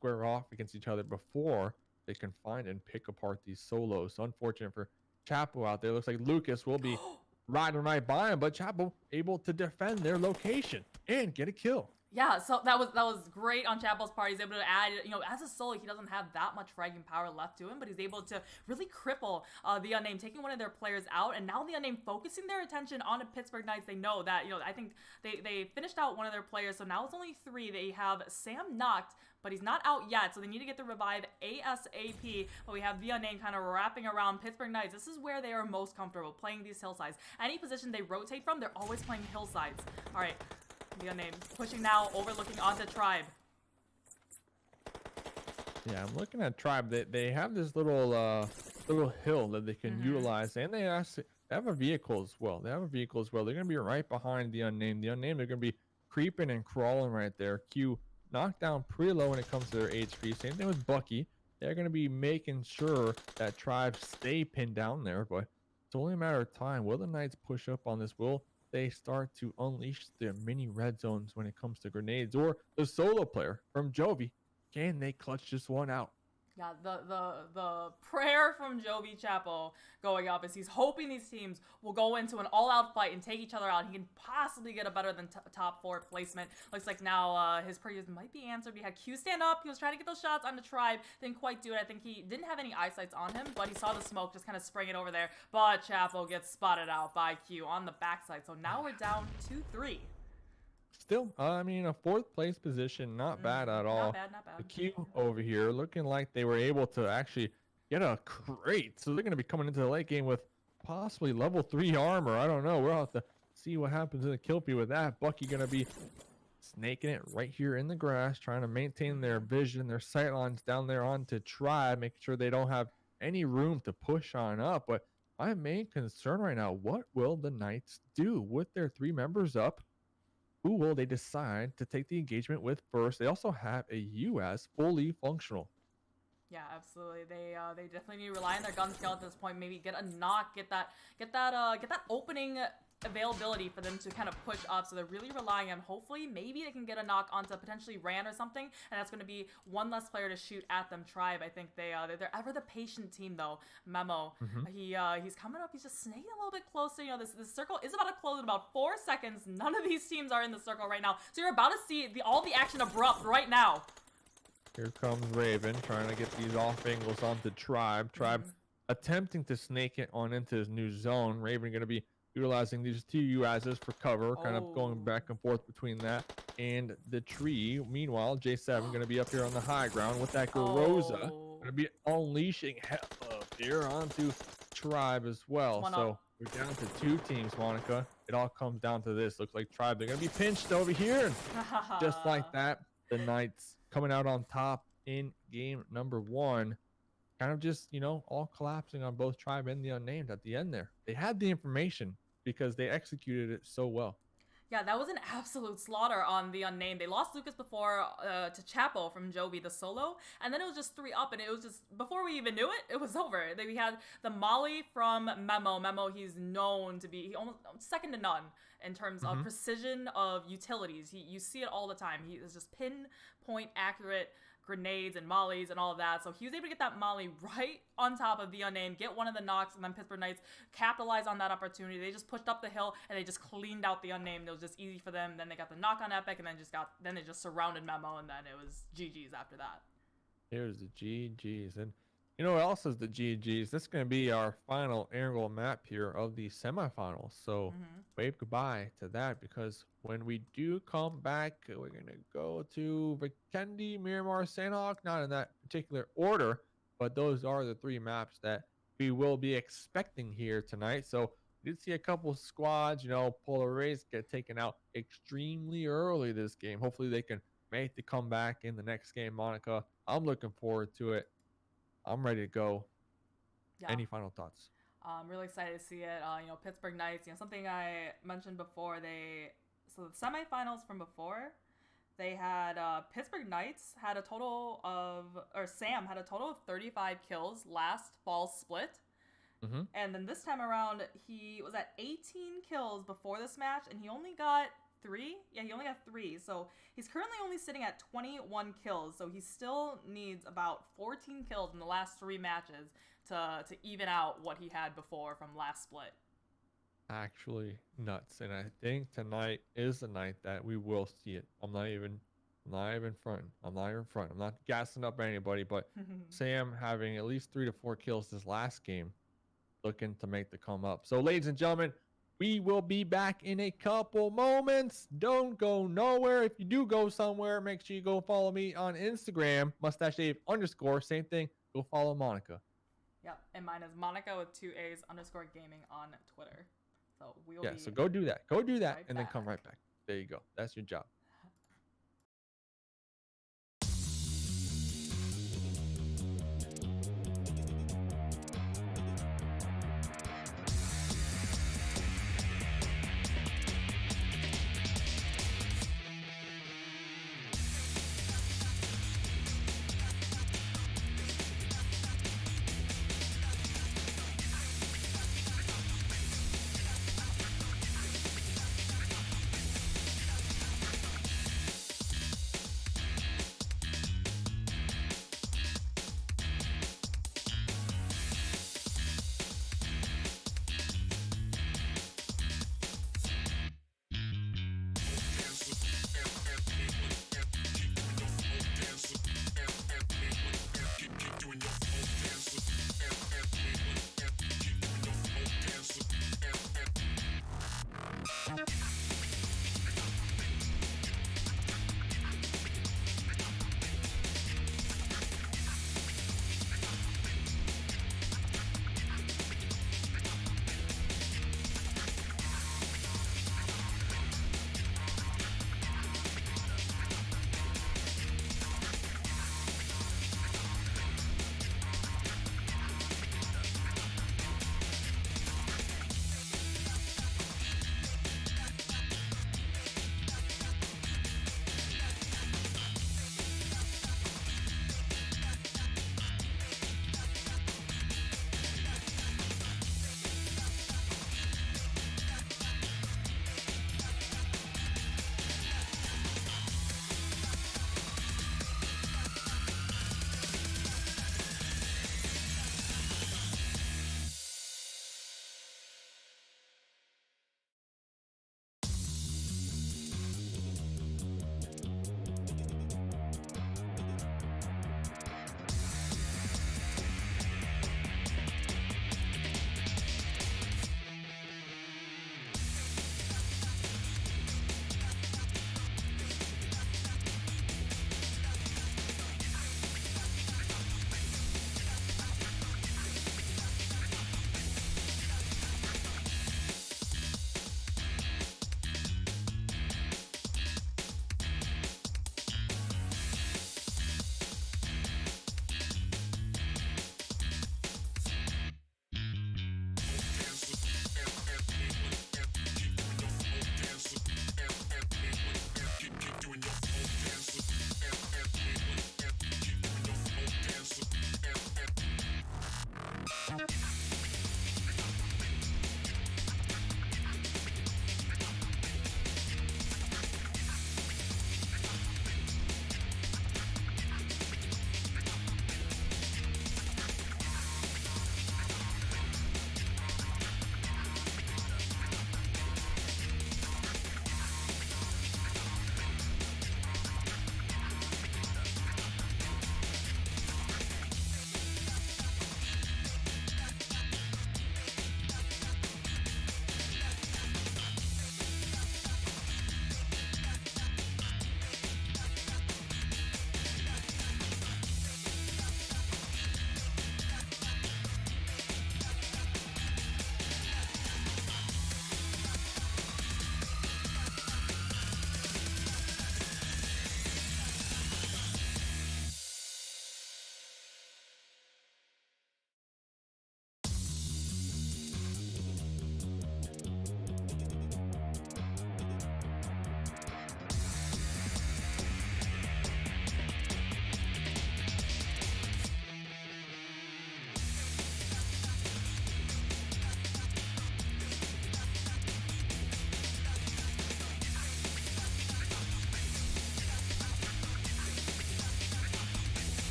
square off against each other before they can find and pick apart these solos. So unfortunate for Chapo out there. Looks like Lucas will be riding right by him, but Chapo able to defend their location and get a kill. Yeah, so that was great on Chapo's part. He's able to add, as a solo, he doesn't have that much fragging power left to him, but he's able to really cripple the Unnamed, taking one of their players out, and now the Unnamed focusing their attention on the Pittsburgh Knights. They know that, I think they finished out one of their players, so now it's only 3. They have Sam knocked, but he's not out yet, so they need to get the revive ASAP. But we have the Unnamed kind of wrapping around Pittsburgh Knights. This is where they are most comfortable, playing these hillsides. Any position they rotate from, they're always playing hillsides. All right. The Unnamed pushing now, overlooking onto Tribe. Yeah, I'm looking at Tribe. They have this little hill that they can utilize, and they have a vehicle as well. They're gonna be right behind the Unnamed. The Unnamed, they're gonna be creeping and crawling right there. Q knocked down pretty low when it comes to their HP. Same thing with Bucky. They're gonna be making sure that Tribe stay pinned down there, but it's only a matter of time. Will the Knights push up on this? Will they start to unleash their mini red zones when it comes to grenades, or the solo player from Jovi? Can they clutch this one out? Yeah, the prayer from Jovi Chapo going up is he's hoping these teams will go into an all-out fight and take each other out. He can possibly get a better than top 4 placement. Looks like now his prayers might be answered. We had Q stand up. He was trying to get those shots on the Tribe. Didn't quite do it. I think he didn't have any eyesights on him, but he saw the smoke just kind of spraying it over there. But Chapo gets spotted out by Q on the backside. So now we're down 2-3. Still, I mean, a 4th place position, not bad at all. Not bad. The Q over here looking like they were able to actually get a crate. So they're going to be coming into the late game with possibly level 3 armor. I don't know. We'll have to see what happens in the kill feed with that. Bucky going to be snaking it right here in the grass, trying to maintain their vision, their sight lines down there onto Tribe, making sure they don't have any room to push on up. But my main concern right now, what will the Knights do with their 3 members up? Who will they decide to take the engagement with first? They also have a US fully functional. Yeah, absolutely. They definitely need to rely on their gun skill at this point. Maybe get a knock, get that opening availability for them to kind of push up. So they're really relying on, hopefully maybe they can get a knock onto potentially Ran or something, and that's going to be one less player to shoot at them. Tribe, I think they're ever the patient team though. Memo, he's coming up. He's just snaking a little bit closer. This circle is about to close in about 4 seconds. None of these teams are in the circle right now, so you're about to see all the action abrupt right now. Here comes Raven trying to get these off angles onto Tribe. Tribe attempting to snake it on into his new zone. Raven going to be utilizing these 2 UASs for cover, kind of going back and forth between that and the tree. Meanwhile, J7 going to be up here on the high ground with that Garoza. Going to be unleashing hell up here onto Tribe as well. So we're down to 2 teams, Monica. It all comes down to this. Looks like Tribe, they're going to be pinched over here. Just like that, the Knights coming out on top in game number 1. Kind of just, all collapsing on both Tribe and the Unnamed at the end there. They had the information because they executed it so well. Yeah, that was an absolute slaughter on the Unnamed. They lost Lucas before to Chapo from Jovi, the solo, and then it was just 3 up, and it was just, before we even knew it, it was over. Then we had the Molly from Memo. Memo, he's known to be almost second to none in terms of precision of utilities. You see it all the time. He is just pinpoint accurate grenades and mollies and all of that. So he was able to get that molly right on top of the Unnamed, get one of the knocks, and then Pittsburgh Knights capitalize on that opportunity. They just pushed up the hill and they just cleaned out the Unnamed. It was just easy for them. Then they got the knock on Epic, and then they just surrounded Memo, and then it was GG's after that. Here's the GG's. And you know what else is the GG's? This is going to be our final Erangel map here of the semifinals. So wave goodbye to that, because when we do come back, we're going to go to Vikendi, Miramar, Sanhok, not in that particular order, but those are the 3 maps that we will be expecting here tonight. So we did see a couple squads, Polar Race get taken out extremely early this game. Hopefully they can make the comeback in the next game, Monica. I'm looking forward to it. I'm ready to go. Yeah. Any final thoughts? I'm really excited to see it. Pittsburgh Knights, something I mentioned before, so the semifinals from before, they had Pittsburgh Knights had a total of, or Sam had a total of 35 kills last fall split. And then this time around, he was at 18 kills before this match, and he only got 3. Yeah, he only got 3. So he's currently only sitting at 21 kills. So he still needs about 14 kills in the last 3 matches to even out what he had before from last split. Actually nuts. And I think tonight is the night that we will see it. I'm not even fronting. I'm not gassing up anybody, but Sam having at least 3 to 4 kills this last game, looking to make the come up. So ladies and gentlemen, we will be back in a couple moments. Don't go nowhere. If you do go somewhere, make sure you go follow me on Instagram, _. Same thing. Go follow Monica. Yep, and mine is Monica with 2 A's _gaming on Twitter. So we'll be so go do that. Go do that, right and then back. come right back. There you go. That's your job.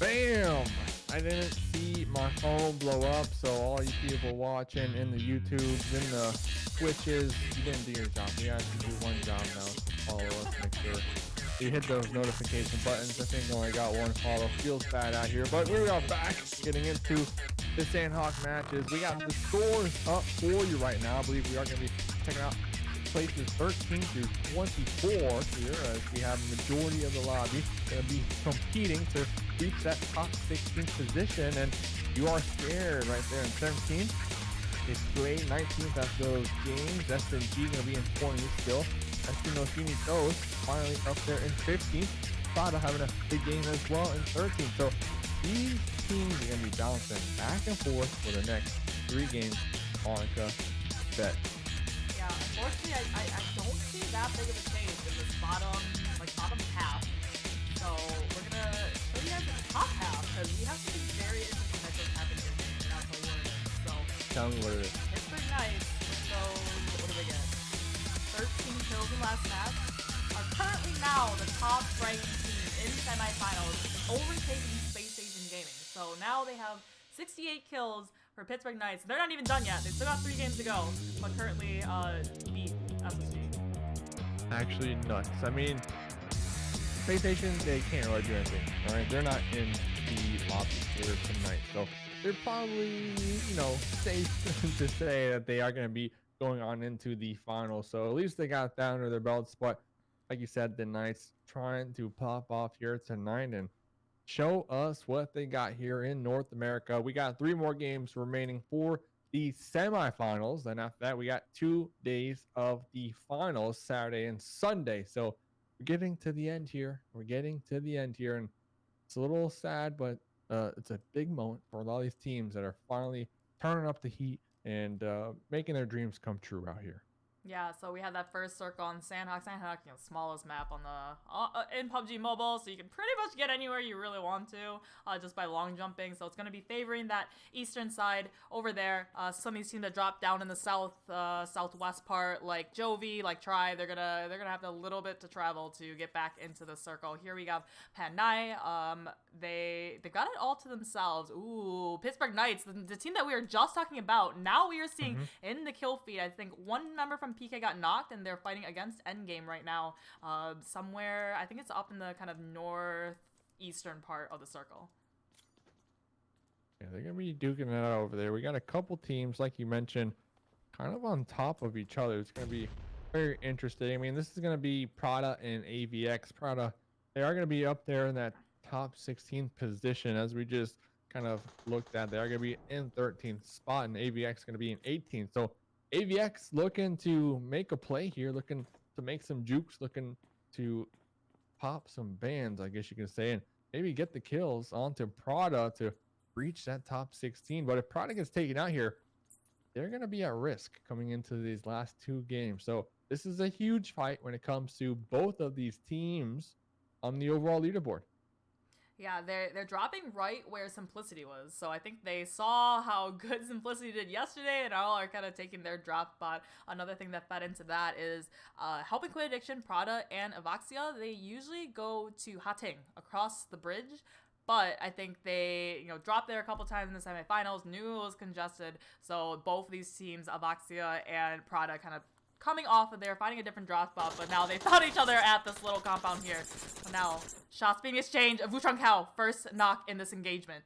Bam! I didn't see my phone blow up, so all you people watching in the YouTubes, in the Twitches, you didn't do your job. You have to do one job now. Follow us, make sure you hit those notification buttons. I think I only got one follow. Feels bad out here, but we are back getting into the Sanhok matches. We got the scores up for you right now. I believe we are going to be checking out places 13 through 24 here, as we have a majority of the lobby going to be competing to reach that top 16 position, and you are scared right there in 17th. It's great. 19th after those games. SNG going to be in 20th still. Latinos Unidos finally up there in 15th. Prada having a big game as well in 13th. So these teams are going to be bouncing back and forth for the next 3 games. Monica, bet. Yeah, unfortunately, I don't see that big of a change in this bottom half. So we're gonna show you guys the top half, because we have something very interesting that just happened here, and I'll tell you what it is. So Tell me what it is. Pittsburgh Knights, so what do they get? 13 kills in last match. Are currently now the top ranked team in semifinals, overtaking Spacestation Gaming. So now they have 68 kills for Pittsburgh Knights. They're not even done yet. They still got 3 games to go, but currently beat SSG. Actually nuts. I mean, PlayStation, they can't really do anything. All right, they're not in the lobby here tonight, so they're probably, safe to say that they are going to be going on into the finals. So at least they got that under their belts. But like you said, the Knights trying to pop off here tonight and show us what they got here in North America. We got 3 more games remaining for the semifinals. Then after that, we got 2 days of the finals, Saturday and Sunday. So we're getting to the end here. And it's a little sad, but it's a big moment for a lot of these teams that are finally turning up the heat and making their dreams come true out here. Yeah, so we had that first circle on Sanhok. Sanhok, smallest map on the in PUBG Mobile, so you can pretty much get anywhere you really want to, just by long jumping. So it's going to be favoring that eastern side over there. Some of these teams that drop down in the southwest part, like Jovi, like Tri, they're gonna have a little bit to travel to get back into the circle. Here we have Panai. They got it all to themselves. Ooh, Pittsburgh Knights, the team that we were just talking about. Now we are seeing in the kill feed, I think one member from PK got knocked, and they're fighting against Endgame right now, somewhere, I think it's up in the kind of northeastern part of the circle. Yeah, they're gonna be duking it out over there. We got a couple teams, like you mentioned, kind of on top of each other. It's gonna be very interesting. I mean, this is gonna be Prada and AVX. Prada, they are gonna be up there in that top 16th position, as we just kind of looked at. They are gonna be in 13th spot, and AVX gonna be in 18th. So AVX looking to make a play here, looking to make some jukes, looking to pop some bans, I guess you can say, and maybe get the kills onto Prada to reach that top 16. But if Prada gets taken out here, they're going to be at risk coming into these last 2 games. So this is a huge fight when it comes to both of these teams on the overall leaderboard. Yeah, they're dropping right where Simplicity was. So I think they saw how good Simplicity did yesterday, and all are kind of taking their drop spot. Another thing that fed into that is helping quit addiction, Prada and Avaxia. They usually go to Hating across the bridge, but I think they dropped there a couple times in the semifinals, knew it was congested. So both of these teams, Avaxia and Prada, kind of coming off of there, finding a different drop spot, but now they found each other at this little compound here. So now, shots being exchanged. Vuchang Kao, first knock in this engagement.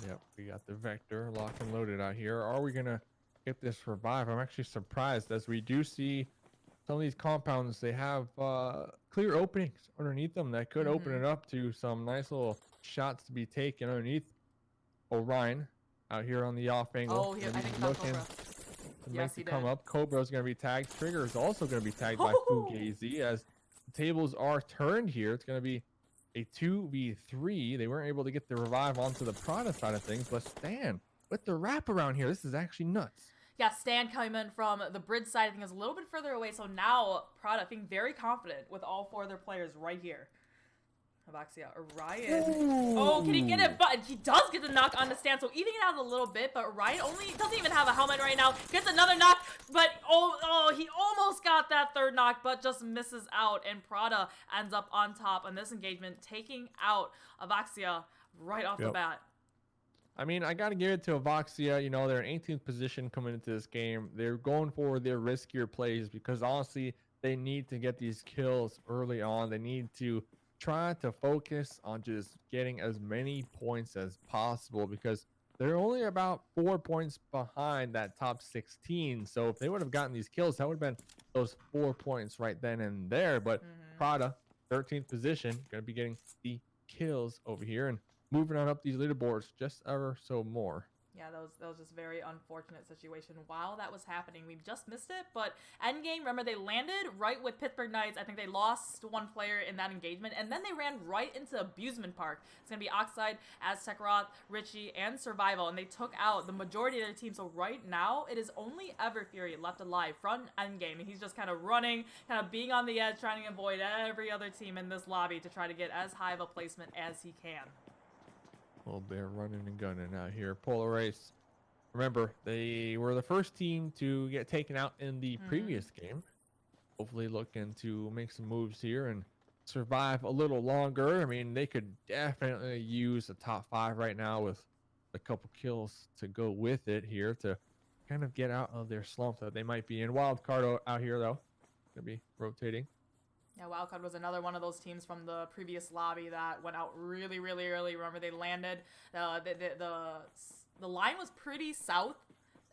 Yep, we got the Vector locked and loaded out here. Are we going to get this revive? I'm actually surprised, as we do see some of these compounds, they have clear openings underneath them that could open it up to some nice little shots to be taken underneath. Orion out here on the off angle. Oh, I think that's Cobra. Yes, he come up. Cobra's going to be tagged. Trigger is also going to be tagged by Fugazi, as the tables are turned here. It's going to be a 2v3. They weren't able to get the revive onto the Prada side of things, but Stan with the wraparound here. This is actually nuts. Yeah, Stan coming in from the bridge side, I think, is a little bit further away. So now Prada being very confident with all 4 of their players right here. Avaxia, Orion. Oh, can he get it? But he does get the knock on the stand, so evening it out a little bit, but Orion only doesn't even have a helmet right now. Gets another knock, but he almost got that third knock, but just misses out, and Prada ends up on top on this engagement, taking out Avaxia right off the bat. I mean, I got to give it to Avaxia. You know, they're in 18th position coming into this game. They're going for their riskier plays because honestly, they need to get these kills early on. They need to try to focus on just getting as many points as possible because they're only about 4 points behind that top 16. So if they would have gotten these kills, that would have been those 4 points right then and there. But Prada, 13th position, going to be getting the kills over here and moving on up these leaderboards just ever so more. Yeah, that was just very unfortunate situation. While that was happening, we just missed it. But endgame, remember, they landed right with Pittsburgh Knights. I think they lost one player in that engagement, and then they ran right into AbusementPrk. It's going to be Oxide, Aztec Roth, Richie, and Survival, and they took out the majority of their team. So right now, it is only Everfury left alive from endgame, and he's just kind of running, kind of being on the edge, trying to avoid every other team in this lobby to try to get as high of a placement as he can. Well, they're running and gunning out here. Polar Race. Remember, they were the first team to get taken out in the previous game. Hopefully looking to make some moves here and survive a little longer. I mean, they could definitely use a top 5 right now with a couple kills to go with it here to kind of get out of their slump that they might be in. Wildcard out here, though. Going to be rotating. Yeah, Wildcard was another one of those teams from the previous lobby that went out really, really early. Remember, they landed, the line was pretty south,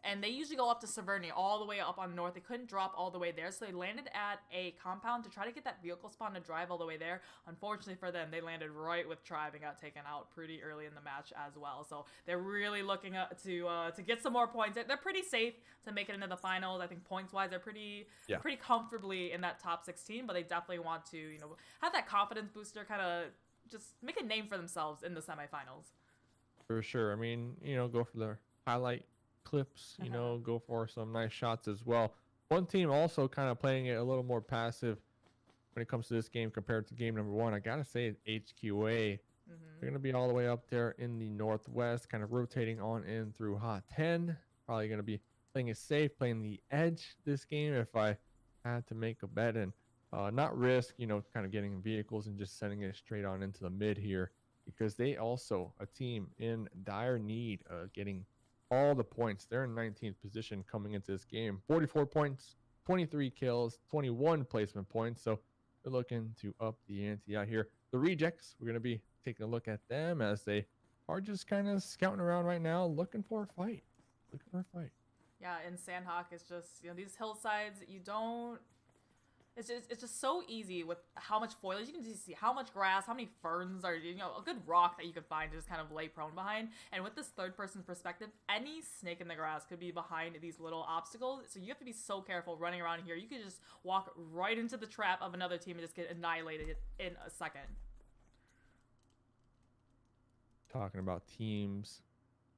and they usually go up to Severny, all the way up on north. They couldn't drop all the way there, so they landed at a compound to try to get that vehicle spawn to drive all the way there. Unfortunately for them, they landed right with Tribe and got taken out pretty early in the match as well. So they're really looking to get some more points. They're pretty safe to make it into the finals. I think points-wise, they're pretty comfortably in that top 16, but they definitely want to, you know, have that confidence booster, kind of just make a name for themselves in the semifinals. For sure. I mean, you know, go for the highlight clips, you know, go for some nice shots as well. One team also kind of playing it a little more passive when it comes to this game compared to game number 1. I gotta say, HQA. They're gonna be all the way up there in the northwest, kind of rotating on in through Hot 10. Probably gonna be playing it safe, playing the edge this game if I had to make a bet, and not risk, you know, kind of getting vehicles and just sending it straight on into the mid here, because they also a team in dire need of getting all the points. They're in 19th position coming into this game. 44 points, 23 kills, 21 placement points. So they're looking to up the ante out here. The rejects, we're going to be taking a look at them as they are just kind of scouting around right now, looking for a fight. Yeah, and Sanhok is just, you know, these hillsides, you don't... It's just so easy with how much foliage. You can just see how much grass, how many ferns are, you know, a good rock that you can find to just kind of lay prone behind. And with this third-person perspective, any snake in the grass could be behind these little obstacles. So you have to be so careful running around here. You could just walk right into the trap of another team and just get annihilated in a second. Talking about teams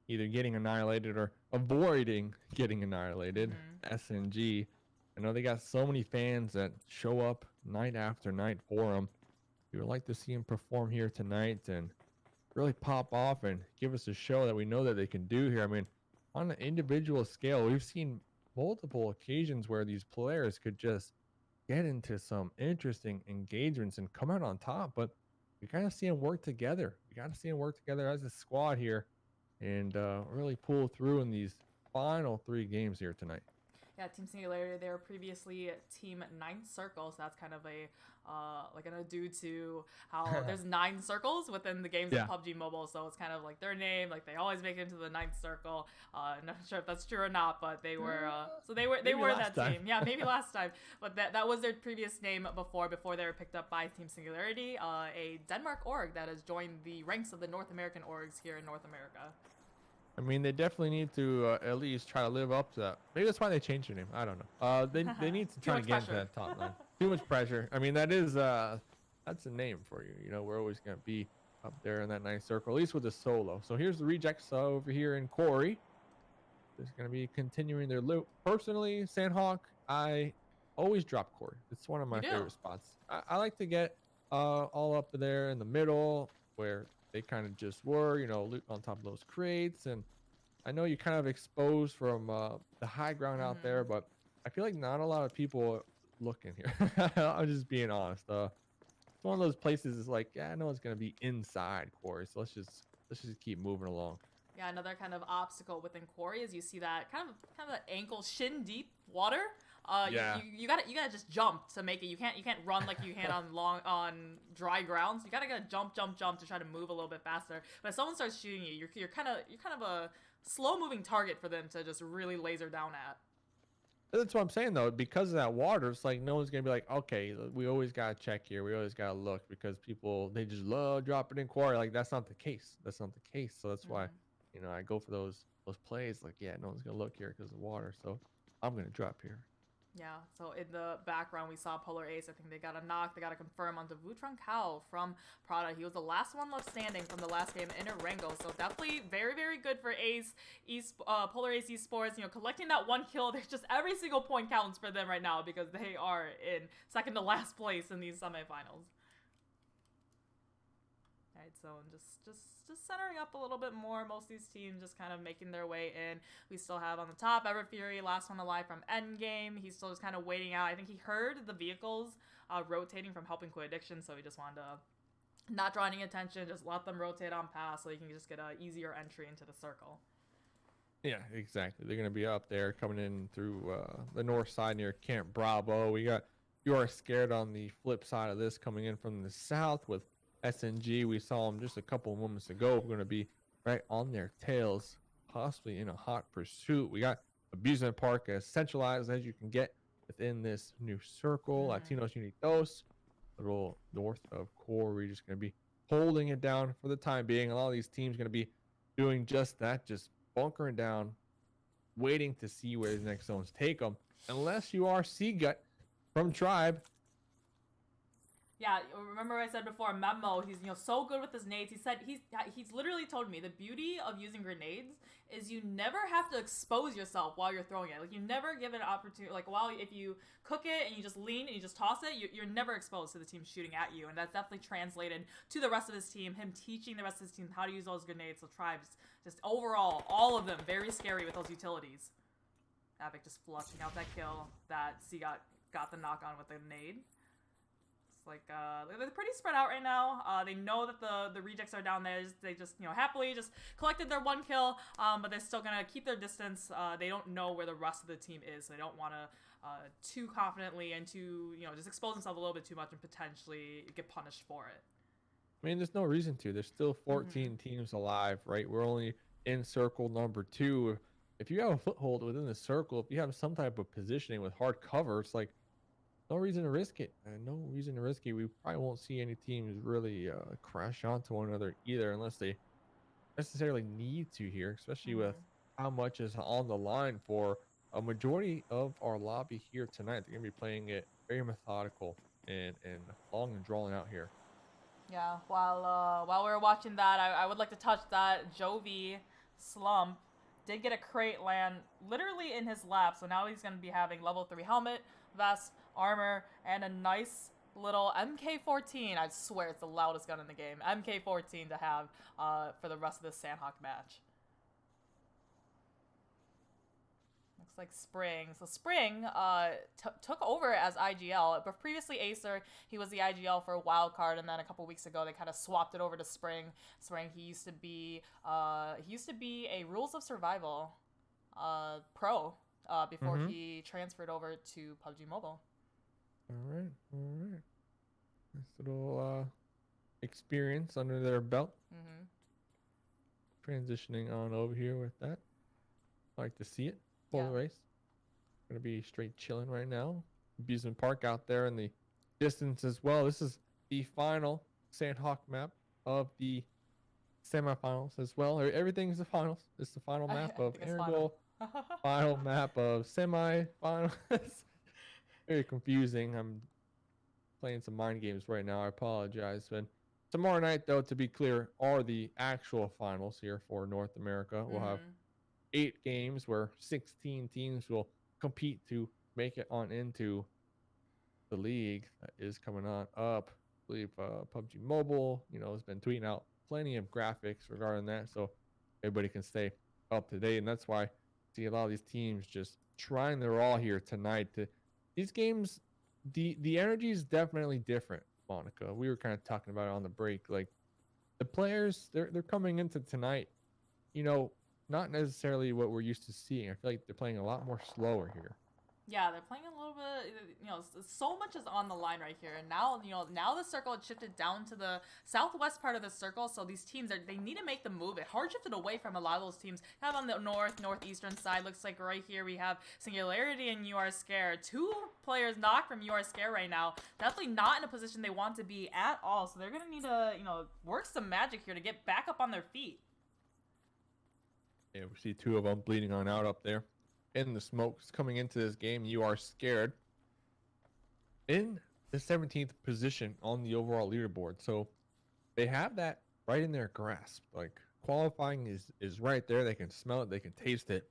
either getting annihilated or avoiding getting annihilated. SNG. I know they got so many fans that show up night after night for them. We would like to see them perform here tonight and really pop off and give us a show that we know that they can do here. I mean, on an individual scale, we've seen multiple occasions where these players could just get into some interesting engagements and come out on top, but we kind of see them work together. We got to see them work together as a squad here and really pull through in these final 3 games here tonight. Yeah, Team Singularity, they were previously Team 9 Circle, so that's kind of a, like an ado to how there's 9 circles within the games of PUBG Mobile, so it's kind of like their name, like they always make it into the 9th circle. Not sure if that's true or not, but they were, so they were that team. Yeah, maybe last time, but that was their previous name before they were picked up by Team Singularity, a Denmark org that has joined the ranks of the North American orgs here in North America. I mean, they definitely need to at least try to live up to that. Maybe that's why they changed their name. I don't know. They need to try to get into that top line. Too much pressure. I mean, that is that's a name for you. You know, we're always gonna be up there in that nice circle, at least with the solo. So here's the rejects over here in Corey. They're gonna be continuing their loop. Personally, Sanhok, I always drop Corey. It's one of my favorite spots. I like to get all up there in the middle where they kind of just were, loot on top of those crates. And I know you kind of exposed from the high ground out there, Mm-hmm. but I feel like not a lot of people looking here. I'm just being honest. It's one of those places. It's like, yeah, I know it's gonna be inside quarry, so let's just keep moving along. Yeah, another kind of obstacle within quarry is you see that kind of that ankle shin deep water. Yeah. You gotta just jump to make it. You can't run like you can on dry grounds. You gotta jump to try to move a little bit faster. But if someone starts shooting you, you're kind of a slow moving target for them to just really laser down at. That's what I'm saying though. Because of that water, it's like no one's gonna be like, okay, we always gotta check here. We always gotta look because people they just love dropping in quarry. Like that's not the case. That's not the case. So that's why, Mm. I go for those plays. Like yeah, no one's gonna look here because of water. So I'm gonna drop here. Yeah, so in the background we saw Polar Ace. I think they got a knock. They got a confirm onto Vutron Kao from Prada. He was the last one left standing from the last game in Erangel. So definitely very, very good for Ace, Polar Ace Esports. Collecting that one kill. There's just every single point counts for them right now because they are in second to last place in these semifinals. Alright, so just centering up a little bit more. Most of these teams just kind of making their way in. We still have on the top Ever Fury, last one alive from Endgame. He's still just kind of waiting out. I think he heard the vehicles rotating from helping Quit Addiction, so he just wanted to not draw any attention, just let them rotate on past so he can just get an easier entry into the circle. Yeah, exactly. They're gonna be up there coming in through the north side near Camp Bravo. We got You Are Scared on the flip side of this coming in from the south with SNG. We saw them just a couple of moments ago. We're gonna be right on their tails, possibly in a hot pursuit. We got AbusementPrk as centralized as you can get within this new circle. Latinos Unidos, a little north of core. We're just gonna be holding it down for the time being. A lot of these teams gonna be doing just that, just bunkering down, waiting to see where the next zones take them. Unless you are Seagut from Tribe. Yeah, remember I said before, Memo, he's so good with his nades. He said he's literally told me the beauty of using grenades is you never have to expose yourself while you're throwing it. Like you never give it an opportunity. Like if you cook it and you just lean and you just toss it, you're never exposed to the team shooting at you, and that's definitely translated to the rest of his team. Him teaching the rest of his team how to use those grenades. So Tribes, just overall, all of them very scary with those utilities. Avic just flushing out that kill that C got the knock on with the nade. Like they're pretty spread out right now. They know that the rejects are down there. They just happily just collected their one kill, but they're still gonna keep their distance. They don't know where the rest of the team is. So they don't want to too confidently and too just expose themselves a little bit too much and potentially get punished for it. I mean, there's no reason to. There's still 14 teams alive, right? We're only in circle number 2. If you have a foothold within the circle, if you have some type of positioning with hard cover, it's like no reason to risk it. No reason to risk it. We probably won't see any teams really crash onto one another either, unless they necessarily need to here, especially with how much is on the line for a majority of our lobby here tonight. They're gonna be playing it very methodical and long and drawn out here. Yeah. While we were watching that, I would like to touch that Jovi slump did get a crate land literally in his lap, so now he's going to be having level 3 helmet, vest, armor, and a nice little MK14. I swear it's the loudest gun in the game. MK14 to have for the rest of this Sanhok match. Looks like Spring. So Spring took over as IGL, but previously Acer, he was the IGL for Wildcard, and then a couple weeks ago they kind of swapped it over to Spring. Spring, he used to be a Rules of Survival pro before he transferred over to PUBG Mobile. All right. Nice little experience under their belt. Transitioning on over here with that. Like to see it. The race. Gonna be straight chilling right now. AbusementPrk out there in the distance as well. This is the final Sanhok map of the semifinals as well. Everything's the finals. It's the final map of Erangel. Final map of semi-finals. Very confusing. I'm playing some mind games right now. I apologize. But tomorrow night, though, to be clear, are the actual finals here for North America. We'll have 8 games where 16 teams will compete to make it on into the league that is coming on up. believe PUBG Mobile, has been tweeting out plenty of graphics regarding that, so everybody can stay up to date. And that's why I see a lot of these teams just trying their all here tonight. These games, the energy is definitely different. Monica, we were kind of talking about it on the break. Like the players, they're coming into tonight, not necessarily what we're used to seeing. I feel like they're playing a lot more slower here. Yeah, they're playing a little bit, so much is on the line right here. And now, now the circle had shifted down to the southwest part of the circle. So these teams, they need to make the move. It hard shifted away from a lot of those teams. Kind of on the northeastern side. Looks like right here we have Singularity and You Are Scared. 2 players knocked from You Are Scared right now. Definitely not in a position they want to be at all. So they're going to need to, work some magic here to get back up on their feet. Yeah, we see 2 of them bleeding on out up there. In the smokes coming into this game, You Are Scared in the 17th position on the overall leaderboard. So they have that right in their grasp. Like qualifying is right there. They can smell it, they can taste it.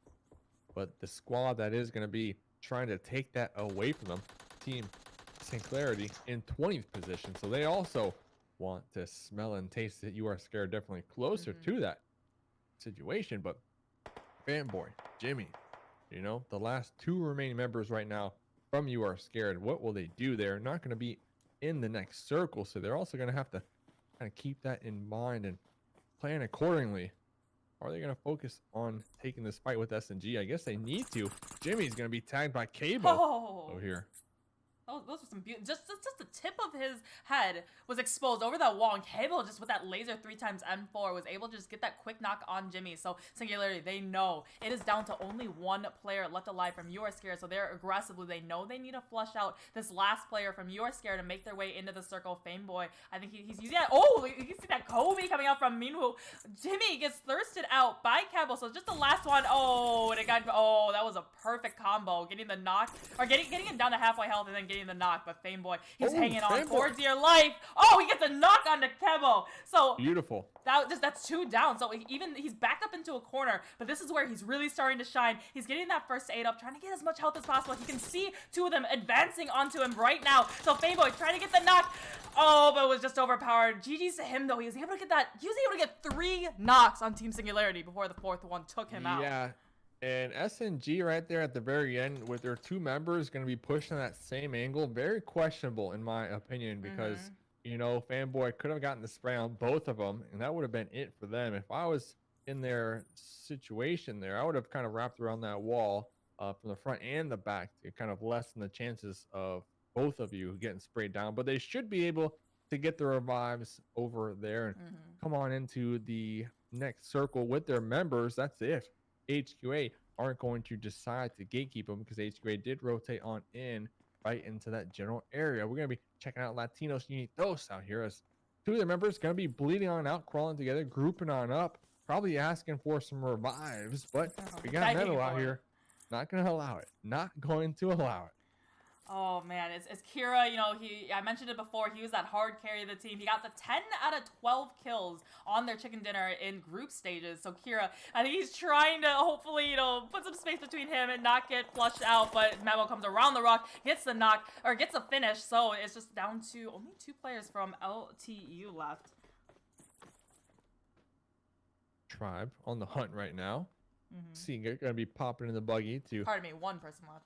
But the squad that is going to be trying to take that away from them, Team Singularity in 20th position. So they also want to smell and taste it. You Are Scared definitely closer to that situation. But Fanboy, Jimmy, the last 2 remaining members right now from You Are Scared, what will they do? They're not going to be in the next circle, so they're also going to have to kind of keep that in mind and plan accordingly. Are they going to focus on taking this fight with SNG? I guess they need to. Jimmy's going to be tagged by Cable over here. Those were some beautiful. Just the tip of his head was exposed over that wall, and Cable just with that laser 3x M4 was able to just get that quick knock on Jimmy. So Singularity, they know it is down to only 1 player left alive from You Are Scared. So they're aggressively. They know they need to flush out this last player from You Are Scared to make their way into the circle. Fameboy, I think he's using that. Oh, you can see that Kobe coming out from Minwoo. Jimmy gets thirsted out by Cable. So just the last one. Oh, and it got. Oh, that was a perfect combo. Getting the knock or getting it down to halfway health and then getting the knock, but Fameboy, he's hanging on for dear life. Oh, he gets a knock onto Kebo. So beautiful. That's 2 down. So he's backed up into a corner, but this is where he's really starting to shine. He's getting that first aid up, trying to get as much health as possible. He can see 2 of them advancing onto him right now. So Fameboy trying to get the knock. Oh, but it was just overpowered. GG's to him though. He was able to get that. He was able to get 3 knocks on Team Singularity before the 4th one took him out. Yeah. And SNG right there at the very end with their 2 members going to be pushing that same angle. Very questionable in my opinion because, Fanboy could have gotten the spray on both of them and that would have been it for them. If I was in their situation there, I would have kind of wrapped around that wall from the front and the back to kind of lessen the chances of both of you getting sprayed down. But they should be able to get the revives over there and come on into the next circle with their members. That's if HQA aren't going to decide to gatekeep them because HQA did rotate on in right into that general area. We're going to be checking out Latinos Unidos out here as 2 of their members going to be bleeding on out, crawling together, grouping on up, probably asking for some revives, but we got Metal out here. Not going to allow it. Not going to allow it. Oh man, it's Kira. I mentioned it before. He was that hard carry of the team. He got the 10 out of 12 kills on their chicken dinner in group stages. So Kira, I think he's trying to hopefully, put some space between him and not get flushed out. But Memo comes around the rock, gets the knock, or gets a finish. So it's just down to only 2 players from LTU left. Tribe on the hunt right now. Seeing it, gonna be popping in the buggy to. Pardon me, 1 person left.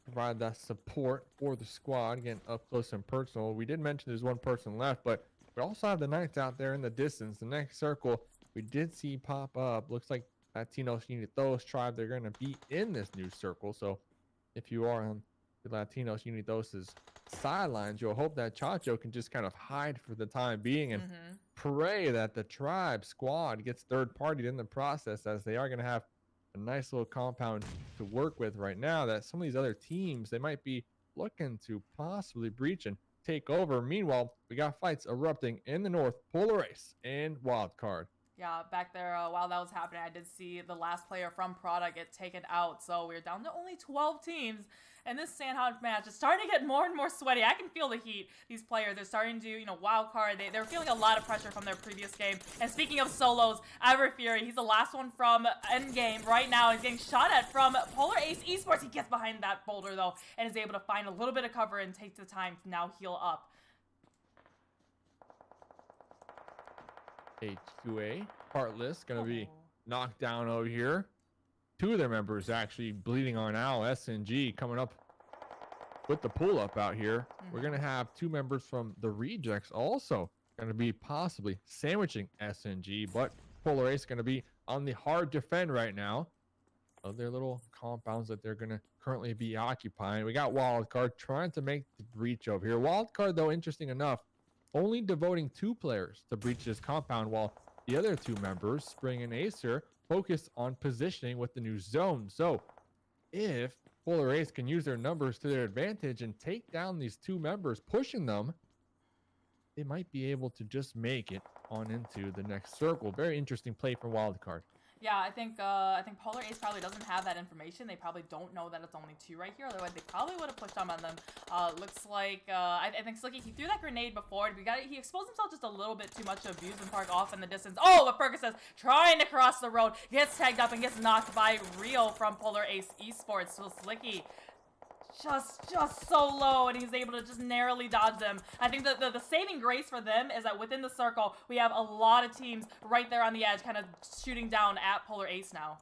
Provide that support for the squad, getting up close and personal. We did mention there's 1 person left, but we also have the Knights out there in the distance. The next circle we did see pop up. Looks like Latinos Unidos tribe. They're going to be in this new circle. So if you are on the Latinos Unidos' sidelines, you'll hope that Chacho can just kind of hide for the time being and pray that the tribe squad gets third-partied in the process, as they are going to have a nice little compound to work with right now that some of these other teams, they might be looking to possibly breach and take over. Meanwhile, we got fights erupting in the north, Polar Ace and Wildcard. Yeah, back there, while that was happening, I did see the last player from Prada get taken out. So we're down to only 12 teams. And this Sanhok match is starting to get more and more sweaty. I can feel the heat. These players are starting to, Wildcard. They're feeling a lot of pressure from their previous game. And speaking of solos, Fury, he's the last one from Endgame right now. He's getting shot at from Polar Ace Esports. He gets behind that boulder, though, and is able to find a little bit of cover and take the time to now heal up. HQA, Heartless, gonna be Oh. knocked down over here. Two of their members actually bleeding on now. SNG coming up with the pull up out here. We're gonna have two members from the rejects also gonna be possibly sandwiching SNG, but Polar Ace gonna be on the hard defend right now of their little compounds that they're gonna currently be occupying. We got Wildcard trying to make the breach over here. Wildcard, though, interesting enough, only devoting 2 players to breach this compound, while the other 2 members, Spring and Acer, focus on positioning with the new zone. So if Polar Ace can use their numbers to their advantage and take down these 2 members, pushing them, they might be able to just make it on into the next circle. Very interesting play from Wildcard. Yeah, I think Polar Ace probably doesn't have that information. They probably don't know that it's only 2 right here. Otherwise, they probably would have pushed on them. Looks like I think Slicky, he threw that grenade before. He exposed himself just a little bit too much to AbusementPrk off in the distance. Oh, but Perkins says trying to cross the road, gets tagged up and gets knocked by Rio from Polar Ace Esports. So Slicky just so low, and he's able to just narrowly dodge them. I think that the saving grace for them is that within the circle, we have a lot of teams right there on the edge kind of shooting down at Polar Ace now.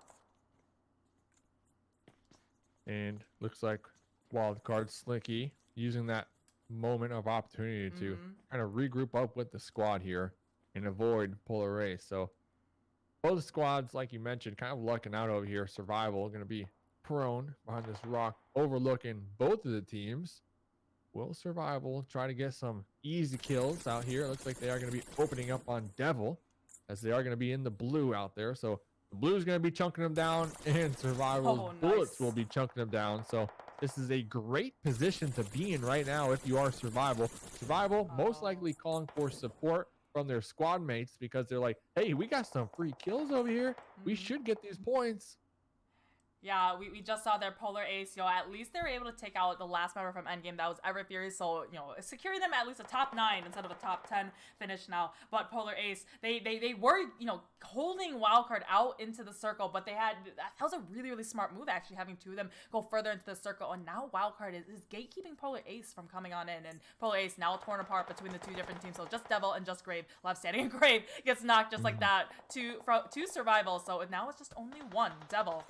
And looks like Wildcard Slicky using that moment of opportunity to kind of regroup up with the squad here and avoid Polar Ace. So both squads, like you mentioned, kind of lucking out over here. Survival going to be prone behind this rock overlooking both of the teams. Will Survival try to get some easy kills out here? It looks like they are going to be opening up on Devil, as they are going to be in the blue out there. So the blue is going to be chunking them down, and Survival's bullets will be chunking them down. So this is a great position to be in right now if you are Survival. Survival most likely calling for support from their squad mates, because they're like, hey, we got some free kills over here. We should get these points. Yeah, we just saw their Polar Ace, at least they were able to take out the last member from Endgame. That was Everfury, so, securing them at least a top 9 instead of a top 10 finish now. But Polar Ace, they were, holding Wildcard out into the circle, but that was a really, really smart move, actually, having 2 of them go further into the circle. And now Wildcard is gatekeeping Polar Ace from coming on in, and Polar Ace now torn apart between the 2 different teams. So just Devil and just Grave, left standing, and Grave gets knocked just like that to Survival. So now it's just only 1, Devil.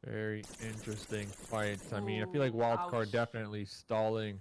Very interesting fight. I mean, I feel like Wildcard definitely stalling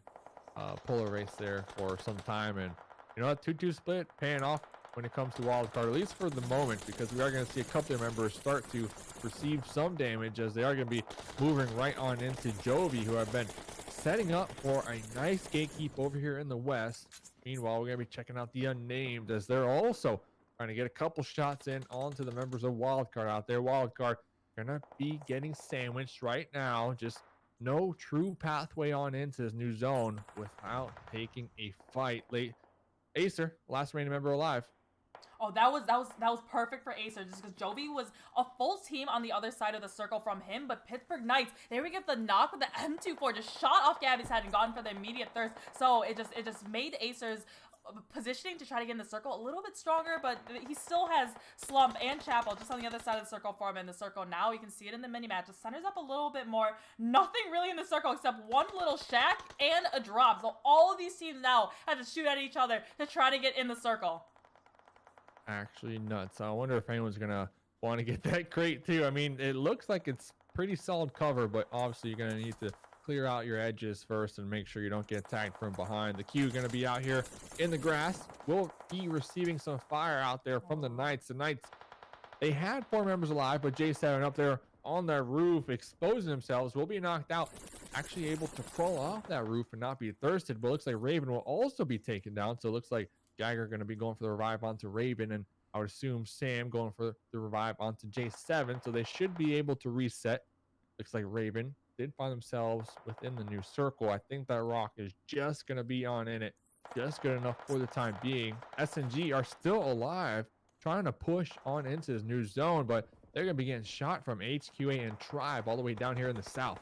Polar Ace there for some time, and you know what, 2-2 split paying off when it comes to Wildcard, at least for the moment, because we are going to see a couple of members start to receive some damage, as they are going to be moving right on into Jovi, who have been setting up for a nice gatekeep over here in the west. Meanwhile, we're going to be checking out the unnamed, as they're also trying to get a couple shots in onto the members of Wildcard out there. Wildcard gonna be getting sandwiched right now. Just no true pathway on into this new zone without taking a fight. Late Acer, last remaining member alive. Oh, that was perfect for Acer, just because Jovi was a full team on the other side of the circle from him, but Pittsburgh Knights, they would get the knock with the M24, just shot off Gabby's head and gone for the immediate thirst. So it just made Acer's positioning to try to get in the circle a little bit stronger, but he still has Slump and Chapel just on the other side of the circle for him in the circle. Now you can see it in the mini match. It centers up a little bit more. Nothing really in the circle except one little shack and a drop. So all of these teams now have to shoot at each other to try to get in the circle. Actually nuts. I wonder if anyone's gonna want to get that crate too. I mean, it looks like it's pretty solid cover, but obviously you're gonna need to clear out your edges first and make sure you don't get tagged from behind. The Q going to be out here in the grass. Will be receiving some fire out there from the Knights. The Knights, they had 4 members alive, but J7 up there on that roof exposing themselves will be knocked out. Actually able to crawl off that roof and not be thirsted, but looks like Raven will also be taken down. So it looks like Jagger going to be going for the revive onto Raven, and I would assume Sam going for the revive onto J7. So they should be able to reset. Looks like Raven did find themselves within the new circle. I think that rock is just going to be on in it. Just good enough for the time being. SNG are still alive, trying to push on into this new zone, but they're going to be getting shot from HQA and Tribe all the way down here in the south.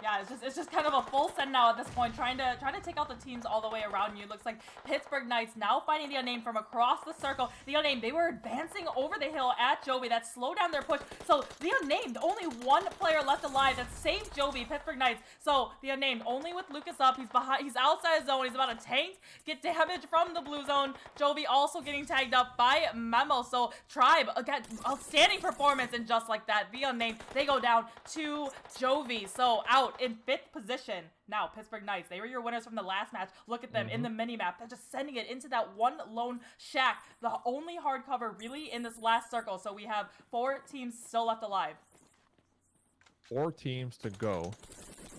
Yeah, it's just kind of a full send now at this point, trying to take out the teams all the way around you. It looks like Pittsburgh Knights now finding the Unnamed from across the circle. The Unnamed, they were advancing over the hill at Jovi. That slowed down their push. So the Unnamed, only one player left alive that saved Jovi, Pittsburgh Knights. So the Unnamed, only with Lucas up, he's outside zone. He's about to tank, get damage from the blue zone. Jovi also getting tagged up by Memo. So Tribe, again, outstanding performance, and just like that, the Unnamed, they go down to Jovi. So out in 5th position. Now, Pittsburgh Knights, they were your winners from the last match. Look at them in the mini-map. They're just sending it into that one lone shack. The only hardcover really in this last circle. So we have 4 teams still left alive. 4 teams to go.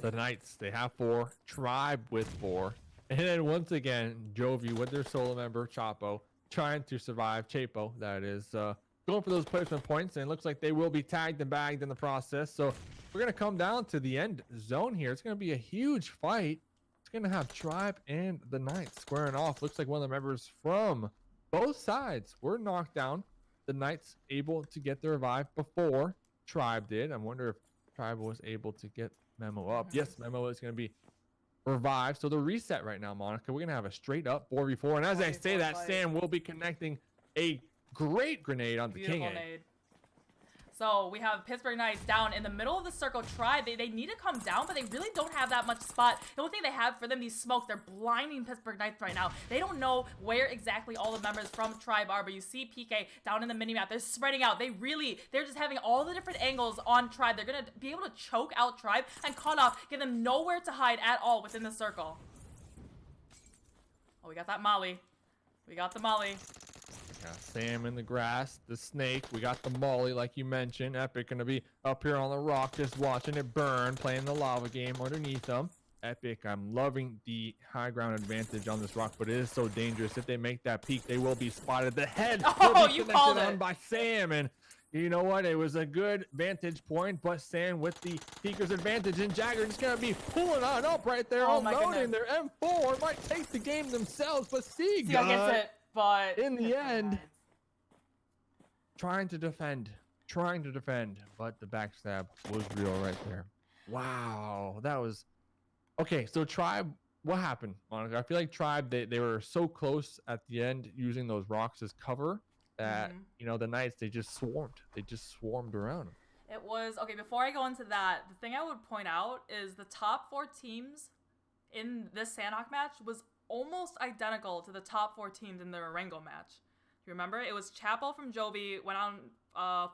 The Knights, they have 4. Tribe with 4. And then once again, Jovi with their solo member, Chapo, trying to survive. Chapo, that is, going for those placement points. And it looks like they will be tagged and bagged in the process. So we're going to come down to the end zone here. It's going to be a huge fight. It's going to have Tribe and the Knights squaring off. Looks like one of the members from both sides were knocked down. The Knights able to get the revive before Tribe did. I wonder if Tribe was able to get Memo up. Yes, Memo is going to be revived. So the reset right now, Monica. We're going to have a straight up 4v4. And as I say that, Sam will be connecting a great grenade on the King A. So we have Pittsburgh Knights down in the middle of the circle. Tribe, they need to come down, but they really don't have that much spot. The only thing they have for them, these smokes, they're blinding Pittsburgh Knights right now. They don't know where exactly all the members from Tribe are, but you see PK down in the minimap. They're spreading out. They're just having all the different angles on Tribe. They're going to be able to choke out Tribe and cut off, give them nowhere to hide at all within the circle. Oh, we got that Molly. We got the Molly. Yeah, Sam in the grass, the snake. We got the Molly, like you mentioned. Epic gonna be up here on the rock, just watching it burn, playing the lava game underneath them. Epic, I'm loving the high ground advantage on this rock, but it is so dangerous. If they make that peak, they will be spotted. The head will be connected on by Sam, and you know what? It was a good vantage point, but Sam with the peaker's advantage, and Jagger just gonna be pulling on up right there, unloading their M4. Might take the game themselves, but Seagull gets it. But in the end, trying to defend, but the backstab was real right there. Wow, that was okay. So Tribe, what happened, Monica? I feel like Tribe, they were so close at the end using those rocks as cover that you know, the Knights, they just swarmed around them. It was okay. Before I go into that, the thing I would point out is the top 4 teams in this Sanhok match was almost identical to the top 4 teams in the Erangel match. You remember? It was Chapo from Jovi, went on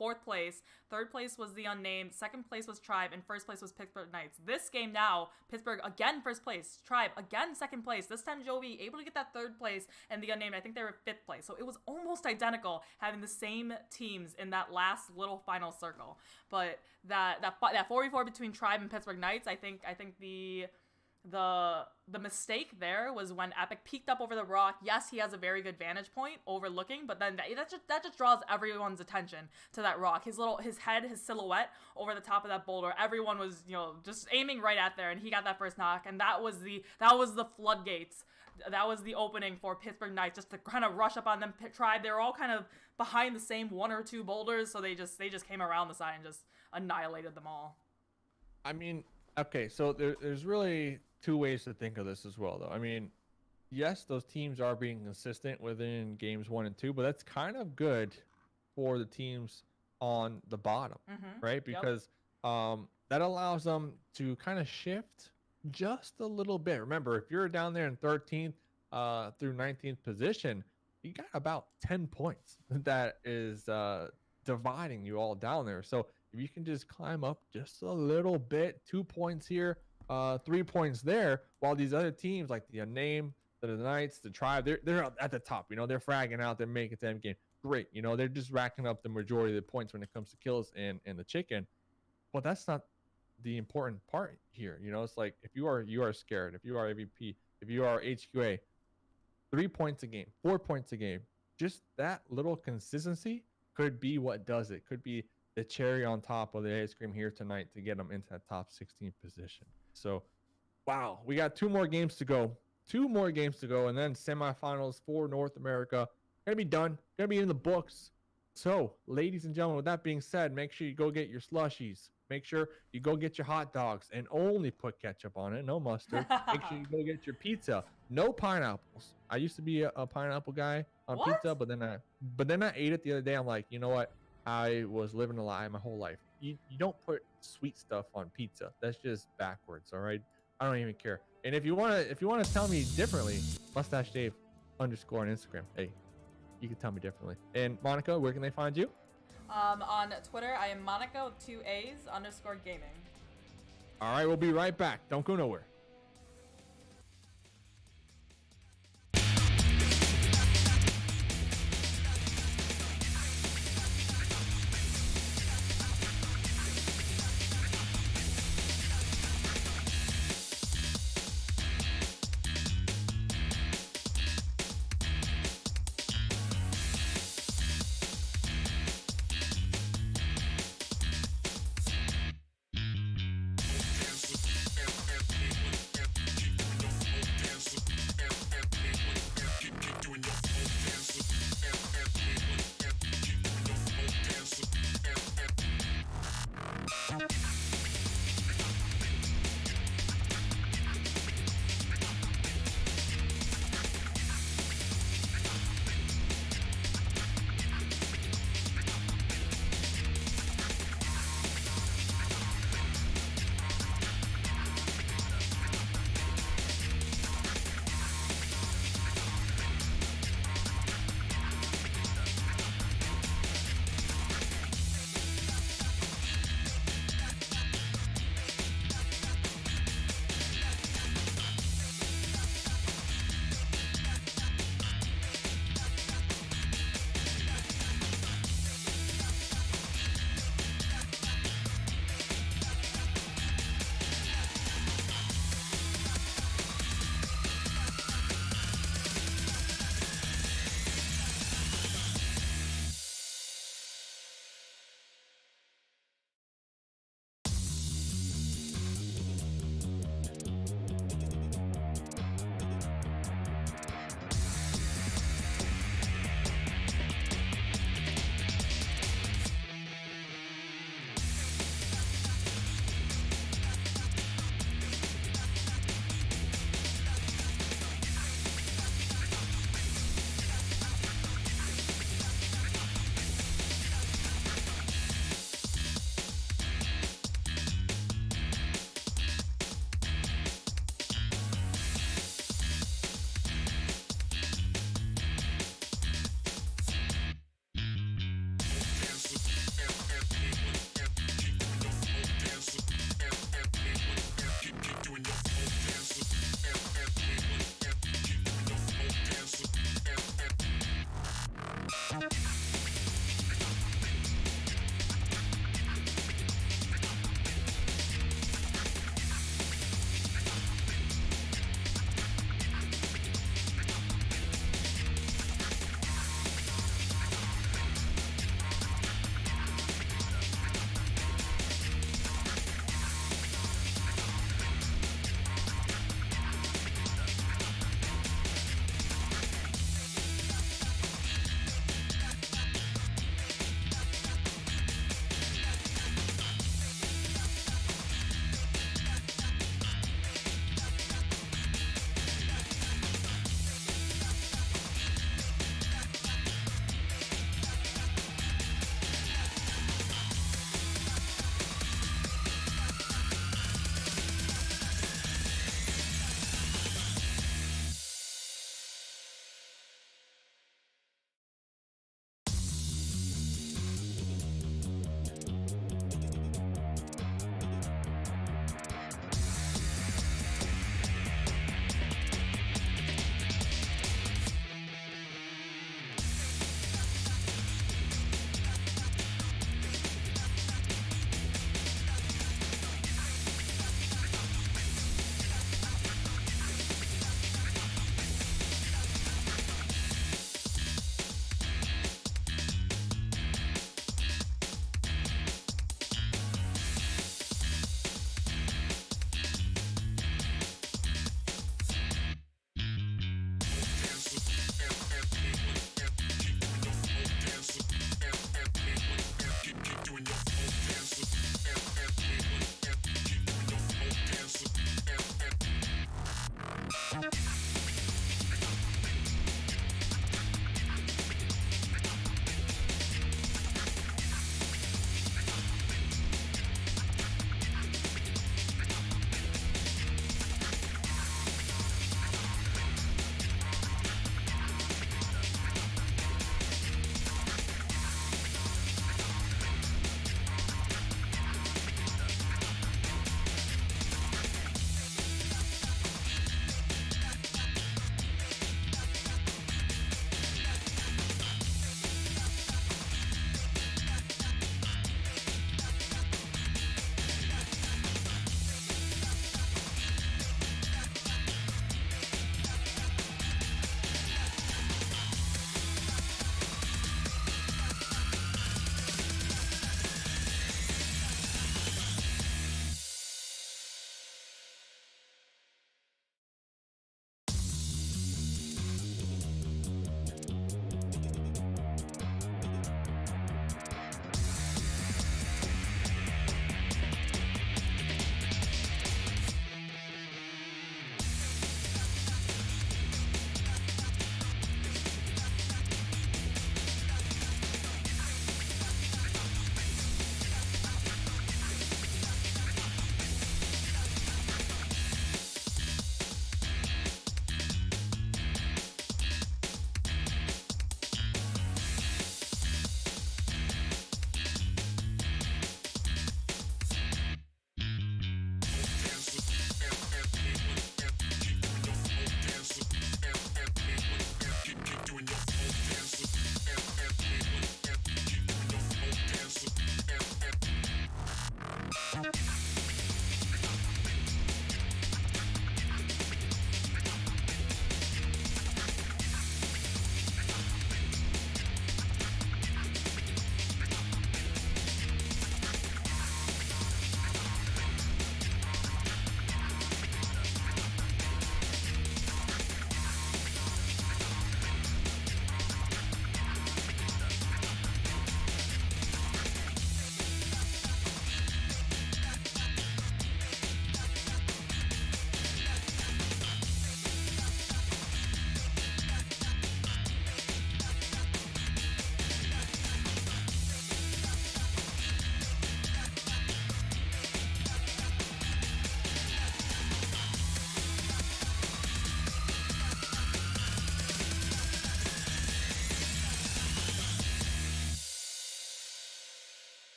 4th place. 3rd place was the Unnamed. 2nd place was Tribe. And 1st place was Pittsburgh Knights. This game now, Pittsburgh again 1st place. Tribe again 2nd place. This time Jovi able to get that 3rd place. And the Unnamed, I think they were 5th place. So it was almost identical, having the same teams in that last little final circle. But that 4v4 between Tribe and Pittsburgh Knights, I think the mistake there was when Epic peeked up over the rock. Yes, he has a very good vantage point overlooking, but then that just draws everyone's attention to that rock. His head, his silhouette over the top of that boulder. Everyone was, you know, just aiming right at there, and he got that first knock, and that was the floodgates. That was the opening for Pittsburgh Knights, just to kind of rush up on them. Tribe, they were all kind of behind the same 1 or 2 boulders, so they just came around the side and just annihilated them all. I mean, okay, so there's really 2 ways to think of this as well, though. I mean, yes, those teams are being consistent within games 1 and 2, but that's kind of good for the teams on the bottom, right? Because that allows them to kind of shift just a little bit. Remember, if you're down there in 13th through 19th position, you got about 10 points that is dividing you all down there. So if you can just climb up just a little bit, 2 points here, 3 points there, while these other teams like the Unnamed, the Knights, the Tribe, they're at the top. You know, they're fragging out, they're making it to end game. Great, you know, they're just racking up the majority of the points when it comes to kills and the chicken. But that's not the important part here. You know, it's like if you are scared, if you are AVP, if you are HQA, 3 points a game, 4 points a game, just that little consistency could be what does it. Could be the cherry on top of the ice cream here tonight to get them into that top 16 position. So, wow, we got 2 more games to go. 2 more games to go, and then semifinals for North America. Gonna be done. Gonna be in the books. So, ladies and gentlemen, with that being said, make sure you go get your slushies. Make sure you go get your hot dogs and only put ketchup on it, no mustard. Make sure you go get your pizza, no pineapples. I used to be a pineapple guy on What? pizza, but then I ate it the other day. I'm like, you know what? I was living a lie my whole life. You don't put sweet stuff on pizza. That's just backwards, all right? I don't even care. And if you wanna tell me differently, Mustache Dave _ on Instagram. Hey, you can tell me differently. And Monica, where can they find you? On Twitter, I am Monica with 2 A's _ gaming. All right, we'll be right back. Don't go nowhere.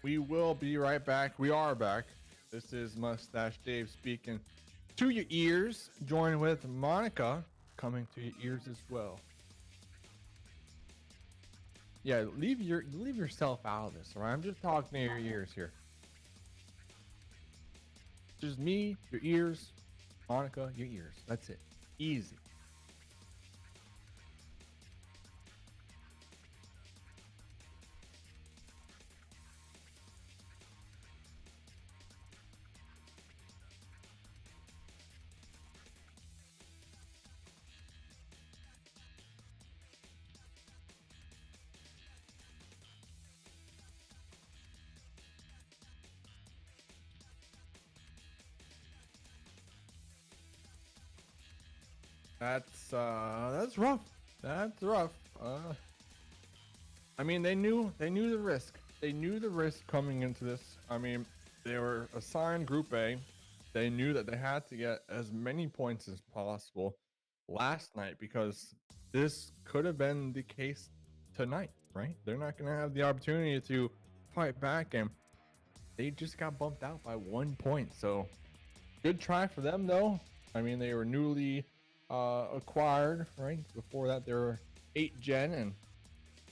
We will be right back. We are back. This is Mustache Dave speaking to your ears, joined with Monica coming to your ears as well. Yeah, leave yourself out of this, all right? I'm just talking to your ears here. Just me, your ears, Monica, your ears. That's it. Easy. That's rough. That's rough. I mean, they knew the risk. They knew the risk coming into this. I mean, they were assigned Group A. They knew that they had to get as many points as possible last night because this could have been the case tonight, right? They're not going to have the opportunity to fight back, and they just got bumped out by 1 point. So good try for them, though. I mean, they were newly acquired, right? Before that, they were 8 gen, and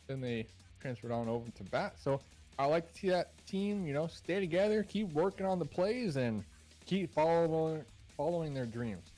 then they transferred on over to bat. So I like to see that team, you know, stay together, keep working on the plays, and keep following their dreams.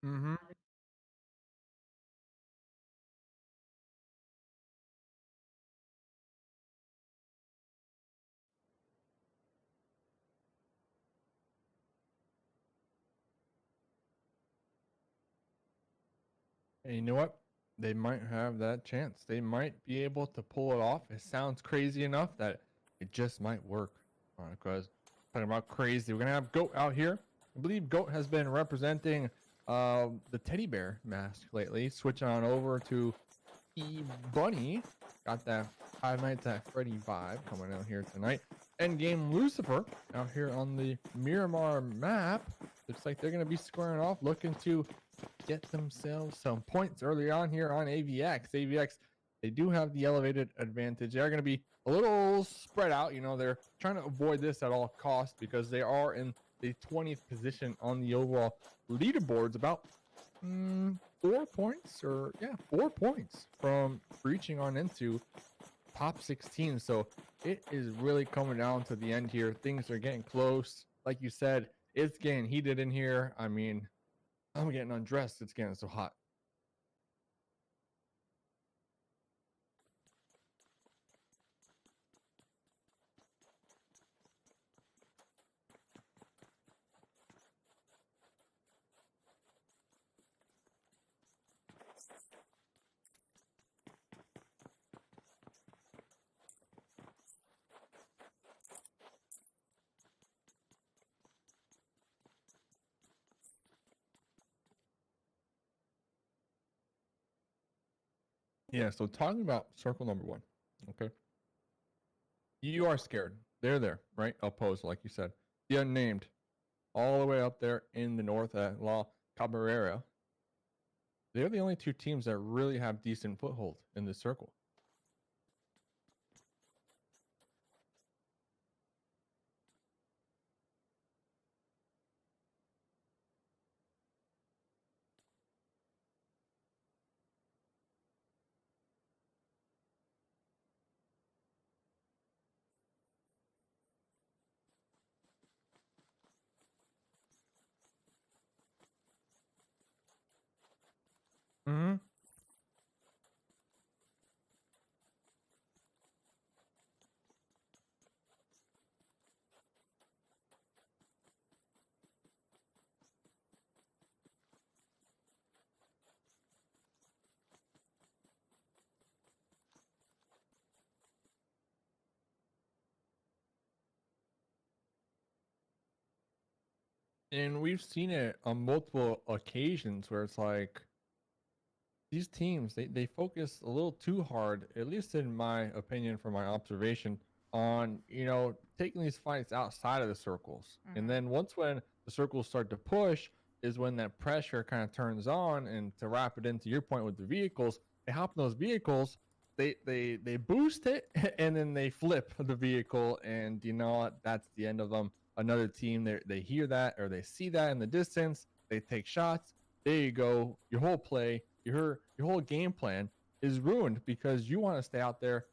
Mm-hmm. And you know what? They might have that chance. They might be able to pull it off. It sounds crazy enough that it just might work. Because talking about crazy, we're gonna have Goat out here. I believe Goat has been representing the teddy bear mask lately. Switching on over to Bunny. Got that Five Nights at Freddy vibe coming out here tonight. Endgame Lucifer out here on the Miramar map. Looks like they're gonna be squaring off, looking to get themselves some points early on here on AVX. AVX, they do have the elevated advantage. They're going to be a little spread out. You know, they're trying to avoid this at all costs because they are in the 20th position on the overall leaderboards, about 4 points, or yeah, 4 points from reaching on into top 16. So it is really coming down to the end here. Things are getting close. Like you said, it's getting heated in here. I mean, I'm getting undressed. It's getting so hot. Yeah, so talking about circle number 1, okay? You are scared. They're there, right? Opposed, like you said. The unnamed, all the way up there in the north at La Cabrera. They're the only 2 teams that really have decent foothold in this circle. Mm-hmm. And we've seen it on multiple occasions where it's like these teams, they focus a little too hard, at least in my opinion, from my observation, on, you know, taking these fights outside of the circles. And then once when the circles start to push is when that pressure kind of turns on. And to wrap it into your point with the vehicles, they hop in those vehicles, they boost it, and then they flip the vehicle, and you know what, that's the end of them. Another team, they hear that or they see that in the distance, they take shots. There you go. Your whole play, your whole game plan is ruined because you want to stay out there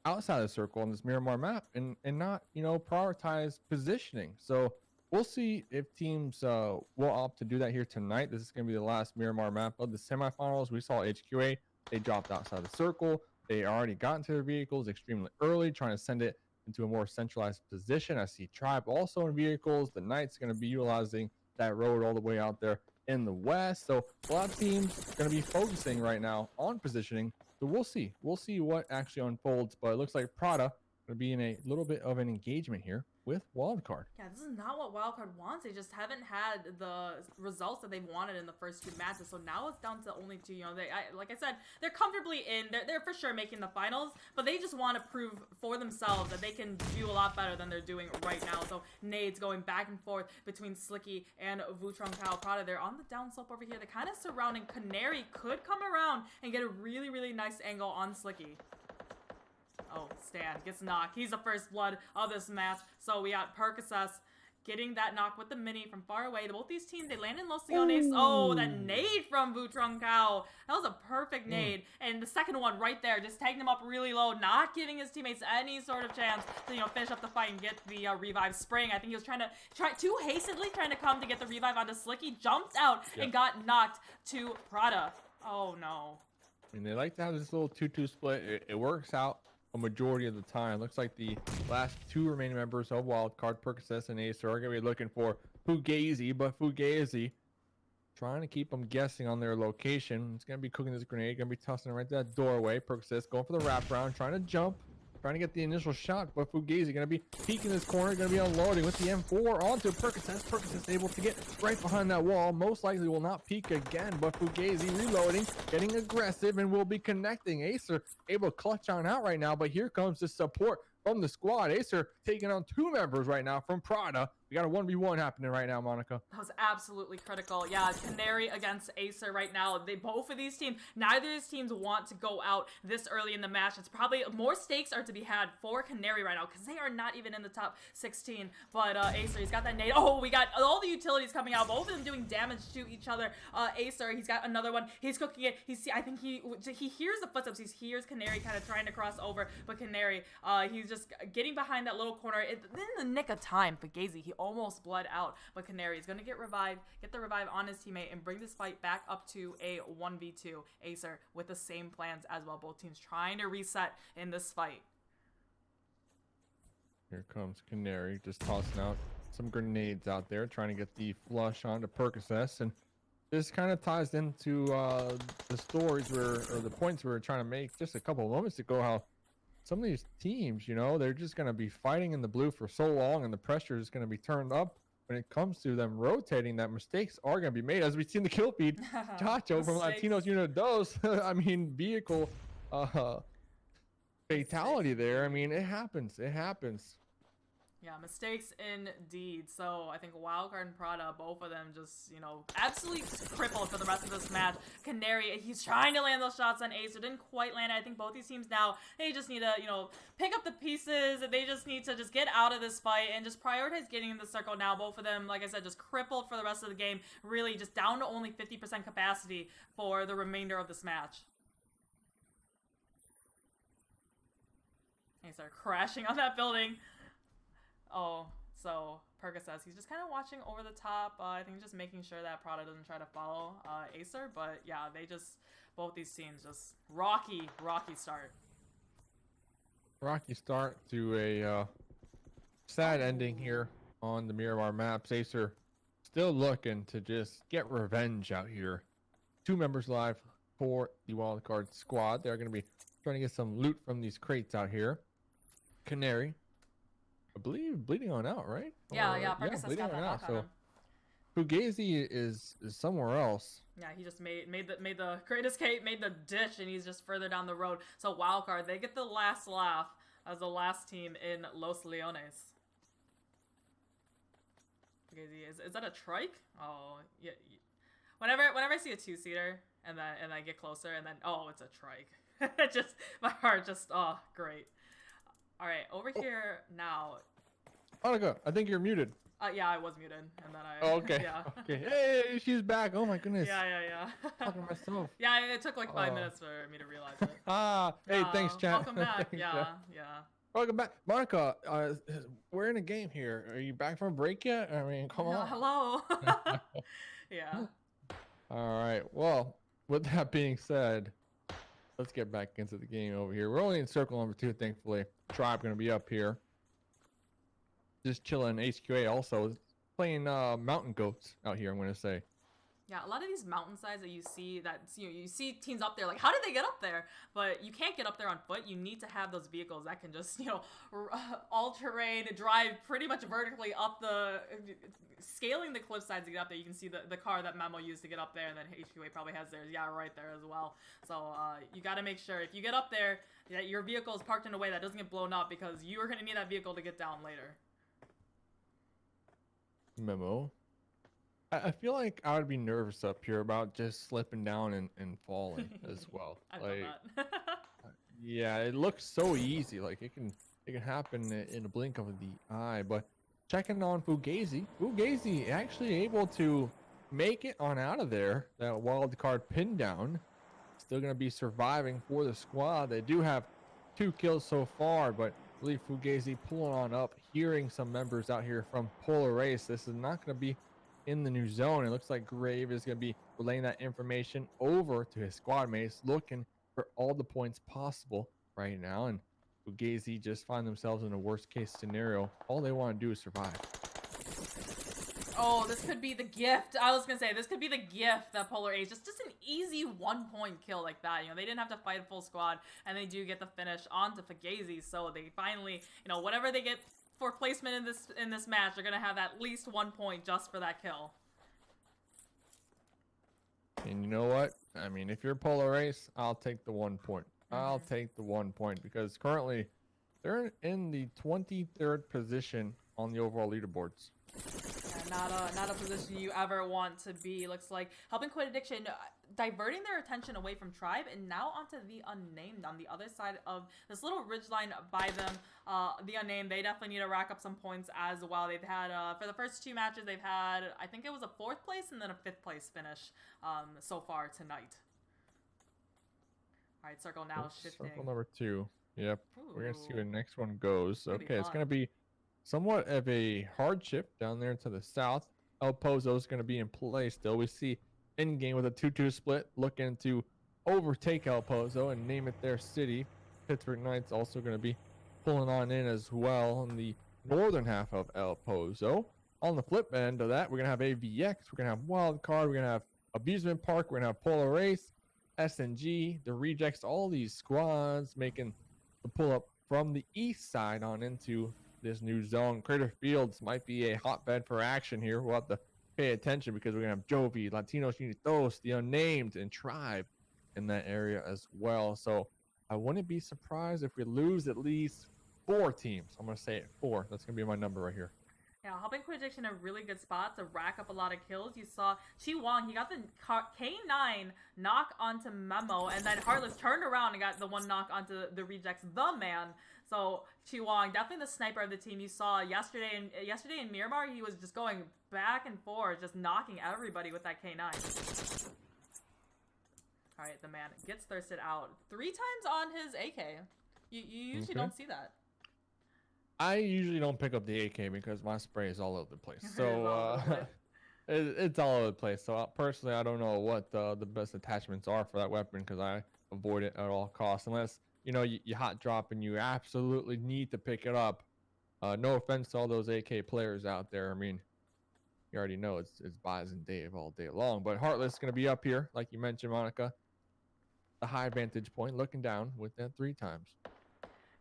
outside the circle on this Miramar map and not, you know, prioritize positioning. So we'll see if teams will opt to do that here tonight. This is going to be the last Miramar map of the semifinals. We saw HQA, they dropped outside the circle. They already got into their vehicles extremely early, trying to send it into a more centralized position. I see Tribe also in vehicles. The Knights going to be utilizing that road all the way out there in the west. So a lot of teams going to be focusing right now on positioning. So we'll see. We'll see what actually unfolds. But it looks like Prada going to be in a little bit of an engagement here with Wildcard. Yeah, this is not what Wildcard wants. They just haven't had the results that they've wanted in the first 2 matches. So now it's down to only 2. You know, like I said, they're comfortably in. They're for sure making the finals, but they just want to prove for themselves that they can do a lot better than they're doing right now. So nades going back and forth between Slicky and Vutrong Kao Prada. They're on the down slope over here. They're kind of surrounding. Canary could come around and get a really, really nice angle on Slicky. Oh, Stan gets knocked. He's the first blood of this match. So we got Percocet getting that knock with the mini from far away. Both these teams, they land in Los Leones. Oh, that nade from Vutrong Kao. That was a perfect nade. And the second one right there, just tagging him up really low, not giving his teammates any sort of chance to, you know, finish up the fight and get the revive. Spring, I think he was trying too hastily trying to come to get the revive onto Slicky. Jumped out and got knocked to Prada. Oh, no. I mean, they like to have this little 2-2 split. It works out a majority of the time. Looks like the last 2 remaining members of Wildcard, Percocet and Ace, are going to be looking for Fugazi, but Fugazi trying to keep them guessing on their location. It's going to be cooking this grenade, going to be tossing it right to that doorway. Percocet going for the wraparound, trying to jump, trying to get the initial shot, but Fugazi going to be peeking this corner, going to be unloading with the M4 onto Percocet. Percocet's able to get right behind that wall. Most likely will not peek again, but Fugazi reloading, getting aggressive, and will be connecting. Acer able to clutch on out right now, but here comes the support from the squad. Acer taking on 2 members right now from Prada. We got a 1v1 happening right now, Monica. That was absolutely critical. Yeah, Canary against Acer right now. Both of these teams, neither of these teams want to go out this early in the match. It's probably more stakes are to be had for Canary right now because they are not even in the top 16. But Acer, he's got that nade. Oh, we got all the utilities coming out. Both of them doing damage to each other. Acer, he's got another one. He's cooking it. I think he hears the footsteps. He hears Canary kind of trying to cross over, but Canary, he's just getting behind that little corner. In the nick of time, Fugazi, he almost bled out, but Canary is going to get the revive on his teammate and bring this fight back up to a 1v2. Acer with the same plans as well. Both teams trying to reset in this fight. Here comes Canary, just tossing out some grenades out there, trying to get the flush onto Percocet. And this kind of ties into the stories or the points we were trying to make just a couple of moments ago, how some of these teams, you know, they're just going to be fighting in the blue for so long, and the pressure is going to be turned up when it comes to them rotating, that mistakes are going to be made. As we've seen the kill feed, Chacho from Latinos Unidos, I mean, vehicle fatality there. I mean, it happens. It happens. Yeah, mistakes indeed. So I think Wildcard and Prada, both of them just, you know, absolutely crippled for the rest of this match. Canary, he's trying to land those shots on Ace. It didn't quite land. I think both these teams now, they just need to, you know, pick up the pieces. They just need to just get out of this fight and just prioritize getting in the circle now. Both of them, like I said, just crippled for the rest of the game. Really just down to only 50% capacity for the remainder of this match. They start crashing on that building. Oh, so Percocet, he's just kind of watching over the top. I think just making sure that Prada doesn't try to follow Acer. But yeah, both these teams just rocky start. Rocky start to a sad ending here on the Miramar maps. Acer still looking to just get revenge out here. 2 members live for the Wildcard squad. They're going to be trying to get some loot from these crates out here. Canary, I believe, bleeding on out, right? Yeah, Percocet's got that knock on him. Fugazi is somewhere else. Yeah, he just made the great escape, made the ditch, and he's just further down the road. So Wildcard, they get the last laugh as the last team in Los Leones. Fugazi, is that a trike? Oh, yeah. Whenever I see a 2-seater and I get closer and then it's a trike. Just my heart just great. All right, over here now. Monica, I think you're muted. Yeah, I was muted, and then I. Oh, okay. Yeah. Okay. Hey, she's back. Oh my goodness. Yeah. Talking to myself. Yeah, it took like 5 minutes for me to realize it. Hey, thanks, chat. Welcome back. Thanks, yeah. chat. Welcome back, Monica. We're in a game here. Are you back from break yet? I mean, come on. Hello. Yeah. All right. Well, with that being said, let's get back into the game over here. We're only in circle number 2, thankfully. Tribe gonna be up here. Just chilling. HQA also playing Mountain Goats out here, I'm gonna say. Yeah, a lot of these mountainsides that you see, you see teams up there, like, how did they get up there? But you can't get up there on foot. You need to have those vehicles that can just, all terrain, drive pretty much vertically up scaling the cliff sides to get up there. You can see the car that Memo used to get up there, and then HQA probably has theirs, right there as well. So you got to make sure if you get up there that your vehicle is parked in a way that doesn't get blown up, because you are going to need that vehicle to get down later. Memo. I feel like I would be nervous up here about just slipping down and falling as well. I like, love that. yeah, it looks so easy. Like it can happen in a blink of the eye. But checking on Fugazi actually able to make it on out of there. That wild card pin down. Still gonna be surviving for the squad. They do have 2 kills so far, but I believe Fugazi pulling on up, hearing some members out here from Polar Race. This is not gonna be in the new zone. It looks like Grave is going to be relaying that information over to his squad mates, looking for all the points possible right now. And Fugazi just find themselves in a worst case scenario. All they want to do is survive. Oh, this could be the gift. I was gonna say, this could be the gift that Polar Ace, just an easy 1-point kill like that. They didn't have to fight a full squad, and they do get the finish onto Fugazi. So they finally, whatever they get for placement in this match, they're gonna have at least 1 point just for that kill. And you know what? I mean, if you're Polar Race, I'll take the 1 point. I'll take the 1 point, because currently they're in the 23rd position on the overall leaderboards. Yeah, not a position you ever want to be. Looks like Helping Quit Addiction diverting their attention away from Tribe and now onto the Unnamed on the other side of this little ridgeline by them. The Unnamed, they definitely need to rack up some points as well. They've had, for the first 2 matches, they've had, I think it was a 4th place and then a 5th place finish so far tonight. All right, circle now shifting. Circle number 2. Yep. Ooh. We're going to see where the next one goes. Okay, it's fun. going to be somewhat of a hardship down there to the south. El Pozo is going to be in play still. We see in-game with a 2-2 split, looking to overtake El Pozo and name it their city. Pittsburgh Knights also going to be pulling on in as well in the northern half of El Pozo. On the flip end of that, we're going to have AVX, we're going to have Wildcard, we're going to have AbusementPrk, we're going to have Polar Race, SNG, the Rejects, all these squads making the pull-up from the east side on into this new zone. Crater Fields might be a hotbed for action here. We'll have to pay attention, because we're going to have Jovi, Latinos Unidos, the Unnamed, and Tribe in that area as well. So I wouldn't be surprised if we lose at least 4 teams. I'm going to say it, 4. That's going to be my number right here. Yeah, Helping Quit Addiction in a really good spot to rack up a lot of kills. You saw Chi Wong, he got the K9 knock onto Memo, and then Heartless turned around and got the 1 knock onto the Rejects, the man. So Chi Wong, definitely the sniper of the team. You saw yesterday in Miramar, he was just going back and forth, just knocking everybody with that K9. All right, the man gets thirsted out 3 times on his AK. You usually don't see that. I usually don't pick up the AK because my spray is all over the place. So it's all over the place. So personally, I don't know what the best attachments are for that weapon, because I avoid it at all costs, unless you hot drop and you absolutely need to pick it up. No offense to all those AK players out there. I mean, you already know it's Bison Dave all day long. But Heartless is going to be up here, like you mentioned, Monica. The high vantage point, looking down with that 3 times.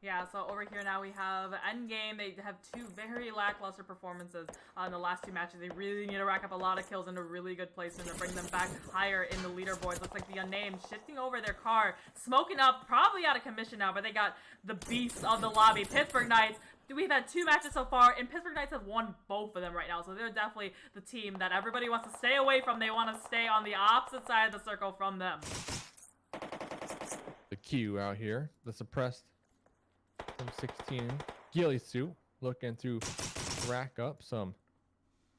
Yeah, so over here now we have Endgame. They have 2 very lackluster performances on the last 2 matches. They really need to rack up a lot of kills in a really good place and to bring them back higher in the leaderboards. Looks like the Unnamed shifting over their car, smoking up, probably out of commission now, but they got the beasts of the lobby, Pittsburgh Knights. We've had 2 matches so far, and Pittsburgh Knights have won both of them right now, so they're definitely the team that everybody wants to stay away from. They want to stay on the opposite side of the circle from them. The Q out here, the suppressed M16 ghillie suit, looking to rack up some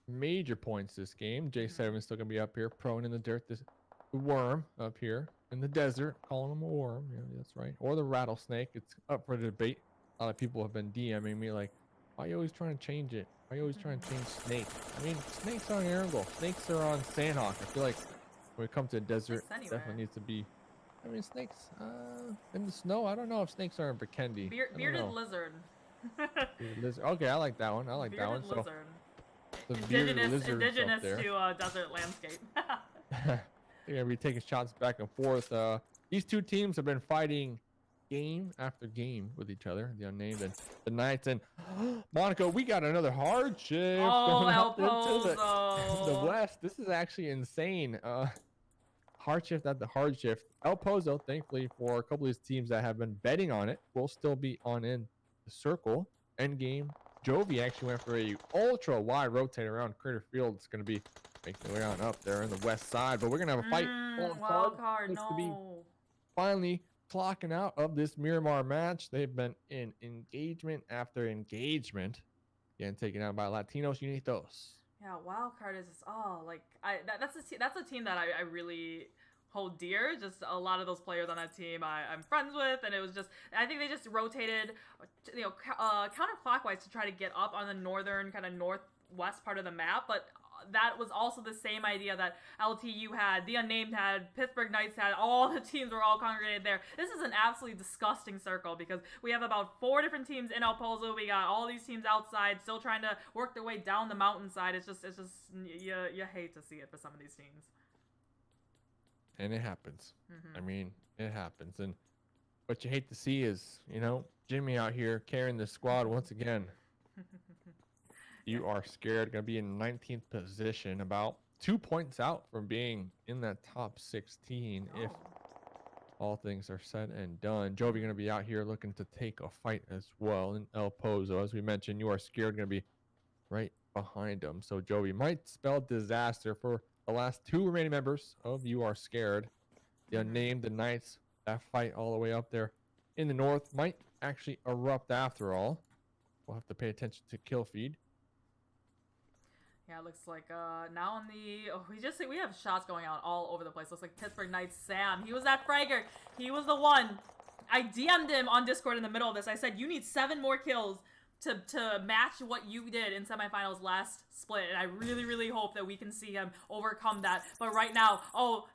major points this game. J7 is still gonna be up here, prone in the dirt. The worm up here in the desert, calling him a worm. Yeah, that's right. Or the rattlesnake. It's up for debate. A lot of people have been DMing me like, why are you always trying to change it? Why are you always trying to change snake? I mean, snakes are on Erangel. Snakes are on Sanhok. I feel like when it comes to the desert, definitely needs to be. I mean, snakes in the snow. I don't know if snakes are in Vikendi. Bearded lizard. Bearded lizard. Okay, I like that one. I like that one. Lizard. the bearded lizards indigenous up there. to desert landscape. They're gonna be taking shots back and forth. These two teams have been fighting game after game with each other, the unnamed and the Knights. And Monaco, we got another hard shift going El out into the Pozo. west. This is actually insane. Hard shift at the hard shift. El Pozo, thankfully for a couple of these teams that have been betting on it, will still be on in the circle. Endgame. Jovi actually went for a ultra wide rotate around Crater Field. It's going to be making their way on up there in the west side, but we're going to have a fight. Wildcard, To be no. finally clocking out of this Miramar match. They've been in engagement after engagement, getting taken out by Latinos Unidos. Yeah, Wildcard is just, that's a team that I really hold dear. Just a lot of those players on that team I'm friends with, and it was just, I think they just rotated, counterclockwise to try to get up on the northern, kind of northwest part of the map, but that was also the same idea that LTU had, the Unnamed had, Pittsburgh Knights had, all the teams were all congregated there. This is an absolutely disgusting circle because we have about 4 different teams in El Pozo. We got all these teams outside still trying to work their way down the mountainside. It's just you hate to see it for some of these teams. And it happens. I mean, it happens. And what you hate to see is, Jimmy out here carrying the squad once again. You are scared. Going to be in 19th position, about 2 points out from being in that top 16 if all things are said and done. Jovi going to be out here looking to take a fight as well in El Pozo. As we mentioned, you are scared going to be right behind him. So Jovi might spell disaster for the last 2 remaining members of You Are Scared. The Unnamed, the Knights, that fight all the way up there in the north might actually erupt after all. We'll have to pay attention to kill feed. Yeah, it looks like now on the we have shots going out all over the place. Looks like Pittsburgh Knights Sam. He was that fragger. He was the one. I DM'd him on Discord in the middle of this. I said, you need 7 more kills to match what you did in semifinals last split, and I really, really hope that we can see him overcome that. But right now,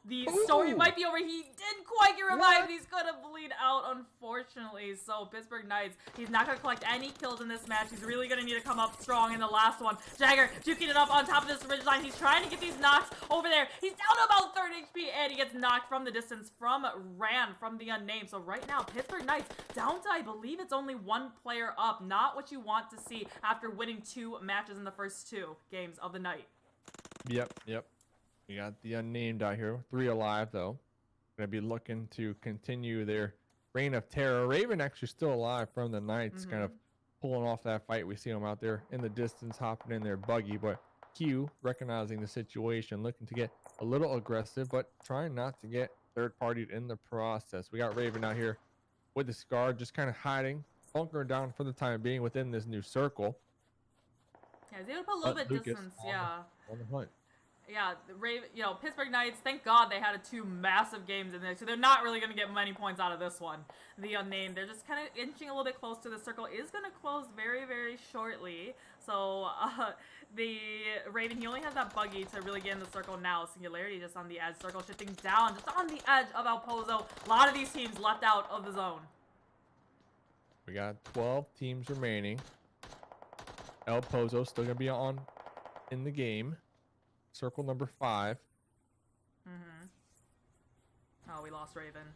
the story might be over. He didn't quite get revived. He's gonna bleed out, unfortunately. So Pittsburgh Knights, he's not gonna collect any kills in this match. He's really gonna need to come up strong in the last one. Jagger juking it up on top of this ridge line. He's trying to get these knocks over there. He's down to about 30 HP, and he gets knocked from the distance from Ran, from the Unnamed. So right now, Pittsburgh Knights down to, I believe it's only 1 player up. Not what you want to see after winning 2 matches in the first 2 games of the night. Yep. We got the Unnamed out here. 3 alive, though. Gonna be looking to continue their reign of terror. Raven actually still alive from the Knights, kind of pulling off that fight. We see him out there in the distance, hopping in their buggy, but Q, recognizing the situation, looking to get a little aggressive, but trying not to get third-partied in the process. We got Raven out here with the Scar, just kind of hiding, bunkering down for the time being within this new circle. Yeah, he's able to put a little bit distance, on the hunt. Yeah, Pittsburgh Knights, thank God they had 2 massive games in there, so they're not really going to get many points out of this one. The Unnamed, they're just kind of inching a little bit close to the circle. Is going to close very, very shortly. So, the Raven, he only has that buggy to really get in the circle now. Singularity just on the edge, circle shifting down, just on the edge of El Pozo. A lot of these teams left out of the zone. We got 12 teams remaining. El Pozo still going to be on in the game. Circle number 5. Oh, we lost Raven.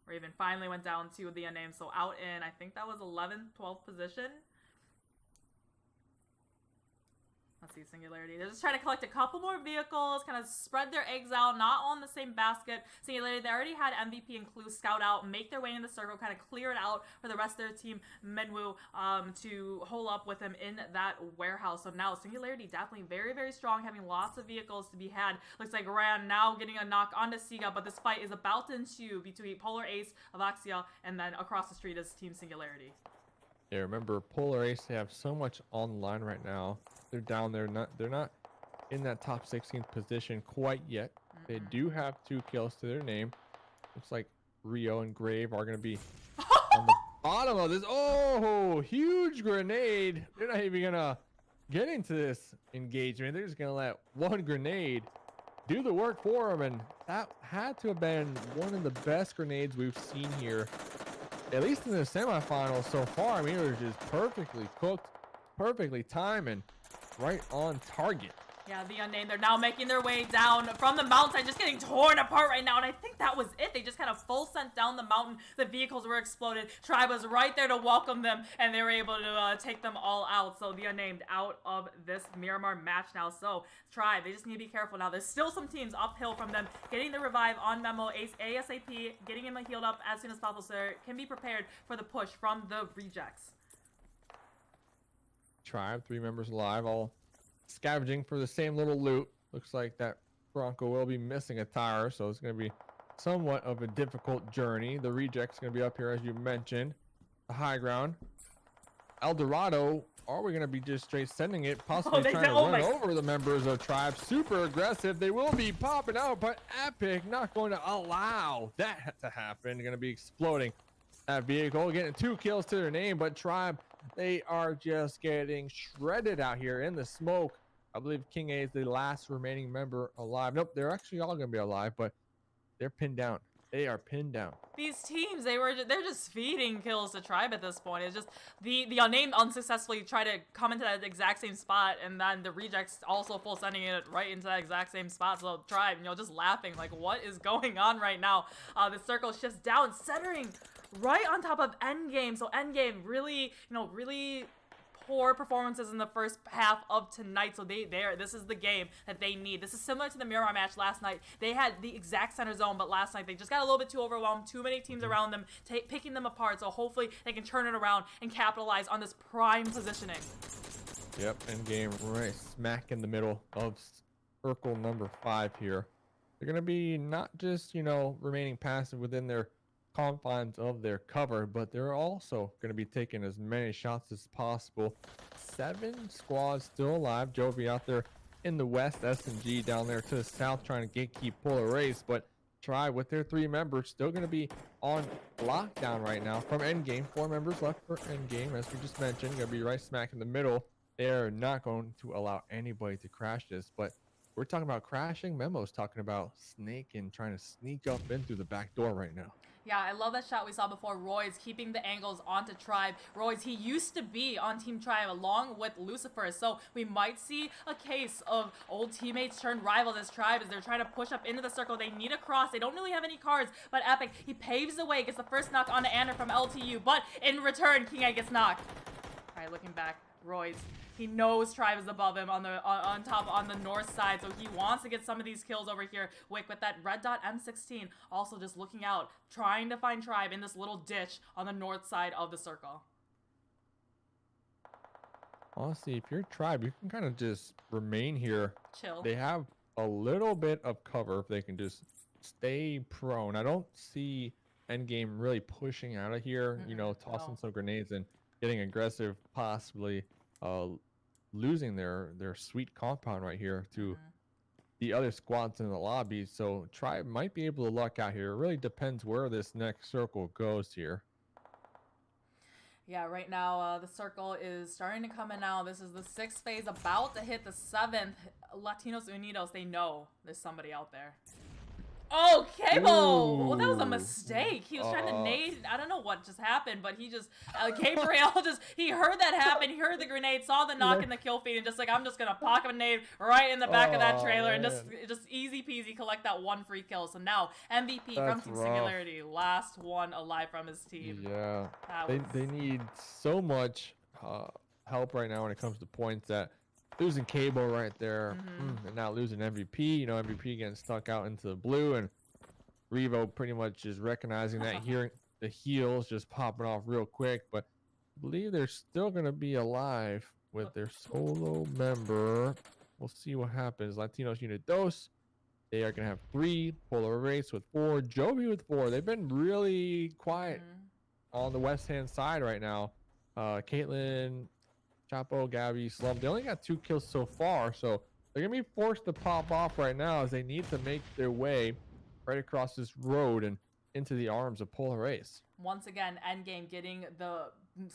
Raven finally went down to the Unnamed, so out in, I think that was 11th, 12th position. Let's see, Singularity. They're just trying to collect a couple more vehicles, kind of spread their eggs out, not all in the same basket. Singularity, they already had MVP and Clue scout out, make their way in the circle, kind of clear it out for the rest of their team, Menwu, to hole up with him in that warehouse. So now Singularity definitely very, very strong, having lots of vehicles to be had. Looks like Ran now getting a knock onto Siga, but this fight is about to ensue between Polar Ace, Avaxia, and then across the street is Team Singularity. Yeah, remember Polar Ace, they have so much online right now. They're down there, they're not in that top 16th position quite yet. They do have 2 kills to their name. Looks like Rio and Grave are going to be on the bottom of this. Oh, huge grenade. They're not even going to get into this engagement. They're just going to let 1 grenade do the work for them. And that had to have been one of the best grenades we've seen here, at least in the semifinals so far. I mean, it was just perfectly cooked, perfectly timed, and right on target. Yeah, the unnamed, they're now making their way down from the mountainside, just getting torn apart right now, and I think that was it. They just kind of full sent down the mountain. The vehicles were exploded. Tribe was right there to welcome them, and they were able to take them all out. So the unnamed out of this Miramar match now. So Tribe, they just need to be careful now. There's still some teams uphill from them. Getting the revive on Memo, ASAP, getting him healed up as soon as possible so they can be prepared for the push from the rejects. Tribe, 3 members alive, all scavenging for the same little loot. Looks like that Bronco will be missing a tire, so it's going to be somewhat of a difficult journey. The reject's going to be up here, as you mentioned. The high ground. El Dorado, are we going to be just straight sending it? Possibly trying to run over the members of Tribe. Super aggressive. They will be popping out, but Epic not going to allow that to happen. Going to be exploding that vehicle, getting 2 kills to their name, but Tribe, they are just getting shredded out here in the smoke. I believe King A is the last remaining member alive. Nope, they're actually all gonna be alive, but they're pinned down. They are pinned down. These teams, they're just feeding kills to Tribe at this point. It's just the unnamed unsuccessfully try to come into that exact same spot, and then the rejects also full sending it right into that exact same spot. So Tribe, just laughing like, what is going on right now? The circle shifts down, centering right on top of Endgame. So Endgame really, really poor performances in the first half of tonight. So this is the game that they need. This is similar to the Miramar match last night. They had the exact center zone, but last night they just got a little bit too overwhelmed. Too many teams around them, picking them apart. So hopefully they can turn it around and capitalize on this prime positioning. Yep, Endgame right smack in the middle of circle number 5 here. They're gonna be not just remaining passive within their confines of their cover, but they're also going to be taking as many shots as possible. 7 squads still alive. Jovi out there in the west, S&G down there to the south trying to gatekeep Polar Race, but Tribe with their 3 members still going to be on lockdown right now from Endgame. 4 members left for Endgame, as we just mentioned, going to be right smack in the middle. They're not going to allow anybody to crash this, but we're talking about crashing. Memo's talking about snaking, trying to sneak up in through the back door right now. Yeah, I love that shot we saw before. Roy's keeping the angles onto Tribe. Roy's, he used to be on Team Tribe along with Lucifer, so we might see a case of old teammates turned rivals as Tribe as they're trying to push up into the circle. They need a cross. They don't really have any cards, but Epic, he paves the way, gets the first knock onto Anna from LTU, but in return, King A gets knocked. All right, looking back, Roy's, he knows Tribe is above him on top on the north side, so he wants to get some of these kills over here. Wick with that red dot M16, also just looking out, trying to find Tribe in this little ditch on the north side of the circle. Honestly, if you're Tribe, you can kind of just remain here. Chill. They have a little bit of cover if they can just stay prone. I don't see Endgame really pushing out of here, tossing some grenades and getting aggressive, possibly losing their sweet compound right here to the other squads in the lobby. So Tribe might be able to luck out here. It really depends where this next circle goes here. Yeah, right now the circle is starting to come in now. This is the 6th phase, about to hit the 7th. Latinos Unidos, they know there's somebody out there. Oh, Cable! Well, that was a mistake. He was trying to nade. I don't know what just happened, but he just, Gabriel he heard that happen. He heard the grenade, saw the knock in the kill feed, and just like, I'm just going to pocket a nade right in the back of that trailer and just easy peasy collect that 1 free kill. So now, MVP from Team Singularity, last one alive from his team. Yeah. They need so much help right now when it comes to points that losing Cable right there, and now losing MVP. MVP getting stuck out into the blue, and Revo pretty much is recognizing that, hearing the heals just popping off real quick. But I believe they're still going to be alive with their solo member. We'll see what happens. Latinos Unidos, they are going to have 3. Polar Race with 4. Jovi with 4. They've been really quiet on the west-hand side right now. Caitlyn, Chapo, Gabby, Slum, they only got 2 kills so far, so they're gonna be forced to pop off right now as they need to make their way right across this road and into the arms of Polar Ace. Once again, Endgame getting the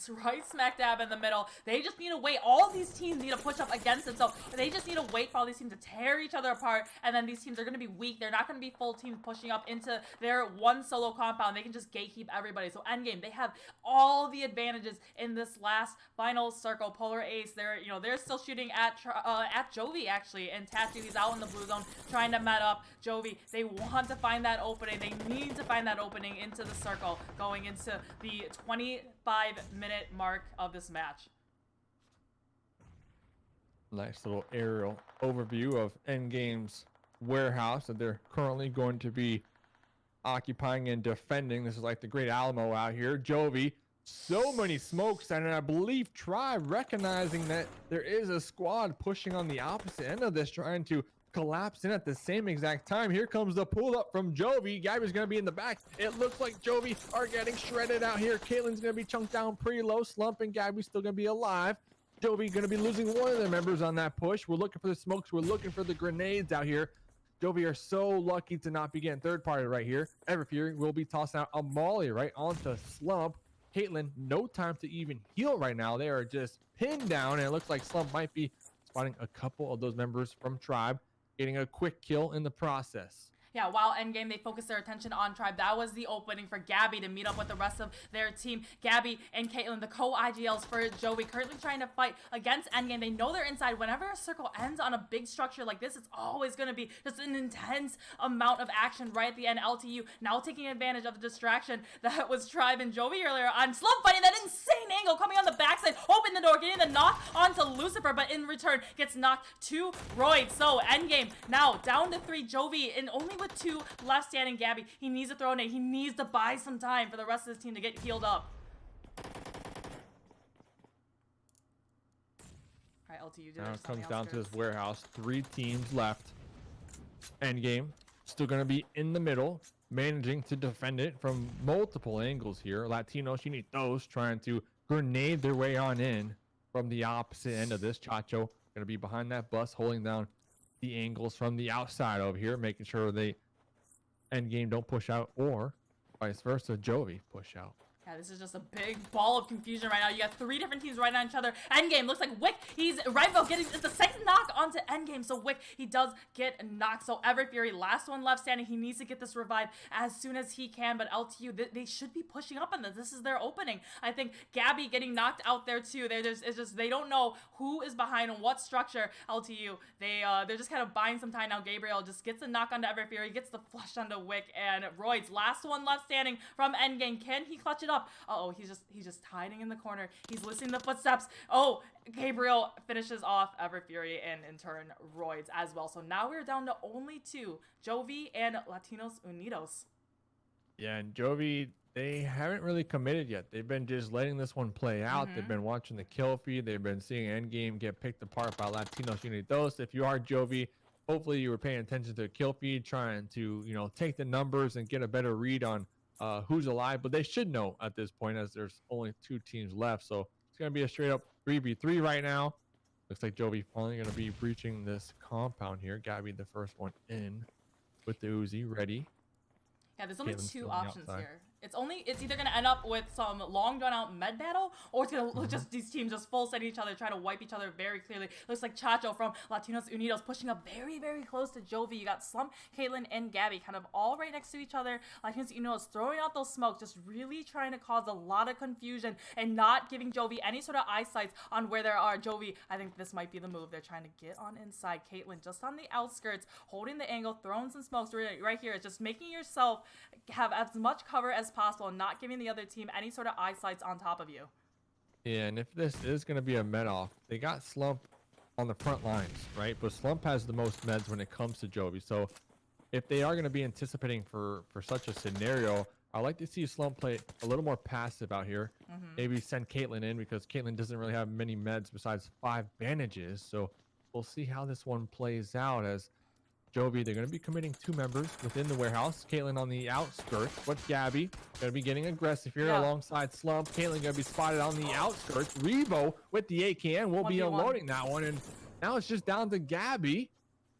right smack dab in the middle. They just need to wait. All of these teams need to push up against it, so they just need to wait for all these teams to tear each other apart, and then these teams are going to be weak. They're not going to be full teams pushing up into their one solo compound. They can just gatekeep everybody. So endgame, they have all the advantages in this last final circle. Polar Ace, they're still shooting at Jovi actually, and Tattoo, he's out in the blue zone trying to met up Jovi. They want to find that opening. They need to find that opening into the circle going into the 25-minute mark of this match. Nice little aerial overview of Endgame's warehouse that they're currently going to be occupying and defending. This is like the Great Alamo out here. Jovi, so many smokes, and I believe Tribe recognizing that there is a squad pushing on the opposite end of this, trying to collapse in at the same exact time. Here comes the pull up from Jovi. Gabby's gonna be in the back. It looks like Jovi are getting shredded out here. Caitlin's gonna be chunked down pretty low. Slump and Gabby's still gonna be alive. Jovi gonna be losing one of their members on that push. We're looking for the smokes. We're looking for the grenades out here. Jovi are so lucky to not be getting third party right here. Everfury will be tossing out a molly right onto Slump. Caitlin, no time to even heal right now. They are just pinned down, and it looks like Slump might be spotting a couple of those members from Tribe, getting a quick kill in the process. Yeah, while endgame, they focus their attention on Tribe. That was the opening for Gabby to meet up with the rest of their team. Gabby and Caitlin, the co-IGLs for Jovi, currently trying to fight against endgame. They know they're inside. Whenever a circle ends on a big structure like this, it's always going to be just an intense amount of action right at the end. LTU now taking advantage of the distraction that was Tribe and Jovi earlier on. Slump fighting that insane angle, coming on the backside, open the door, getting the knock onto Lucifer, but in return gets knocked to Royd. So endgame now down to 3. Jovi, and only with 2 left standing. Gabby, he needs to throw nade. He needs to buy some time for the rest of his team to get healed up. All right, LTU. Now it comes down to this warehouse. 3 teams left. Endgame still going to be in the middle, managing to defend it from multiple angles here. Latinos Unidos trying to grenade their way on in from the opposite end of this. Chacho going to be behind that bus, holding down the angles from the outside over here, making sure they endgame don't push out, or vice versa, Jovi push out. Yeah, this is just a big ball of confusion right now. You got 3 different teams right on each other. Endgame looks like Wick, he's right about getting the second knock onto Endgame. So Wick, he does get knocked. So Everfury, last one left standing. He needs to get this revived as soon as he can. But LTU, they should be pushing up on this. This is their opening. I think Gabby getting knocked out there too. They don't know who is behind and what structure. LTU, they're just kind of buying some time now. Gabriel just gets the knock onto Everfury, gets the flush onto Wick, and Royd's last one left standing from Endgame. Can he clutch it up? Uh-oh, he's just hiding in the corner. He's listening to the footsteps. Oh, Gabriel finishes off Everfury, and in turn Royds as well. So now we're down to only 2, Jovi and Latinos Unidos. Yeah, and Jovi, they haven't really committed yet. They've been just letting this one play out. They've been watching the kill feed. They've been seeing endgame get picked apart by Latinos Unidos. If you are Jovi, hopefully you were paying attention to the kill feed, trying to, take the numbers and get a better read on who's alive. But they should know at this point, as there's only 2 teams left. So it's going to be a straight up 3v3 right now. Looks like Jovi finally going to be breaching this compound here. Gabby, the first one in with the Uzi ready. Yeah, there's only 2 options here. It's either gonna end up with some long drawn out med battle, or it's gonna just these teams just full set each other, try to wipe each other very clearly. Looks like Chacho from Latinos Unidos pushing up very, very close to Jovi. You got Slump, Caitlin, and Gabby kind of all right next to each other. Latinos Unidos throwing out those smokes, just really trying to cause a lot of confusion and not giving Jovi any sort of eyesight on where there are. Jovi, I think this might be the move. They're trying to get on inside. Caitlin just on the outskirts, holding the angle, throwing some smokes right here. It's just making yourself have as much cover as possible and not giving the other team any sort of eyesights on top of you. Yeah, and if this is going to be a med off, they got Slump on the front lines, right? But Slump has the most meds when it comes to Jovi. So if they are going to be anticipating for such a scenario, I like to see Slump play a little more passive out here. Maybe send Caitlin in, because Caitlin doesn't really have many meds besides 5 bandages. So we'll see how this one plays out, as Jovi, they're going to be committing 2 members within the warehouse. Caitlin on the outskirts, but Gabby going to be getting aggressive here alongside Slump. Caitlin going to be spotted on the outskirts. Revo with the AKN will be unloading that one, and now it's just down to Gabby.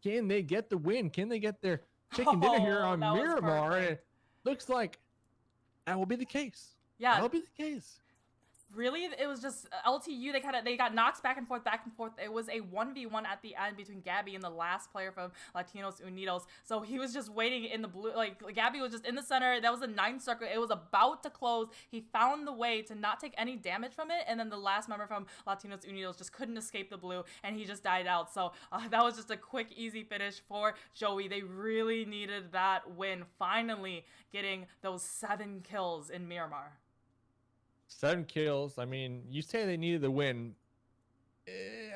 Can they get the win? Can they get their chicken dinner here on Miramar? And it looks like that will be the case. Yeah. That'll be the case. Really, it was just LTU. They got knocked back and forth, back and forth. It was a 1v1 at the end between Gabby and the last player from Latinos Unidos. So he was just waiting in the blue. Like Gabby was just in the center. That was a 9 circle. It was about to close. He found the way to not take any damage from it, and then the last member from Latinos Unidos just couldn't escape the blue, and he just died out. So that was just a quick, easy finish for Joey. They really needed that win. Finally getting those 7 kills in Miramar. 7 kills. I mean, you say they needed the win.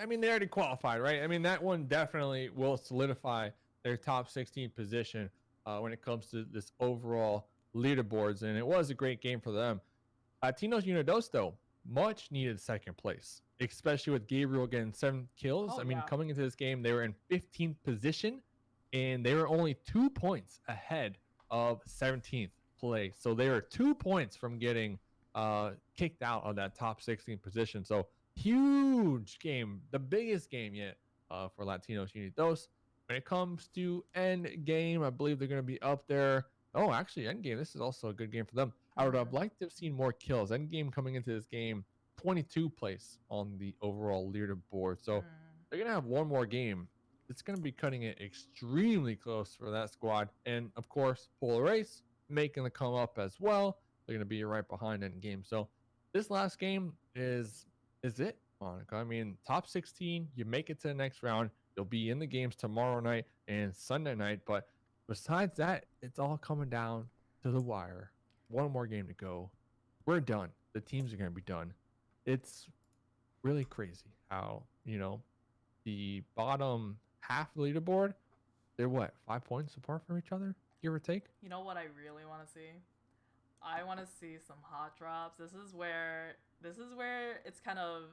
I mean, they already qualified, right? I mean, that one definitely will solidify their top 16 position when it comes to this overall leaderboards, and it was a great game for them. Latinos Unidos, though, much needed 2nd place, especially with Gabriel getting 7 kills. Oh, I mean, yeah. coming into this game, they were in 15th position, and they were only 2 points ahead of 17th place. So they were 2 points from getting kicked out of that top 16 position. So huge game, the biggest game yet for Latinos Unidos. When it comes to end game, I believe they're going to be up there. Oh, actually, end game, this is also a good game for them. I would have liked to have seen more kills. End game coming into this game, 22 place on the overall leaderboard. So they're going to have one more game. It's going to be cutting it extremely close for that squad. And of course, Polar Race making the come up as well. They're going to be right behind in game. So this last game is it, Monica. I mean, top 16, you make it to the next round. You'll be in the games tomorrow night and Sunday night. But besides that, it's all coming down to the wire. One more game to go. We're done. The teams are going to be done. It's really crazy how, you know, the bottom half leaderboard, they're what, 5 points apart from each other, give or take? You know what I really want to see? I want to see some hot drops. This is where it's kind of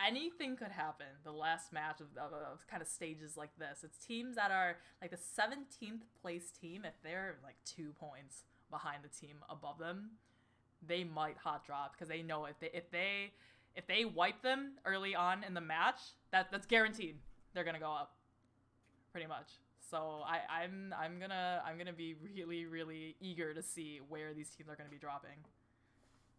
anything could happen. The last match of kind of stages like this. It's teams that are like the 17th place team. If they're like 2 points behind the team above them, they might hot drop because they know if they wipe them early on in the match, that's guaranteed. They're gonna go up, pretty much. So I'm gonna be really, really eager to see where these teams are gonna be dropping.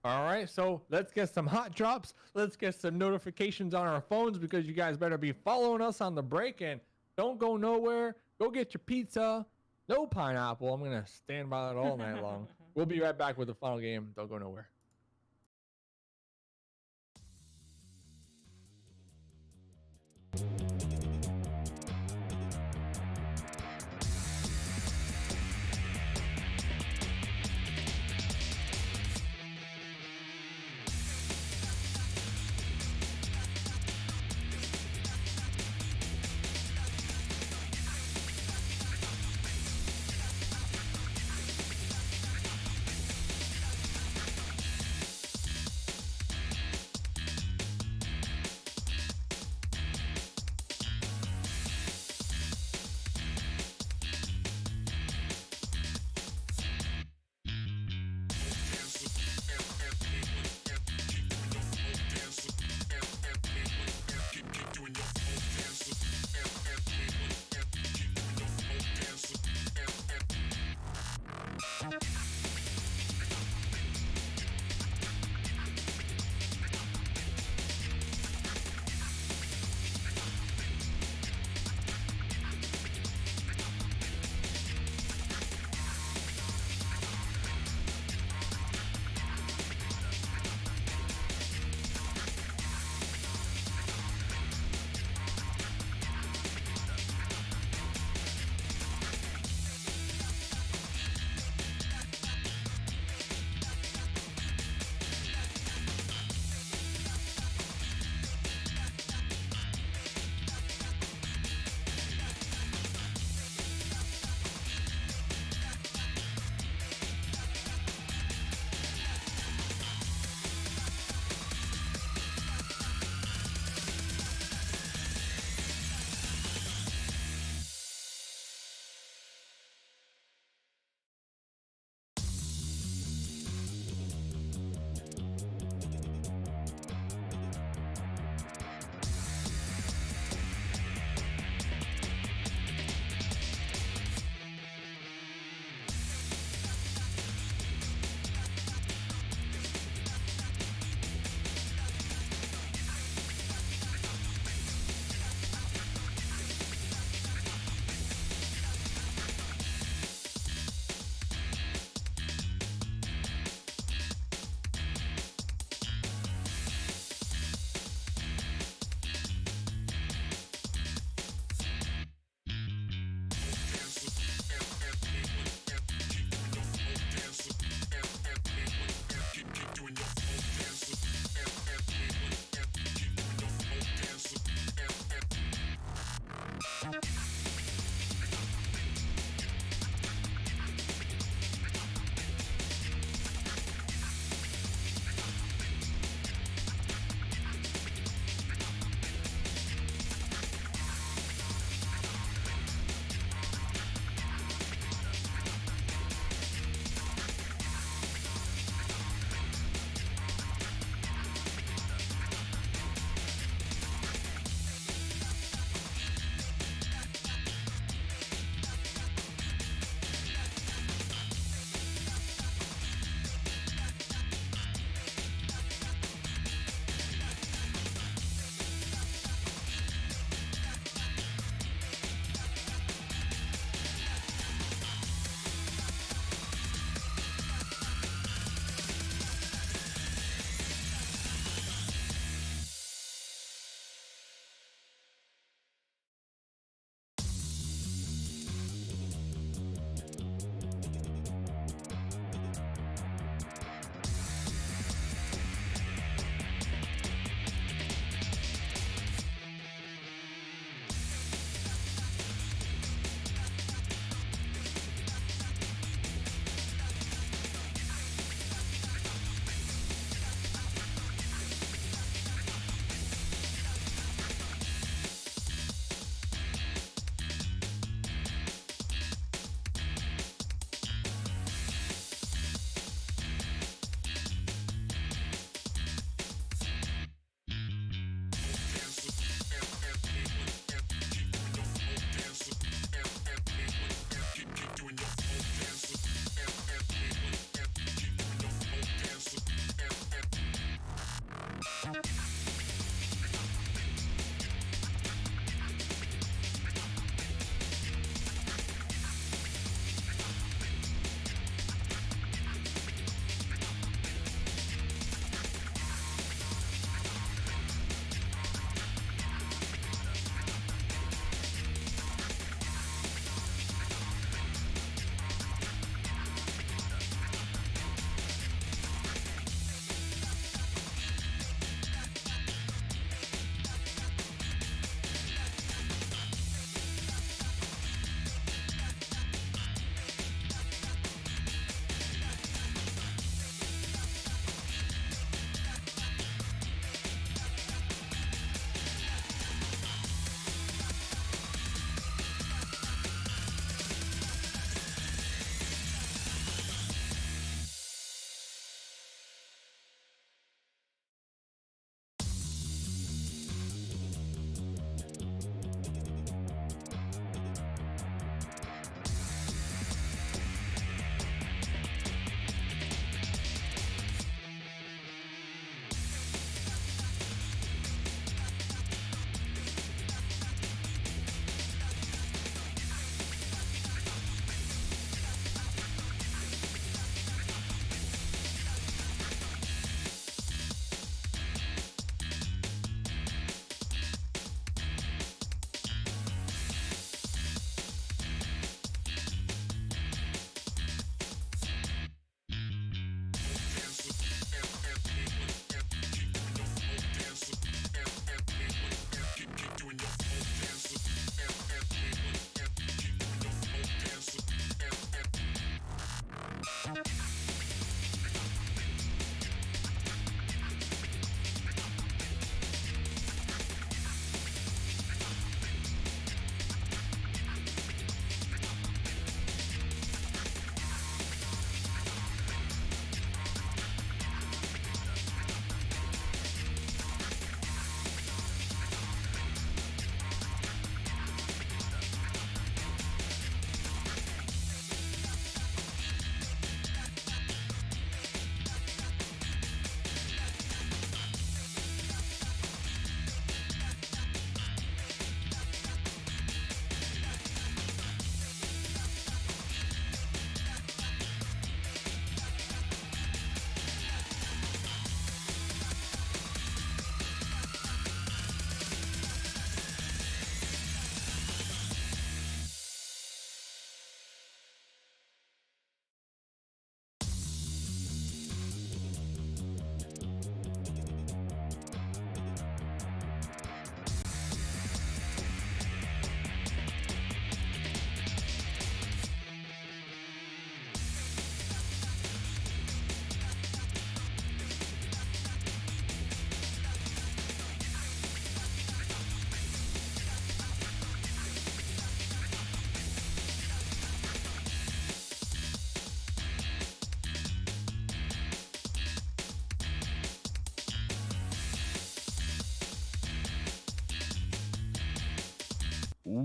All right, so let's get some hot drops. Let's get some notifications on our phones because you guys better be following us on the break and don't go nowhere. Go get your pizza. No pineapple. I'm gonna stand by that all night long. We'll be right back with the final game. Don't go nowhere.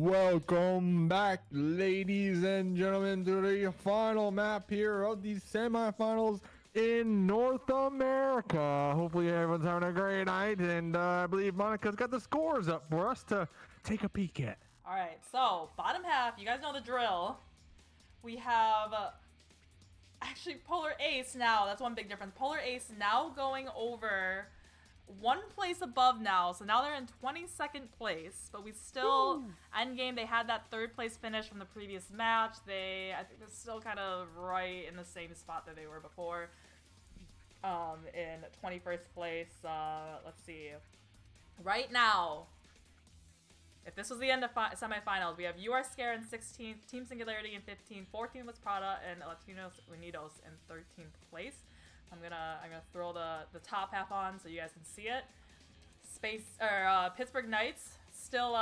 Welcome back, ladies and gentlemen, to the final map here of the semifinals in North America. Hopefully everyone's having a great night, and I believe Monica's got the scores up for us to take a peek at. All right, so bottom half, you guys know the drill. We have actually Polar Ace now. That's one big difference. Polar Ace now going over one place above now, so now they're in 22nd place, but we still end game. They had that 3rd place finish from the previous match. I think they're still kind of right in the same spot that they were before, in 21st place. Let's see, right now, if this was the end of semifinals, we have You Are Scared in 16th, Team Singularity in 15th, 14th was Prada, and Latinos Unidos in 13th place. I'm gonna throw the top half on so you guys can see it. Pittsburgh Knights still,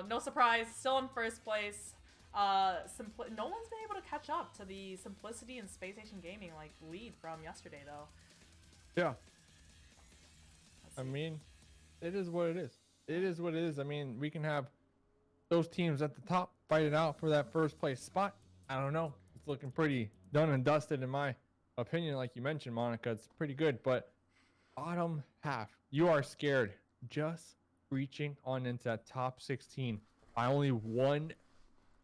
no surprise, still in 1st place. No one's been able to catch up to the Simplicity and Spacestation Gaming lead from yesterday though. Yeah. I mean, it is what it is. It is what it is. I mean, we can have those teams at the top fight it out for that 1st place spot. I don't know. It's looking pretty done and dusted in my opinion. Like you mentioned, Monica, it's pretty good. But bottom half, You Are Scared, just reaching on into that top 16 by only 1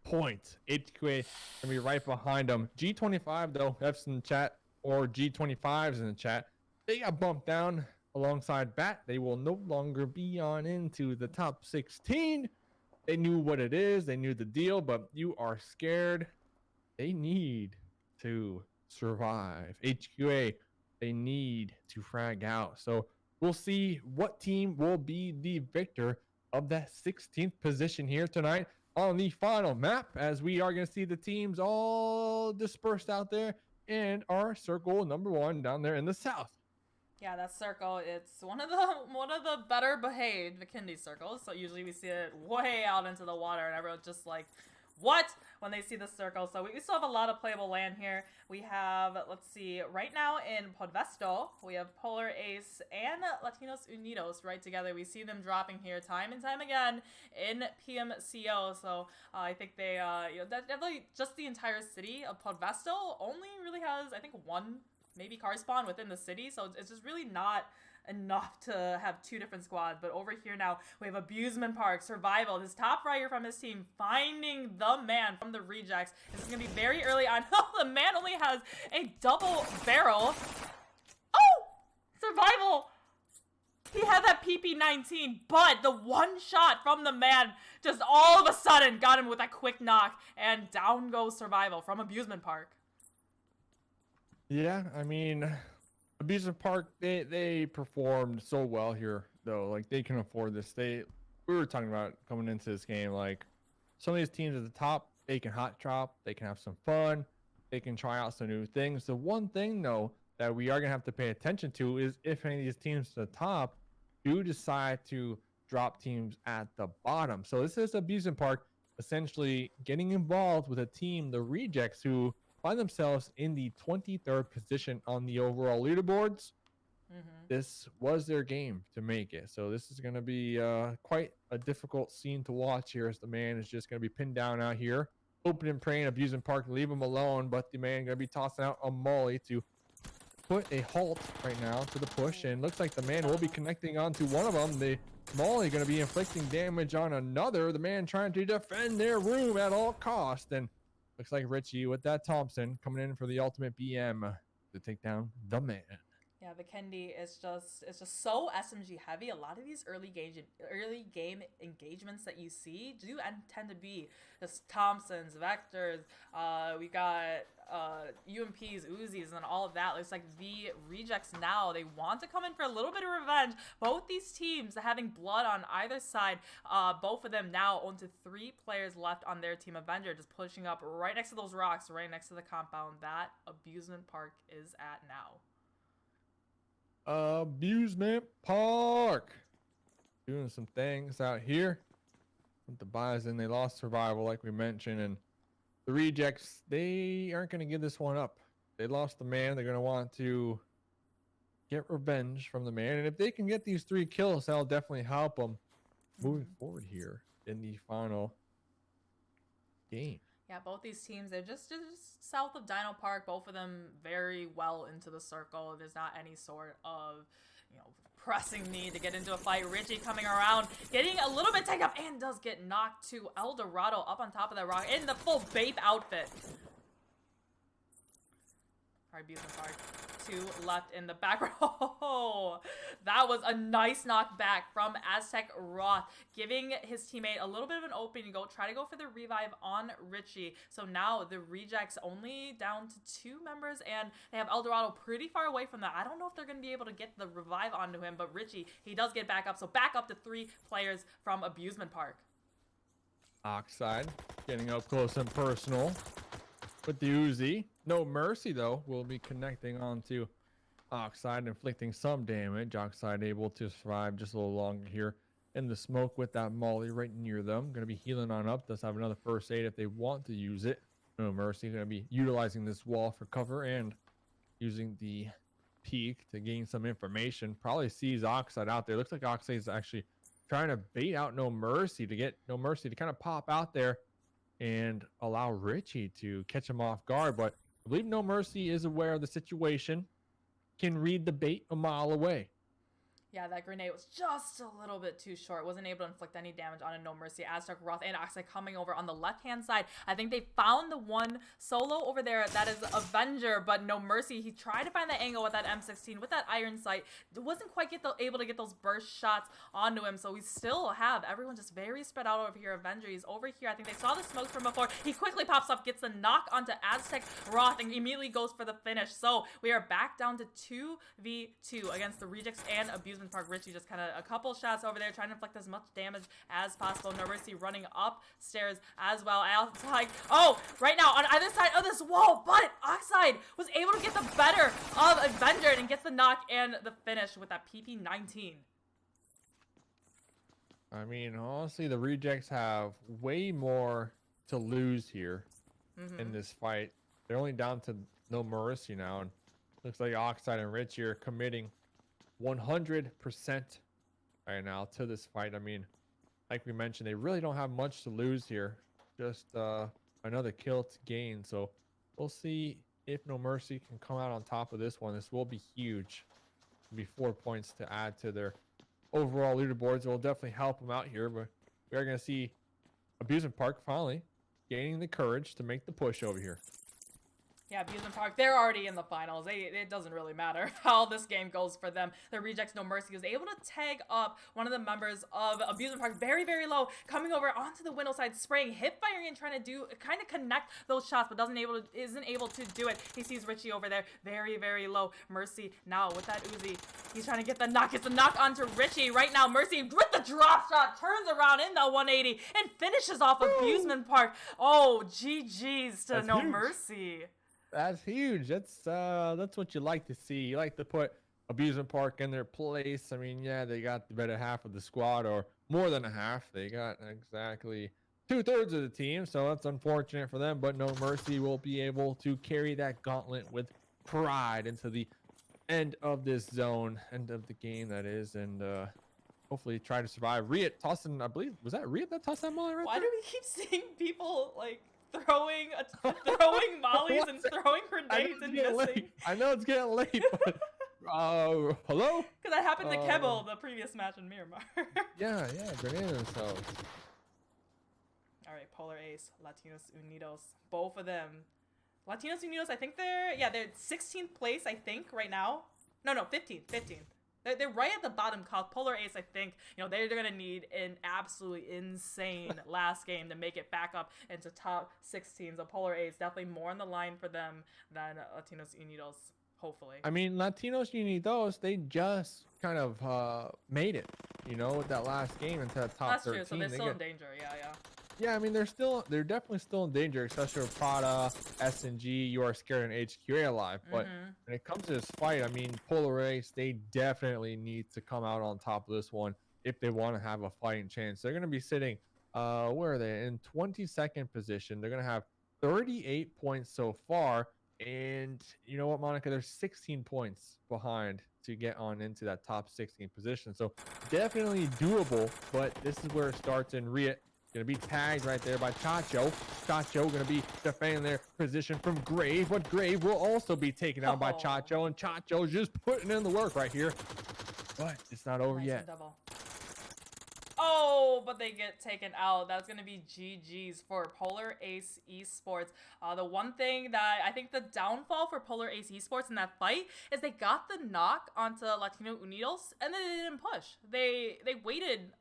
point. HQA gonna be right behind them. G25 though, F's in the chat, or G25's in the chat. They got bumped down alongside Bat. They will no longer be on into the top 16. They knew what it is. They knew the deal, but You Are Scared, they need to survive. HQA, they need to frag out. So we'll see what team will be the victor of that 16th position here tonight on the final map, as we are going to see the teams all dispersed out there in our circle number 1 down there in the south. Yeah, that circle, it's one of the better behaved Vikendi circles. So usually we see it way out into the water and everyone's just like, what? When they see the circle. So we still have a lot of playable land here. We have, let's see, right now in Podvesto, we have Polar Ace and Latinos Unidos right together. We see them dropping here time and time again in PMCO. So I think they, that definitely just the entire city of Podvesto only really has, I think, 1 maybe car spawn within the city, so it's just really not enough to have 2 different squads. But over here now we have AbusementPrk, Survival, his top fryer from his team, finding the man from the rejects. This is gonna be very early on. The man only has a double barrel. Oh, Survival, he had that PP19, but the 1 shot from the man just all of a sudden got him with that quick knock, and down goes Survival from AbusementPrk. Yeah, I mean, AbusementPrk, they performed so well here though. Like, they can afford this. We were talking about coming into this game, like, some of these teams at the top, they can hot drop, they can have some fun, they can try out some new things. The one thing though that we are gonna have to pay attention to is if any of these teams at the top do decide to drop teams at the bottom. So this is AbusementPrk essentially getting involved with a team, the Rejects, who find themselves in the 23rd position on the overall leaderboards. This was their game to make it. So this is going to be quite a difficult scene to watch here, as the man is just going to be pinned down out here. Hoping and praying AbusementPrk to leave him alone, but the man going to be tossing out a molly to put a halt right now to the push, and looks like the man will be connecting onto one of them. The molly going to be inflicting damage on another. The man trying to defend their room at all costs, and looks like Richie with that Thompson coming in for the ultimate BM to take down the man. Yeah, Vikendi is just so SMG heavy. A lot of these early game engagements that you see do tend to be just Thompsons, Vectors. We got UMPs, Uzis, and all of that. Looks like the Rejects now, they want to come in for a little bit of revenge. Both these teams having blood on either side. Both of them now own to 3 players left on their team. Avenger just pushing up right next to those rocks, right next to the compound that AbusementPrk is at now. AbusementPrk doing some things out here with the Bison. They lost Survival, like we mentioned, and the Rejects, they aren't going to give this one up. They lost the man. They're going to want to get revenge from the man, and if they can get these 3 kills, that'll definitely help them moving forward here in the final game. Yeah, both these teams, they're just south of Dino Park. Both of them very well into the circle. There's not any sort of, pressing need to get into a fight. Richie coming around, getting a little bit taken up, and does get knocked to El Dorado up on top of that rock in the full Bape outfit. Alright, Abusement Park. 2 left in the back row. That was a nice knockback from Aztec Roth, giving his teammate a little bit of an opening to try to go for the revive on Richie. So now the rejects only down to 2 members, and they have El Dorado pretty far away from that. I don't know if they're going to be able to get the revive onto him, but Richie, he does get back up. So back up to 3 players from Abusement Park. Oxide getting up close and personal with the Uzi. No mercy though. Will be connecting onto Oxide, inflicting some damage. Oxide able to survive just a little longer here in the smoke with that molly right near them. Going to be healing on up. Does have another first aid if they want to use it. No mercy. Going to be utilizing this wall for cover and using the peak to gain some information. Probably sees Oxide out there. Looks like Oxide is actually trying to bait out No Mercy to get No Mercy to kind of pop out there and allow Richie to catch him off guard. But I believe No Mercy is aware of the situation, can read the bait a mile away. Yeah, that grenade was just a little bit too short. Wasn't able to inflict any damage on a No Mercy. Aztec Roth and Oxide coming over on the left-hand side. I think they found the one solo over there that is Avenger, but No Mercy. He tried to find the angle with that M16, with that iron sight. Wasn't quite able to get those burst shots onto him, so we still have everyone just very spread out over here. Avenger, he's over here. I think they saw the smokes from before. He quickly pops up, gets the knock onto Aztec Roth, and immediately goes for the finish. So we are back down to 2v2 against the Rejects and Abusement Park. Richie just kind of a couple shots over there, trying to inflict as much damage as possible. No Mercy running upstairs as well. Outside, right now on either side of this wall, but Oxide was able to get the better of Avenger and gets the knock and the finish with that PP-19. I mean, honestly, the Rejects have way more to lose here in this fight. They're only down to No Mercy now, and looks like Oxide and Richie are committing 100% right now to this fight. I mean, like we mentioned, they really don't have much to lose here. Just another kill to gain. So we'll see if No Mercy can come out on top of this one. This will be huge. It'll be 4 points to add to their overall leaderboards. It will definitely help them out here. But we are going to see Abusement Park finally gaining the courage to make the push over here. Yeah, Abusement Park, they're already in the finals. It doesn't really matter how this game goes for them. The Rejects No Mercy was able to tag up one of the members of Abusement Park very, very low, coming over onto the window side, spraying, hip firing, and trying to kind of connect those shots, but isn't able to do it. He sees Richie over there, very, very low. Mercy now with that Uzi. He's trying to get the knock. Gets the knock onto Richie right now. Mercy with the drop shot, turns around in the 180 and finishes off Abusement Park. Oh, GG's to No Mercy. That's huge. That's what you like to see. You like to put Abusement Park in their place. I mean, yeah, they got the better half of the squad, or more than a half. They got exactly 2/3 of the team, so that's unfortunate for them. But No Mercy will be able to carry that gauntlet with pride into the end of this zone, end of the game, that is, and hopefully try to survive. Riot tossing, I believe, was that Riot that tossed that molly right Why there? do we keep seeing people like throwing mollies and throwing grenades and missing? I know it's getting late, but hello? Because that happened to Kebble the previous match in Miramar. yeah, grenade themselves. All right, Polar Ace, Latinos Unidos, both of them. Latinos Unidos, I think they're 16th place, I think, right now. No, 15th. They're right at the bottom. Called Polar Ace, I think. They're going to need an absolutely insane last game to make it back up into top 16. So Polar Ace, definitely more on the line for them than Latinos Unidos, hopefully. I mean, Latinos Unidos, they just kind of made it, with that last game into that top 13. That's true, so they're still in danger, yeah. Yeah, I mean, they're definitely still in danger, especially with Prada, SNG, You Are Scared, and HQA alive. But when it comes to this fight, I mean, Polar Ace, they definitely need to come out on top of this one if they want to have a fighting chance. They're going to be sitting, where are they? In 22nd position. They're going to have 38 points so far. And you know what, Monica? They're 16 points behind to get on into that top 16 position. So definitely doable, but this is where it starts in Riot. Gonna be tagged right there by Chacho. Chacho gonna be defending their position from Grave, but Grave will also be taken out by Chacho, and Chacho's just putting in the work right here. But it's not over yet. Double. Oh, but they get taken out. That's going to be GG's for Polar Ace Esports. The one thing that I think the downfall for Polar Ace Esports in that fight is they got the knock onto Latinos Unidos and then they didn't push. They waited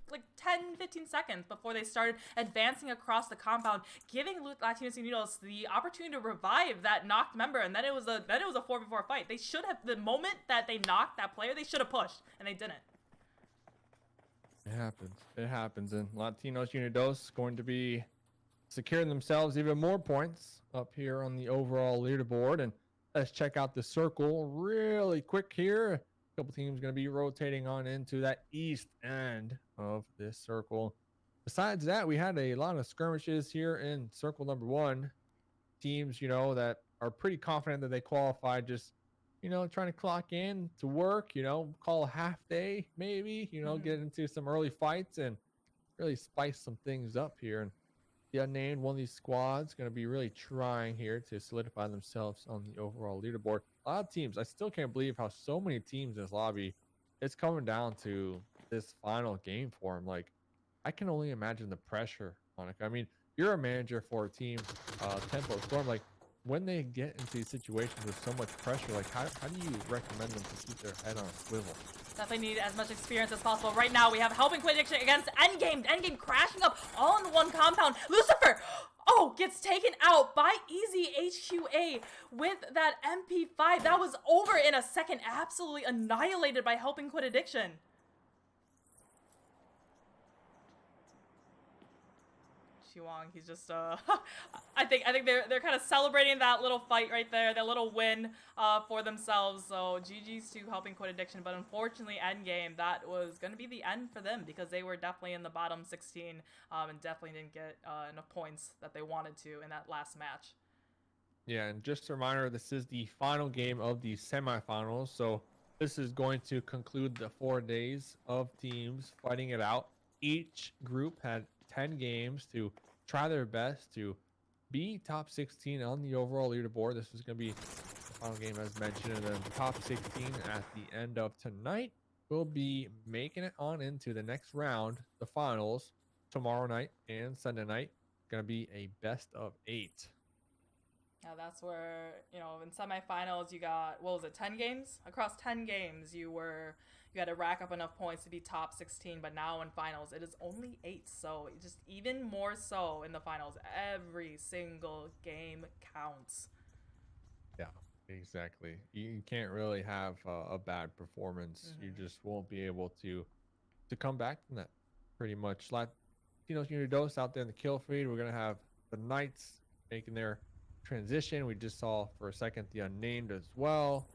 like 10-15 seconds before they started advancing across the compound, giving Latinos Unidos the opportunity to revive that knocked member, and then it was a 4v4 fight. They should have, the moment that they knocked that player, they should have pushed, and they didn't. It happens. It happens. And Latinos Unidos going to be securing themselves even more points up here on the overall leaderboard. And let's check out the circle really quick here. A couple teams going to be rotating on into that east end of this circle. Besides that, we had a lot of skirmishes here in circle number 1. Teams, that are pretty confident that they qualified, just trying to clock in to work, call a half day, maybe, get into some early fights and really spice some things up here. And the unnamed one of these squads going to be really trying here to solidify themselves on the overall leaderboard. A lot of teams, I still can't believe how so many teams in this lobby, it's coming down to this final game for them. Like, I can only imagine the pressure on it. I mean, you're a manager for a team, Tempo Storm, like, when they get into these situations with so much pressure, like how do you recommend them to keep their head on a swivel? Definitely need as much experience as possible. Right now, we have Helping Quit Addiction against Endgame. Endgame crashing up all in the one compound. Lucifer, gets taken out by Easy HQA with that MP5. That was over in a second. Absolutely annihilated by Helping Quit Addiction. Wong, he's just I think they're kind of celebrating that little fight right there, that little win for themselves. So GG's to Helping Quit Addiction, but unfortunately Endgame, that was going to be the end for them because they were definitely in the bottom 16 and definitely didn't get enough points that they wanted to in that last match. Yeah, and just a reminder, this is the final game of the semifinals, so this is going to conclude the 4 days of teams fighting it out. Each group had 10 games to try their best to be top 16 on the overall leaderboard. This is going to be the final game as mentioned, and then the top 16 at the end of tonight will be making it on into the next round, the finals, tomorrow night and Sunday night. Going to be a best of 8. Yeah, that's where, in semifinals you got, 10 games? Across 10 games you had to rack up enough points to be top 16, but now in finals it is only 8, so just even more so in the finals. Every single game counts. Yeah, exactly. You can't really have a bad performance. You just won't be able to come back from that, pretty much. Latinos Unidos out there in the kill feed. We're going to have the Knights making their transition. We just saw for a second the unnamed as well.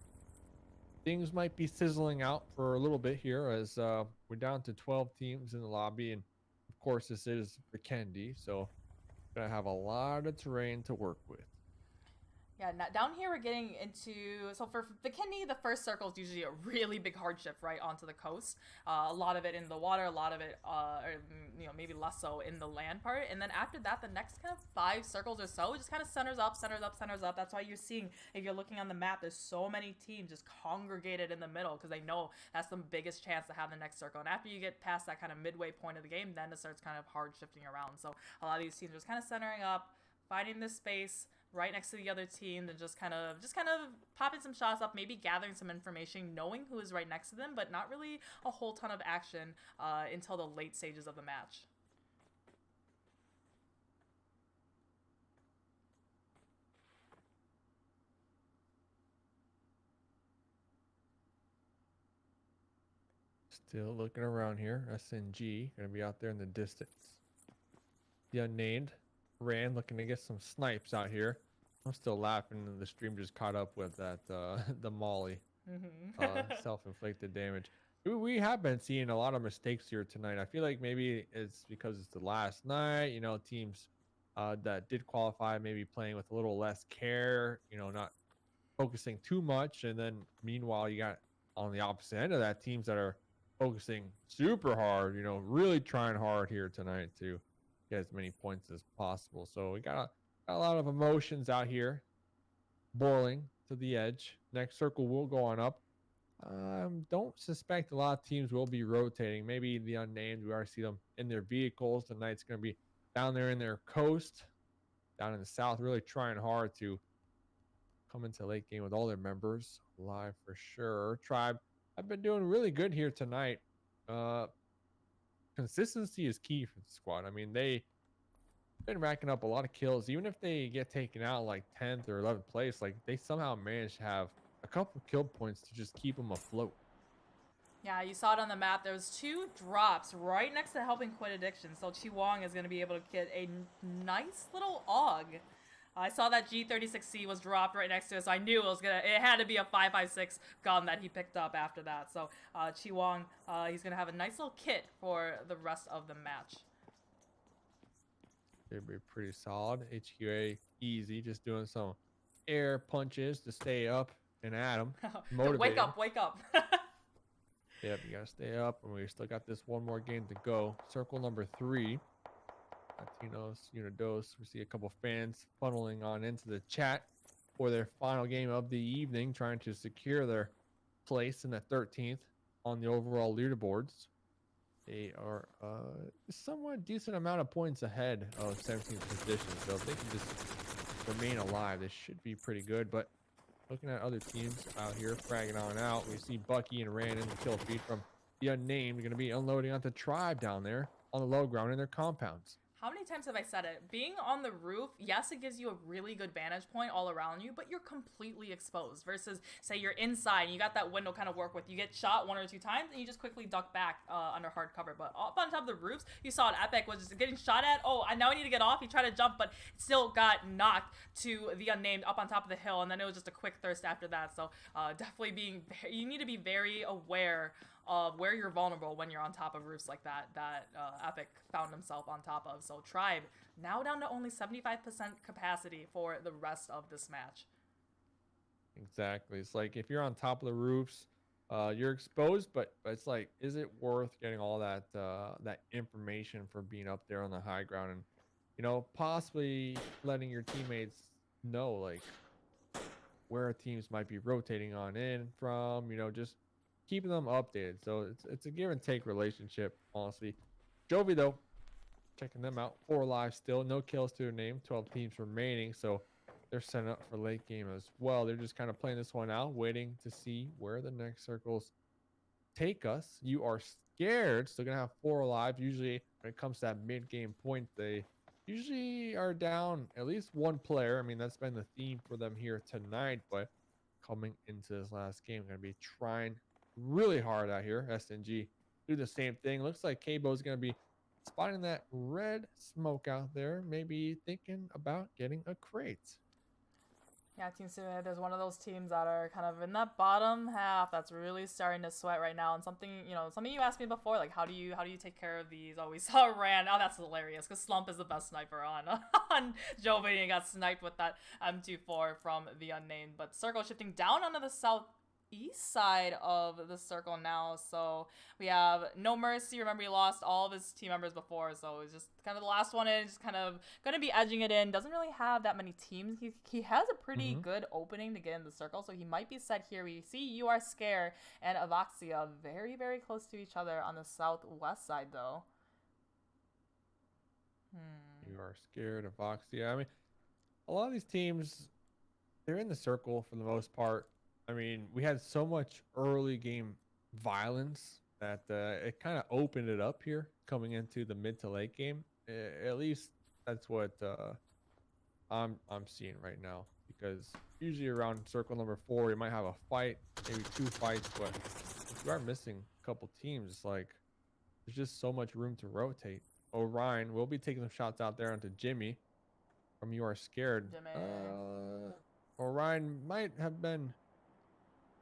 Things might be sizzling out for a little bit here as we're down to 12 teams in the lobby, and of course this is Vikendi, so gonna have a lot of terrain to work with. Yeah, down here we're getting into, so for Vikendi, the first circle is usually a really big hardship right onto the coast. A lot of it in the water, a lot of it, maybe less so in the land part. And then after that, the next kind of 5 circles or so just kind of centers up. That's why you're seeing, if you're looking on the map, there's so many teams just congregated in the middle because they know that's the biggest chance to have the next circle. And after you get past that kind of midway point of the game, then it starts kind of hard shifting around. So a lot of these teams are just kind of centering up, finding this space right next to the other team, and just kind of popping some shots up, maybe gathering some information, knowing who is right next to them, but not really a whole ton of action until the late stages of the match. Still looking around here. SNG gonna be out there in the distance. The unnamed Rand looking to get some snipes out here. I'm still laughing, and the stream just caught up with that the Molly self-inflicted damage. We have been seeing a lot of mistakes here tonight. I feel like maybe it's because it's the last night. Teams that did qualify maybe playing with a little less care. Not focusing too much, and then meanwhile you got on the opposite end of that teams that are focusing super hard, really trying hard here tonight to get as many points as possible. So we got a lot of emotions out here, boiling to the edge. Next circle will go on up. Don't suspect a lot of teams will be rotating. Maybe the unnamed. We already see them in their vehicles. The Knights going to be down there in their coast, down in the south, really trying hard to come into late game with all their members live for sure. Tribe, I've been doing really good here tonight. Consistency is key for the squad. I mean, they've been racking up a lot of kills. Even if they get taken out like 10th or 11th place, like they somehow manage to have a couple kill points to just keep them afloat. Yeah, you saw it on the map. There's 2 drops right next to helping quit addiction. So Chi Wong is going to be able to get a nice little AUG. I saw that G36C was dropped right next to it, so I knew it had to be a 5.56 gun that he picked up after that. So Chi Wong, he's gonna have a nice little kit for the rest of the match. It'd be pretty solid. HQA easy, just doing some air punches to stay up and at him. Wake up, wake up. Yep, you gotta stay up, and we still got this one more game to go. Circle number 3. Latinos Unidos. We see a couple fans funneling on into the chat for their final game of the evening, trying to secure their place in the 13th on the overall leaderboards. They are somewhat decent amount of points ahead of 17th position, so if they can just remain alive, this should be pretty good. But looking at other teams out here fragging on out, we see Bucky and Rand in the kill feed from the unnamed. Going to be unloading onto Tribe down there on the low ground in their compounds. How many times have I said it? Being on the roof, yes, it gives you a really good vantage point all around you, but you're completely exposed versus, say, you're inside and you got that window kind of work with. You get shot 1 or 2 times and you just quickly duck back under hard cover. But up on top of the roofs, you saw it. Epic was just getting shot at. Oh, now I need to get off. He tried to jump, but still got knocked to the unnamed up on top of the hill, and then it was just a quick thirst after that. So definitely you need to be very aware of where you're vulnerable when you're on top of roofs like that Epic found himself on top of. So Tribe now down to only 75% capacity for the rest of this match. Exactly. It's like if you're on top of the roofs, you're exposed, but it's like, is it worth getting all that information for being up there on the high ground, and possibly letting your teammates know like where teams might be rotating on in from, just keeping them updated. So it's a give and take relationship, honestly. Jovi though, checking them out. 4 alive still, no kills to their name. 12 teams remaining, so they're setting up for late game as well. They're just kind of playing this one out, waiting to see where the next circles take us. You are scared. Still gonna have 4 alive. Usually when it comes to that mid-game point, they usually are down at least 1 player. I mean, that's been the theme for them here tonight, but coming into this last game, gonna be trying really hard out here. SNG do the same thing. Looks like K-Bo's gonna be spotting that red smoke out there, maybe thinking about getting a crate. Yeah, Team Summit is one of those teams that are kind of in that bottom half that's really starting to sweat right now. And something you asked me before, like how do you take care of these? Oh, we saw Rand. Oh, that's hilarious because Slump is the best sniper on Jovi and got sniped with that M24 from the unnamed. But Circle shifting down onto the southeast side of the circle now, so we have No Mercy. Remember, he lost all of his team members before, so it's just kind of the last one in, just kind of gonna be edging it in. Doesn't really have that many teams. He has a pretty good opening to get in the circle, so he might be set here. We see You Are Scared and Avaxia very, very close to each other on the southwest side, though. You Are Scared, Avaxia. I mean, a lot of these teams, they're in the circle for the most part. I mean, we had so much early game violence that it kind of opened it up here coming into the mid to late game. At least that's what I'm seeing right now, because usually around circle number 4 you might have a fight, maybe 2 fights, but if you are missing a couple teams, it's like there's just so much room to rotate. Orion will be taking some shots out there onto Jimmy from You Are Scared. Orion might have been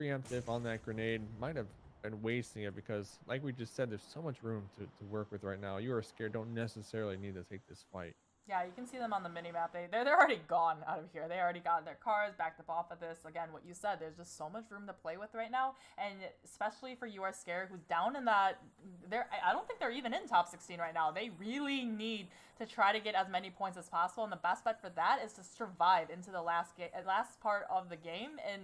preemptive on that grenade, might have been wasting it, because like we just said, there's so much room to work with right now. You Are Scared don't necessarily need to take this fight. Yeah, you can see them on the minimap. They're already gone out of here. They already got their cars backed up off of this. Again, what you said, there's just so much room to play with right now, and especially for You Are Scared, who's down in that. I don't think they're even in top 16 right now. They really need to try to get as many points as possible, and the best bet for that is to survive into the last part of the game. And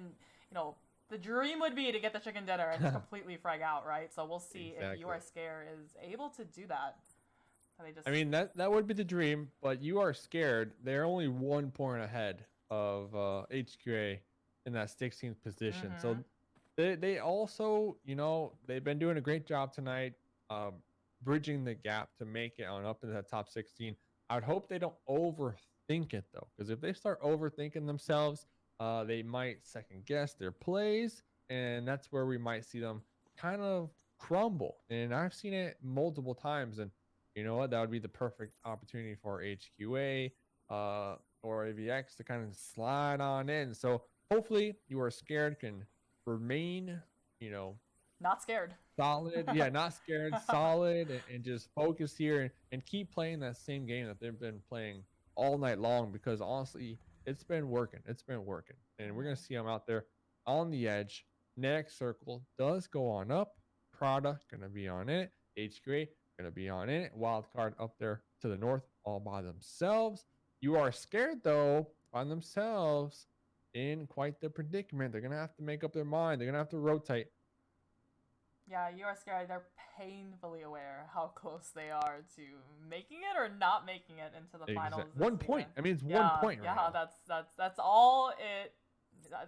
you know, the dream would be to get the chicken dinner and just completely frag out, right? So we'll see if You Are Scared is able to do that. I mean, that would be the dream, but You Are Scared, they're only 1 point ahead of HQA in that 16th position. So they also, you know, they've been doing a great job tonight, bridging the gap to make it on up into that top 16. I'd hope they don't overthink it, though, because if they start overthinking themselves, they might second guess their plays, and that's where we might see them kind of crumble. And I've seen it multiple times, and you know what? That would be the perfect opportunity for HQA or AVX to kind of slide on in. So hopefully You Are Scared can remain, you know, not scared. Solid. Yeah, not scared, solid, and just focus here and keep playing that same game that they've been playing all night long, because honestly, it's been working. It's been working. And we're going to see them out there on the edge. Next circle does go on up. Prada going to be on it. HQA going to be on it. Wildcard up there to the north all by themselves. You Are Scared, though, by themselves in quite the predicament. They're going to have to make up their mind. They're going to have to rotate. Yeah, You Are Scared. They're painfully aware how close they are to making it or not making it into the finals. 1 point. I mean, it's 1 point right now. That's all it.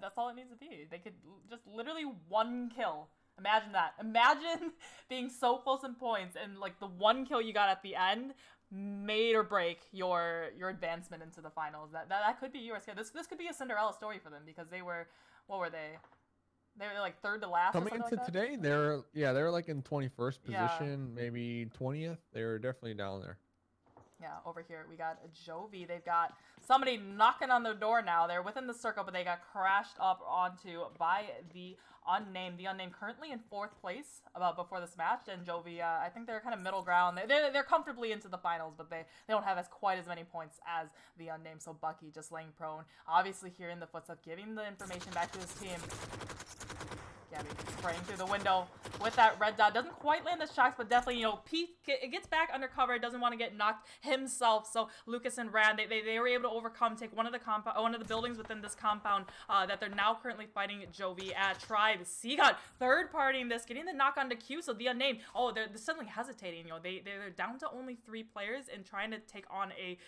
That's all it needs to be. They could just literally one kill. Imagine that. Imagine being so close in points, and like the one kill you got at the end made or break your advancement into the finals. That could be You Are Scared. This could be a Cinderella story for them, because they were, what were they? They were like third to last. Coming into like today, they're like in 21st position, maybe 20th. They're definitely down there. Yeah, over here we got Jovi. They've got somebody knocking on their door now. They're within the circle, but they got crashed up onto by the unnamed. The unnamed currently in 4th place before this match, and Jovi, I think they're kind of middle ground. They're comfortably into the finals, but they don't have quite as many points as the unnamed. So Bucky just laying prone, obviously hearing the footsteps, giving the information back to his team. Gabby spraying through the window with that red dot. Doesn't quite land the shots, but definitely, you know, it gets back under cover. Doesn't want to get knocked himself. So Lucas and Rand, they were able to overcome, take one of the buildings within this compound that they're now currently fighting Jovi at Tribe. Seagut third partying this, getting the knock onto Q. So the unnamed, they're suddenly hesitating. You know, they're down to only 3 players and trying to take on a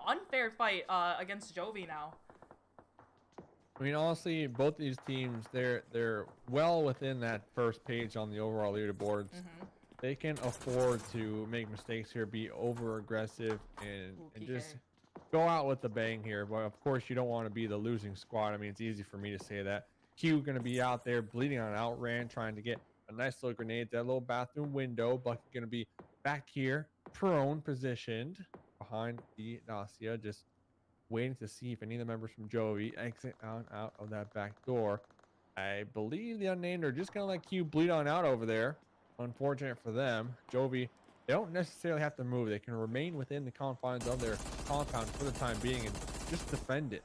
unfair fight against Jovi now. I mean, honestly, both these teams, they're well within that first page on the overall leaderboards. They can afford to make mistakes here, be over aggressive, and just go out with the bang here. But of course, you don't want to be the losing squad. I mean, it's easy for me to say that. Q going to be out there bleeding on Outran, trying to get a nice little grenade, that little bathroom window. Bucky going to be back here, prone positioned behind the Dacia, just waiting to see if any of the members from Jovi exit out of that back door. I believe the unnamed are just going to let Q bleed on out over there. Unfortunate for them. Jovi, they don't necessarily have to move. They can remain within the confines of their compound for the time being and just defend it.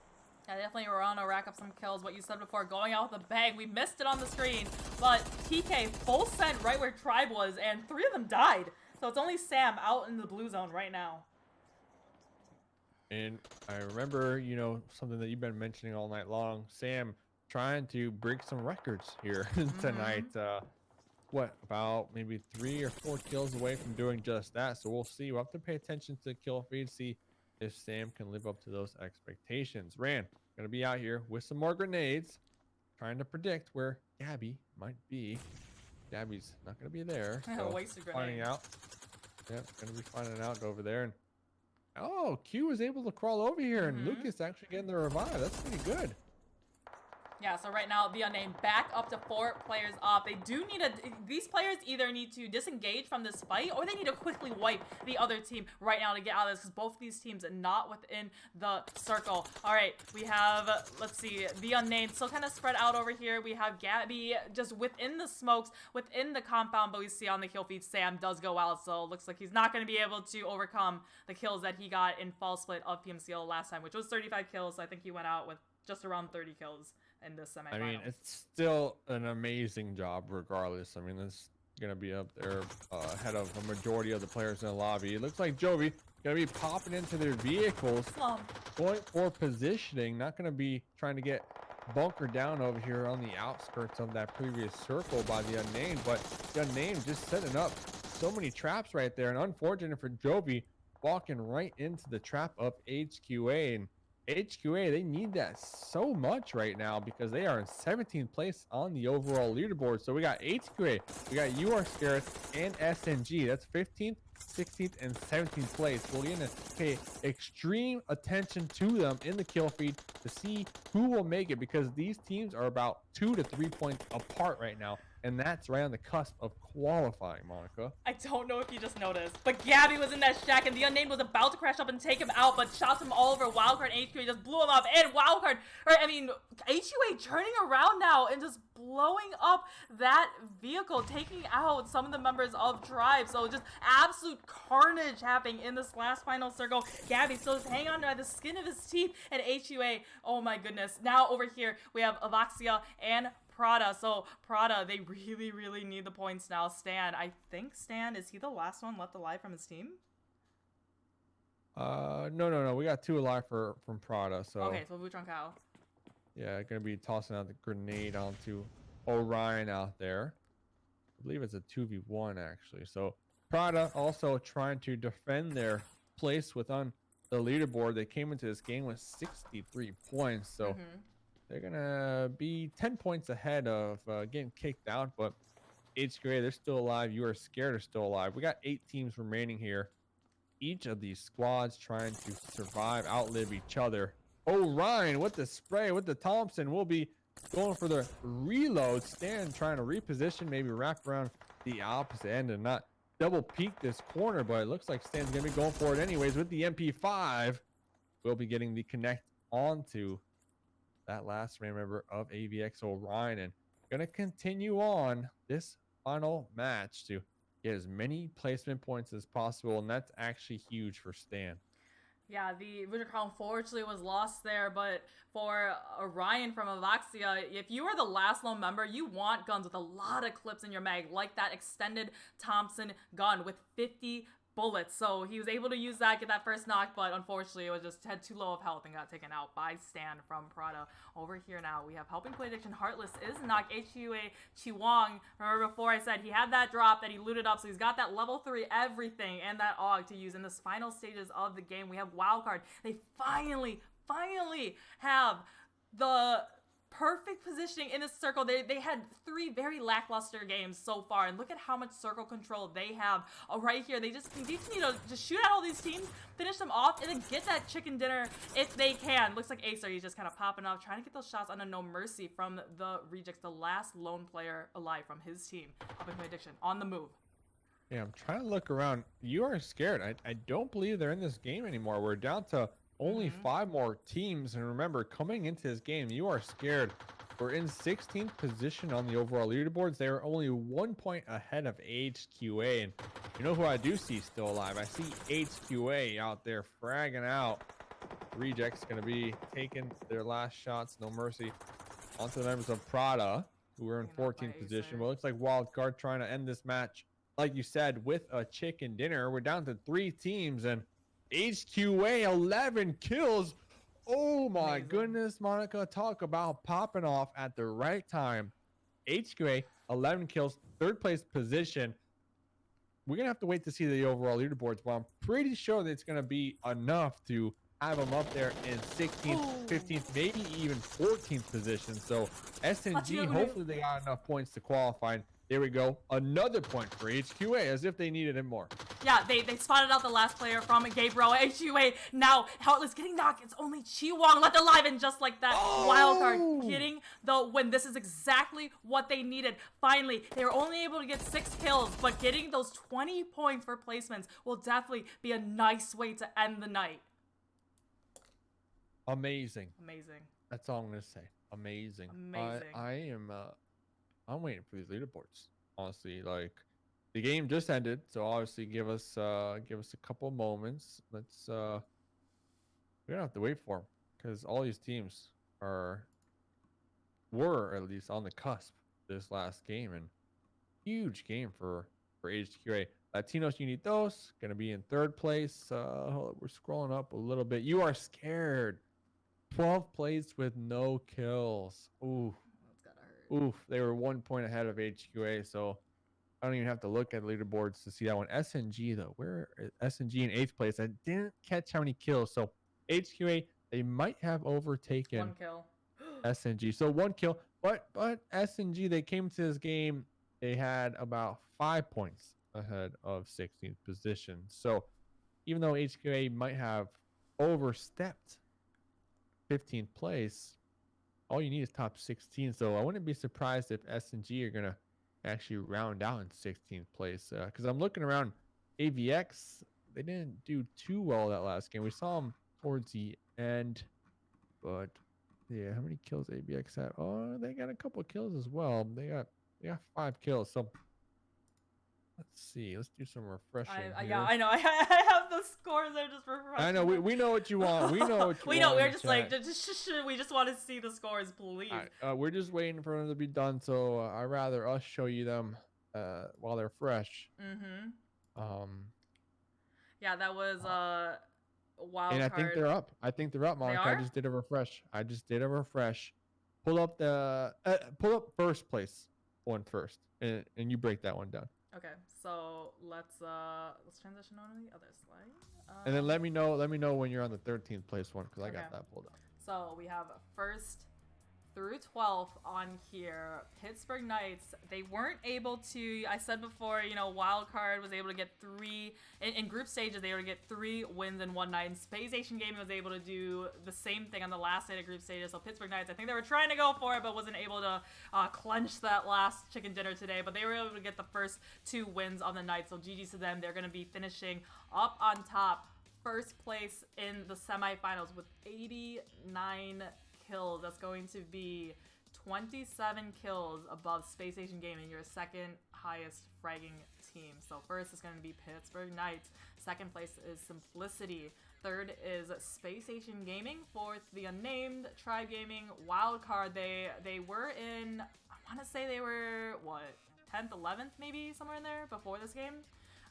Yeah, definitely want to rack up some kills. What you said before, going out with a bang. We missed it on the screen, but TK full sent right where Tribe was, and 3 of them died. So it's only Sam out in the blue zone right now. And I remember, you know, something that you've been mentioning all night long, Sam trying to break some records here tonight. What, about maybe 3 or 4 kills away from doing just that. So we'll see. We'll have to pay attention to the kill feed, see if Sam can live up to those expectations. Rand going to be out here with some more grenades, trying to predict where Gabby might be. Gabby's not going to be there. So wasted grenade. Finding out. Yep, going to be finding out over there. And Q was able to crawl over here, and Lucas actually getting the revive. That's pretty good. Yeah, so right now, the unnamed back up to 4 players up. They do need these players either need to disengage from this fight or they need to quickly wipe the other team right now to get out of this because both of these teams are not within the circle. All right, we have, let's see, the unnamed still kind of spread out over here. We have Gabby just within the smokes, within the compound, but we see on the kill feed, Sam does go out, so it looks like he's not going to be able to overcome the kills that he got in fall split of PMCO last time, which was 35 kills. So I think he went out with just around 30 kills in this semifinals. I mean, it's still an amazing job regardless. I mean, it's gonna be up there ahead of a majority of the players in the lobby. It looks like Jovi gonna be popping into their vehicles, going for positioning, not gonna be trying to get bunkered down over here on the outskirts of that previous circle by the unnamed, but the unnamed just setting up so many traps right there, and unfortunate for Jovi, walking right into the trap of HQA. And HQA, they need that so much right now because they are in 17th place on the overall leaderboard. So we got HQA, we got You Are Scared, and SNG. That's 15th, 16th, and 17th place. We're going to pay extreme attention to them in the kill feed to see who will make it because these teams are about 2 to 3 points apart right now. And that's right on the cusp of qualifying, Monica. I don't know if you just noticed, but Gabby was in that shack, and the unnamed was about to crash up and take him out, but shots him all over Wildcard, and HQA just blew him up, and Wildcard, or I mean, HQA turning around now and just blowing up that vehicle, taking out some of the members of Tribe. So just absolute carnage happening in this last final circle. Gabby still is hanging on by the skin of his teeth, and HQA, oh my goodness. Now over here, we have Avaxia and Prada. So Prada, they really need the points now. Stan, I think Stan, is he the last one left alive from his team? No. We got 2 alive from Prada. So okay, so Vutron Cow. Yeah, gonna be tossing out the grenade onto Orion out there. I believe it's a 2v1 actually. So Prada also trying to defend their place within the leaderboard. They came into this game with 63 points. So they're gonna be 10 points ahead of getting kicked out, but HQA, they're still alive. You Are Scared are still alive. We got 8 teams remaining here. Each of these squads trying to survive, outlive each other. Orion with the spray, with the Thompson, will be going for the reload. Stan trying to reposition, maybe wrap around the opposite end and not double peek this corner, but it looks like Stan's gonna be going for it anyways with the MP5. We'll be getting the connect onto that last member of AVX Orion, and gonna continue on this final match to get as many placement points as possible, and that's actually huge for Stan. Yeah, the Voodoo Crown unfortunately was lost there, but for Orion from Avaxia, if you are the last lone member, you want guns with a lot of clips in your mag, like that extended Thompson gun with 50 bullets. So he was able to use that, get that first knock, but unfortunately it was just had too low of health and got taken out by Stan from Prada. Over here now, we have Helping Play Addiction. Heartless is knocked. HQA Chiwang. Remember before I said he had that drop that he looted up, so he's got that level 3 everything and that AUG to use in this final stages of the game. We have Wildcard. They finally have the perfect positioning in this circle. They had 3 very lackluster games so far, and look at how much circle control they have right here. They just need to just shoot out all these teams, finish them off, and then get that chicken dinner if they can. Looks like Acer, he's just kind of popping up, trying to get those shots under no mercy from the Rejects, the last lone player alive from his team. Helping Play Addiction on the move. Yeah, I'm trying to look around. You Are Scared. I don't believe they're in this game anymore. We're down to only 5 more teams, and remember, coming into this game, You Are Scared, we're in 16th position on the overall leaderboards. They are only 1 point ahead of HQA, and you know who I do see still alive? I see HQA out there fragging out. Rejects gonna be taking their last shots, no mercy, onto the members of Prada, who are in 14th position. Well, it looks like Wildcard trying to end this match, like you said, with a chicken dinner. We're down to 3 teams, and HQA 11 kills. Oh my goodness, Monica, talk about popping off at the right time. HQA 11 kills, 3rd place position. We're gonna have to wait to see the overall leaderboards, but I'm pretty sure that it's gonna be enough to have them up there in 16th, 15th, maybe even 14th position. So SNG, hopefully they got enough points to qualify. There we go, another point for HQA, as if they needed it more. Yeah, they spotted out the last player from Gabriel HUA. Now Heartless getting knocked. It's only Chi-Wong left alive, and just like that, Wildcard getting the win. This is exactly what they needed. Finally, they were only able to get 6 kills, but getting those 20 points for placements will definitely be a nice way to end the night. Amazing. Amazing. That's all I'm gonna say. Amazing. Amazing. I'm waiting for these leaderboards. Honestly, like the game just ended, so obviously give us a couple moments. Let's we're gonna have to wait for them because all these teams were at least on the cusp this last game, and huge game for HQA. Latinos Unidos gonna be in 3rd place. Hold up, we're scrolling up a little bit. You are scared. 12 plays with no kills. Ooh. That's gotta hurt. Oof. They were 1 point ahead of HQA, so I don't even have to look at leaderboards to see that one. SNG though, where SNG in 8th place? I didn't catch how many kills. So HQA, they might have overtaken 1 kill. SNG. So 1 kill, but SNG, they came to this game, they had about 5 points ahead of 16th position. So even though HQA might have overstepped 15th place, all you need is top 16. So I wouldn't be surprised if SNG are gonna actually round out in 16th place, because I'm looking around. AVX, they didn't do too well that last game. We saw them towards the end, but yeah, how many kills AVX had? Oh, they got a couple of kills as well. They got 5 kills. So let's see. Let's do some refreshing. Yeah, I know. I have the scores. I'm just refreshing. I know. We know what you want. We know what you we want. know. We're just like, we just want to see the scores, please. We're just waiting for them to be done. So I'd rather us show you them while they're fresh. Yeah, that was Wildcard. And I think they're up. Monica. I just did a refresh. Pull up first place one first, and you break that one down. Okay, so let's transition on to the other slide. And then let me know when you're on the 13th place one, because I got that pulled up. So we have 1st through 12th on here. Pittsburgh Knights, they weren't able to, I said before, you know, Wildcard was able to get 3, in group stages, they were able to get 3 wins in one night, and Spacestation Gaming was able to do the same thing on the last night of group stages. So Pittsburgh Knights, I think they were trying to go for it, but wasn't able to clench that last chicken dinner today, but they were able to get the first 2 wins on the night, so GG's to them. They're going to be finishing up on top, 1st place in the semifinals with 89 kills. That's going to be 27 kills above Spacestation Gaming, your 2nd highest fragging team. So 1st is going to be Pittsburgh Knights. 2nd place is Simplicity. 3rd is Spacestation Gaming. 4th, the unnamed Tribe Gaming. Wildcard, they were in, I want to say they were, what, 10th, 11th maybe, somewhere in there before this game.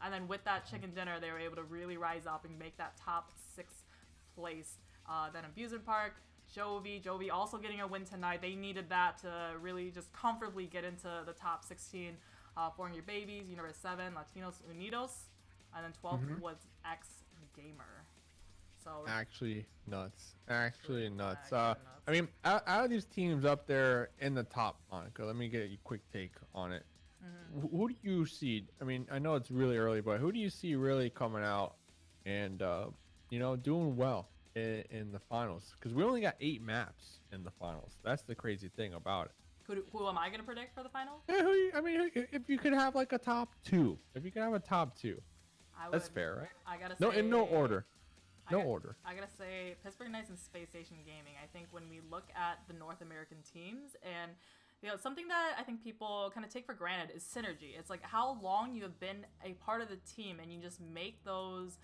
And then with that chicken dinner, they were able to really rise up and make that top 6th place. Then AbusementPrk, Jovi also getting a win tonight. They needed that to really just comfortably get into the top 16. 4 Your Babies, Universe 7, Latinos Unidos, and then 12th was X Gamer. So actually nuts. I mean, out of these teams up there in the top, Monica, let me get a quick take on it. Who do you see? I mean, I know it's really early, but who do you see really coming out and doing well in the finals? Because we only got 8 maps in the finals. That's the crazy thing about it. Who am I gonna predict for the final? If you could have like a top 2, that's fair, right? I gotta say, in no order. I gotta say Pittsburgh Knights and Spacestation Gaming. I think when we look at the North American teams, and something that I think people kind of take for granted is synergy. It's like how long you have been a part of the team, and you just make those.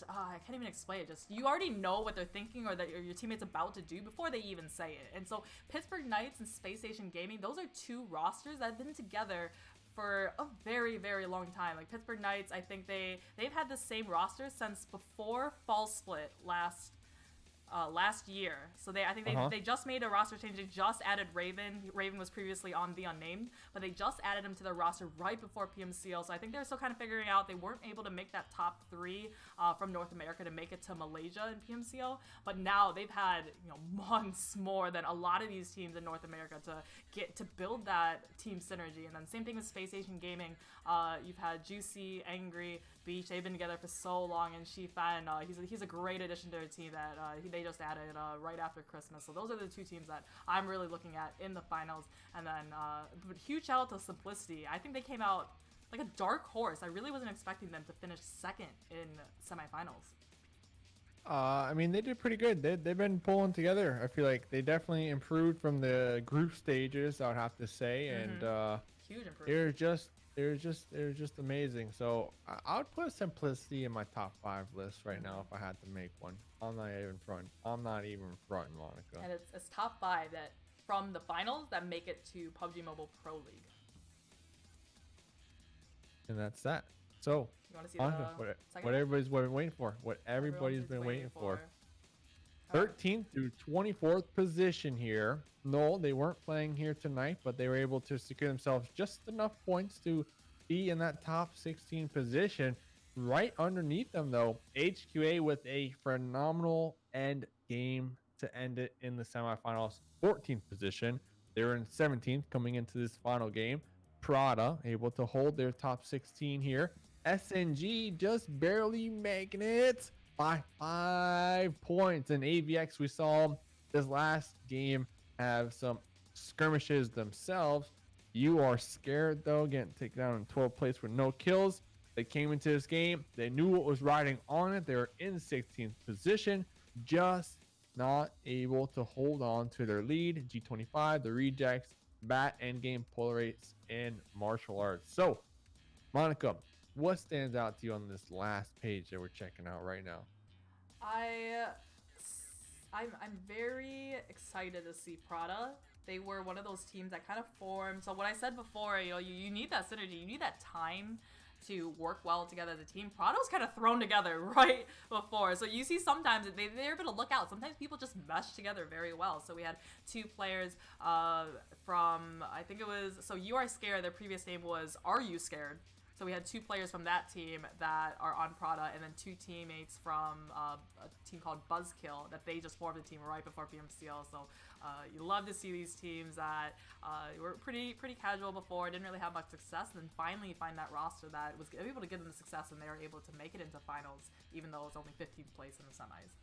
I can't even explain it. Just you already know what they're thinking or that your teammate's about to do before they even say it. And so Pittsburgh Knights and Spacestation Gaming, those are 2 rosters that have been together for a very, very long time. Like Pittsburgh Knights, I think they've had the same roster since before Fall Split last year. So I think they just made a roster change. They just added Raven. Raven was previously on the unnamed, but they just added him to their roster right before PMCO. So I think they're still kind of figuring out. They weren't able to make that top 3 from North America to make it to Malaysia and PMCO, but now they've had months more than a lot of these teams in North America to build that team synergy. And then same thing with Spacestation Gaming. You've had Juicy, Angry, Beach. They've been together for so long, and Shifan, he's a great addition to their team that they just added right after Christmas. So those are the two teams that I'm really looking at in the finals. And then but huge shout out to Simplicity. I think they came out like a dark horse. I really wasn't expecting them to finish second in semifinals. I mean, they did pretty good. They've been pulling together. I feel like they definitely improved from the group stages, I would have to say, and Huge improvement. they're just amazing. So I would put Simplicity in my top 5 list right now if I had to make one. I'm not even fronting, Monica. And it's top 5 that from the finals that make it to PUBG Mobile Pro League. And that's that. So, You want to see Monica, what everybody's been waiting for. What everybody's been waiting for. 13th through 24th position here. Null, they weren't playing here tonight, but they were able to secure themselves just enough points to be in that top 16 position. Right underneath them, though, HQA with a phenomenal end game to end it in the semifinals. 14th position. They were in 17th coming into this final game. Prada able to hold their top 16 here. SNG just barely making it by 5 points. And AVX, we saw this last game have some skirmishes themselves. You are scared though, getting taken down in 12th place with no kills. They came into this game, they knew what was riding on it. They were in 16th position, just not able to hold on to their lead. G25, the rejects, bat, endgame, polarates, and martial arts. So, Monica, what stands out to you on this last page that we're checking out right now? I'm very excited to see Prada. They were one of those teams that kind of formed. So what I said before, you need that synergy, you need that time to work well together as a team. Prada was kind of thrown together right before. So you see sometimes they're able to look out. Sometimes people just mesh together very well. So we had 2 players from, I think it was, so You Are Scared, their previous name was Are You Scared? So we had 2 players from that team that are on Prada, and then 2 teammates from a team called Buzzkill that they just formed a team right before PMCO. So you love to see these teams that were pretty casual before, didn't really have much success, and then finally you find that roster that was able to give them the success, and they were able to make it into finals, even though it's only 15th place in the semis.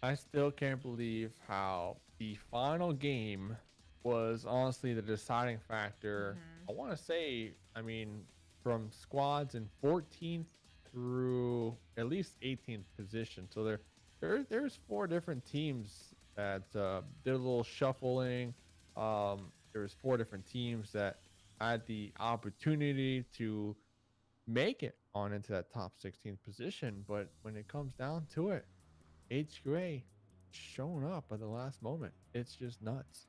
I still can't believe how the final game was honestly the deciding factor. I want to say, I mean, from squads in 14th through at least 18th position. So there's 4 different teams that did a little shuffling. There's 4 different teams that had the opportunity to make it on into that top 16th position. But when it comes down to it, HQA showing up at the last moment. It's just nuts.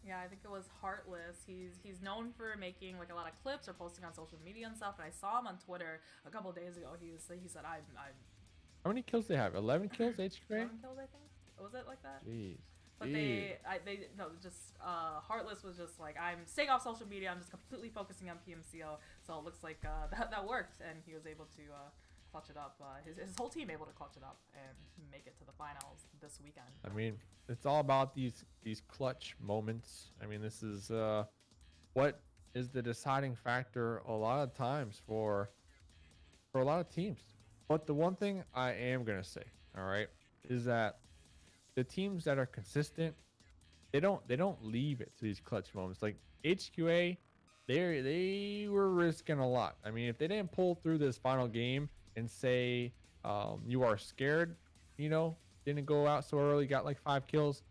Yeah, I think it was Heartless. He's known for making like a lot of clips or posting on social media and stuff. And I saw him on Twitter a couple days ago. He said I'm How many kills they have? 11 kills, HQA? 11 kills, I think. Was it like that? Jeez. But Heartless was just like, I'm staying off social media. I'm just completely focusing on PMCO. So it looks like that worked, and he was able to clutch it up. His whole team able to clutch it up and make it to the finals this weekend. I mean, it's all about these clutch moments. I mean, this is what is the deciding factor a lot of times for a lot of teams. But the one thing I am gonna say, all right, is that the teams that are consistent, they don't leave it to these clutch moments. Like HQA, they were risking a lot. I mean, if they didn't pull through this final game and say You Are Scared, didn't go out so early, got like 5 kills,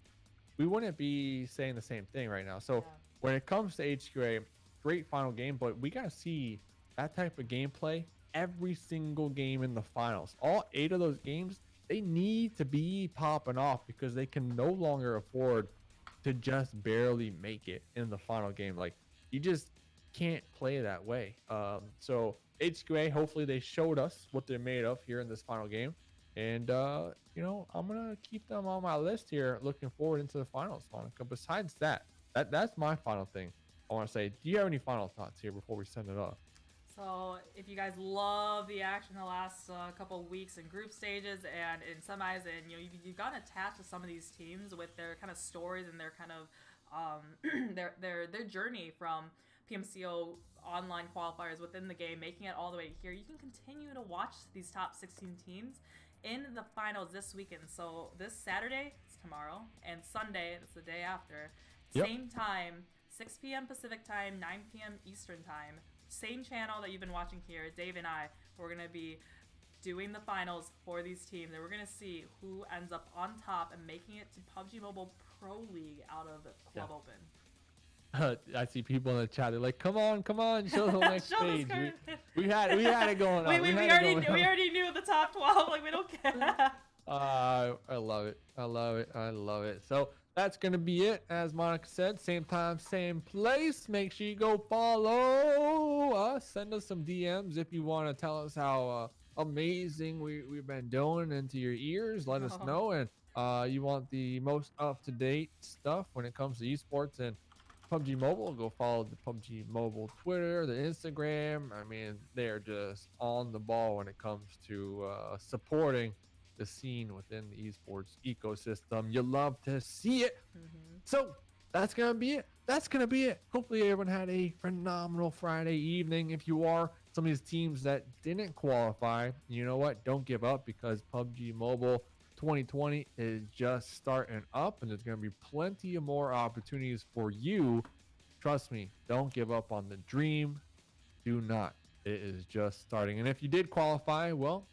we wouldn't be saying the same thing right now. So when it comes to HQA, great final game, but we got to see that type of gameplay every single game in the finals. All 8 of those games, they need to be popping off because they can no longer afford to just barely make it in the final game. Like, you just can't play that way. So HQA, hopefully they showed us what they're made of here in this final game. And, I'm going to keep them on my list here looking forward into the finals, Monica. Besides that's my final thing I want to say. Do you have any final thoughts here before we send it off? So if you guys love the action the last couple of weeks in group stages and in semis, and you've gotten attached to some of these teams with their kind of stories and their kind of their journey from PMCO online qualifiers within the game, making it all the way here. You can continue to watch these top 16 teams in the finals this weekend. So this Saturday, it's tomorrow, and Sunday, it's the day after. Yep. Same time, 6 p.m. Pacific time, 9 p.m. Eastern time. Same channel that you've been watching here. Dave and I, we're going to be doing the finals for these teams, and we're going to see who ends up on top and making it to PUBG Mobile Pro League out of Club Open. I see people in the chat. They're like, "Come on, show the next Show page." We had it going on. We already knew the top 12. Like, we don't care. I love it. So that's gonna be it. As Monica said, same time, same place. Make sure you go follow us. Send us some DMs if you want to tell us how amazing we've been doing into your ears. Let us know. And you want the most up-to-date stuff when it comes to esports and PUBG Mobile, go follow the PUBG Mobile Twitter, the Instagram. I mean, they're just on the ball when it comes to supporting the scene within the esports ecosystem. You love to see it. So that's gonna be it. Hopefully everyone had a phenomenal Friday evening. If you are some of these teams that didn't qualify, you know what, don't give up, because PUBG Mobile 2020 is just starting up, and there's going to be plenty of more opportunities for you. Trust me, don't give up on the dream. Do not. It is just starting. And if you did qualify, well,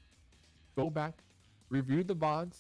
go back, review the VODs,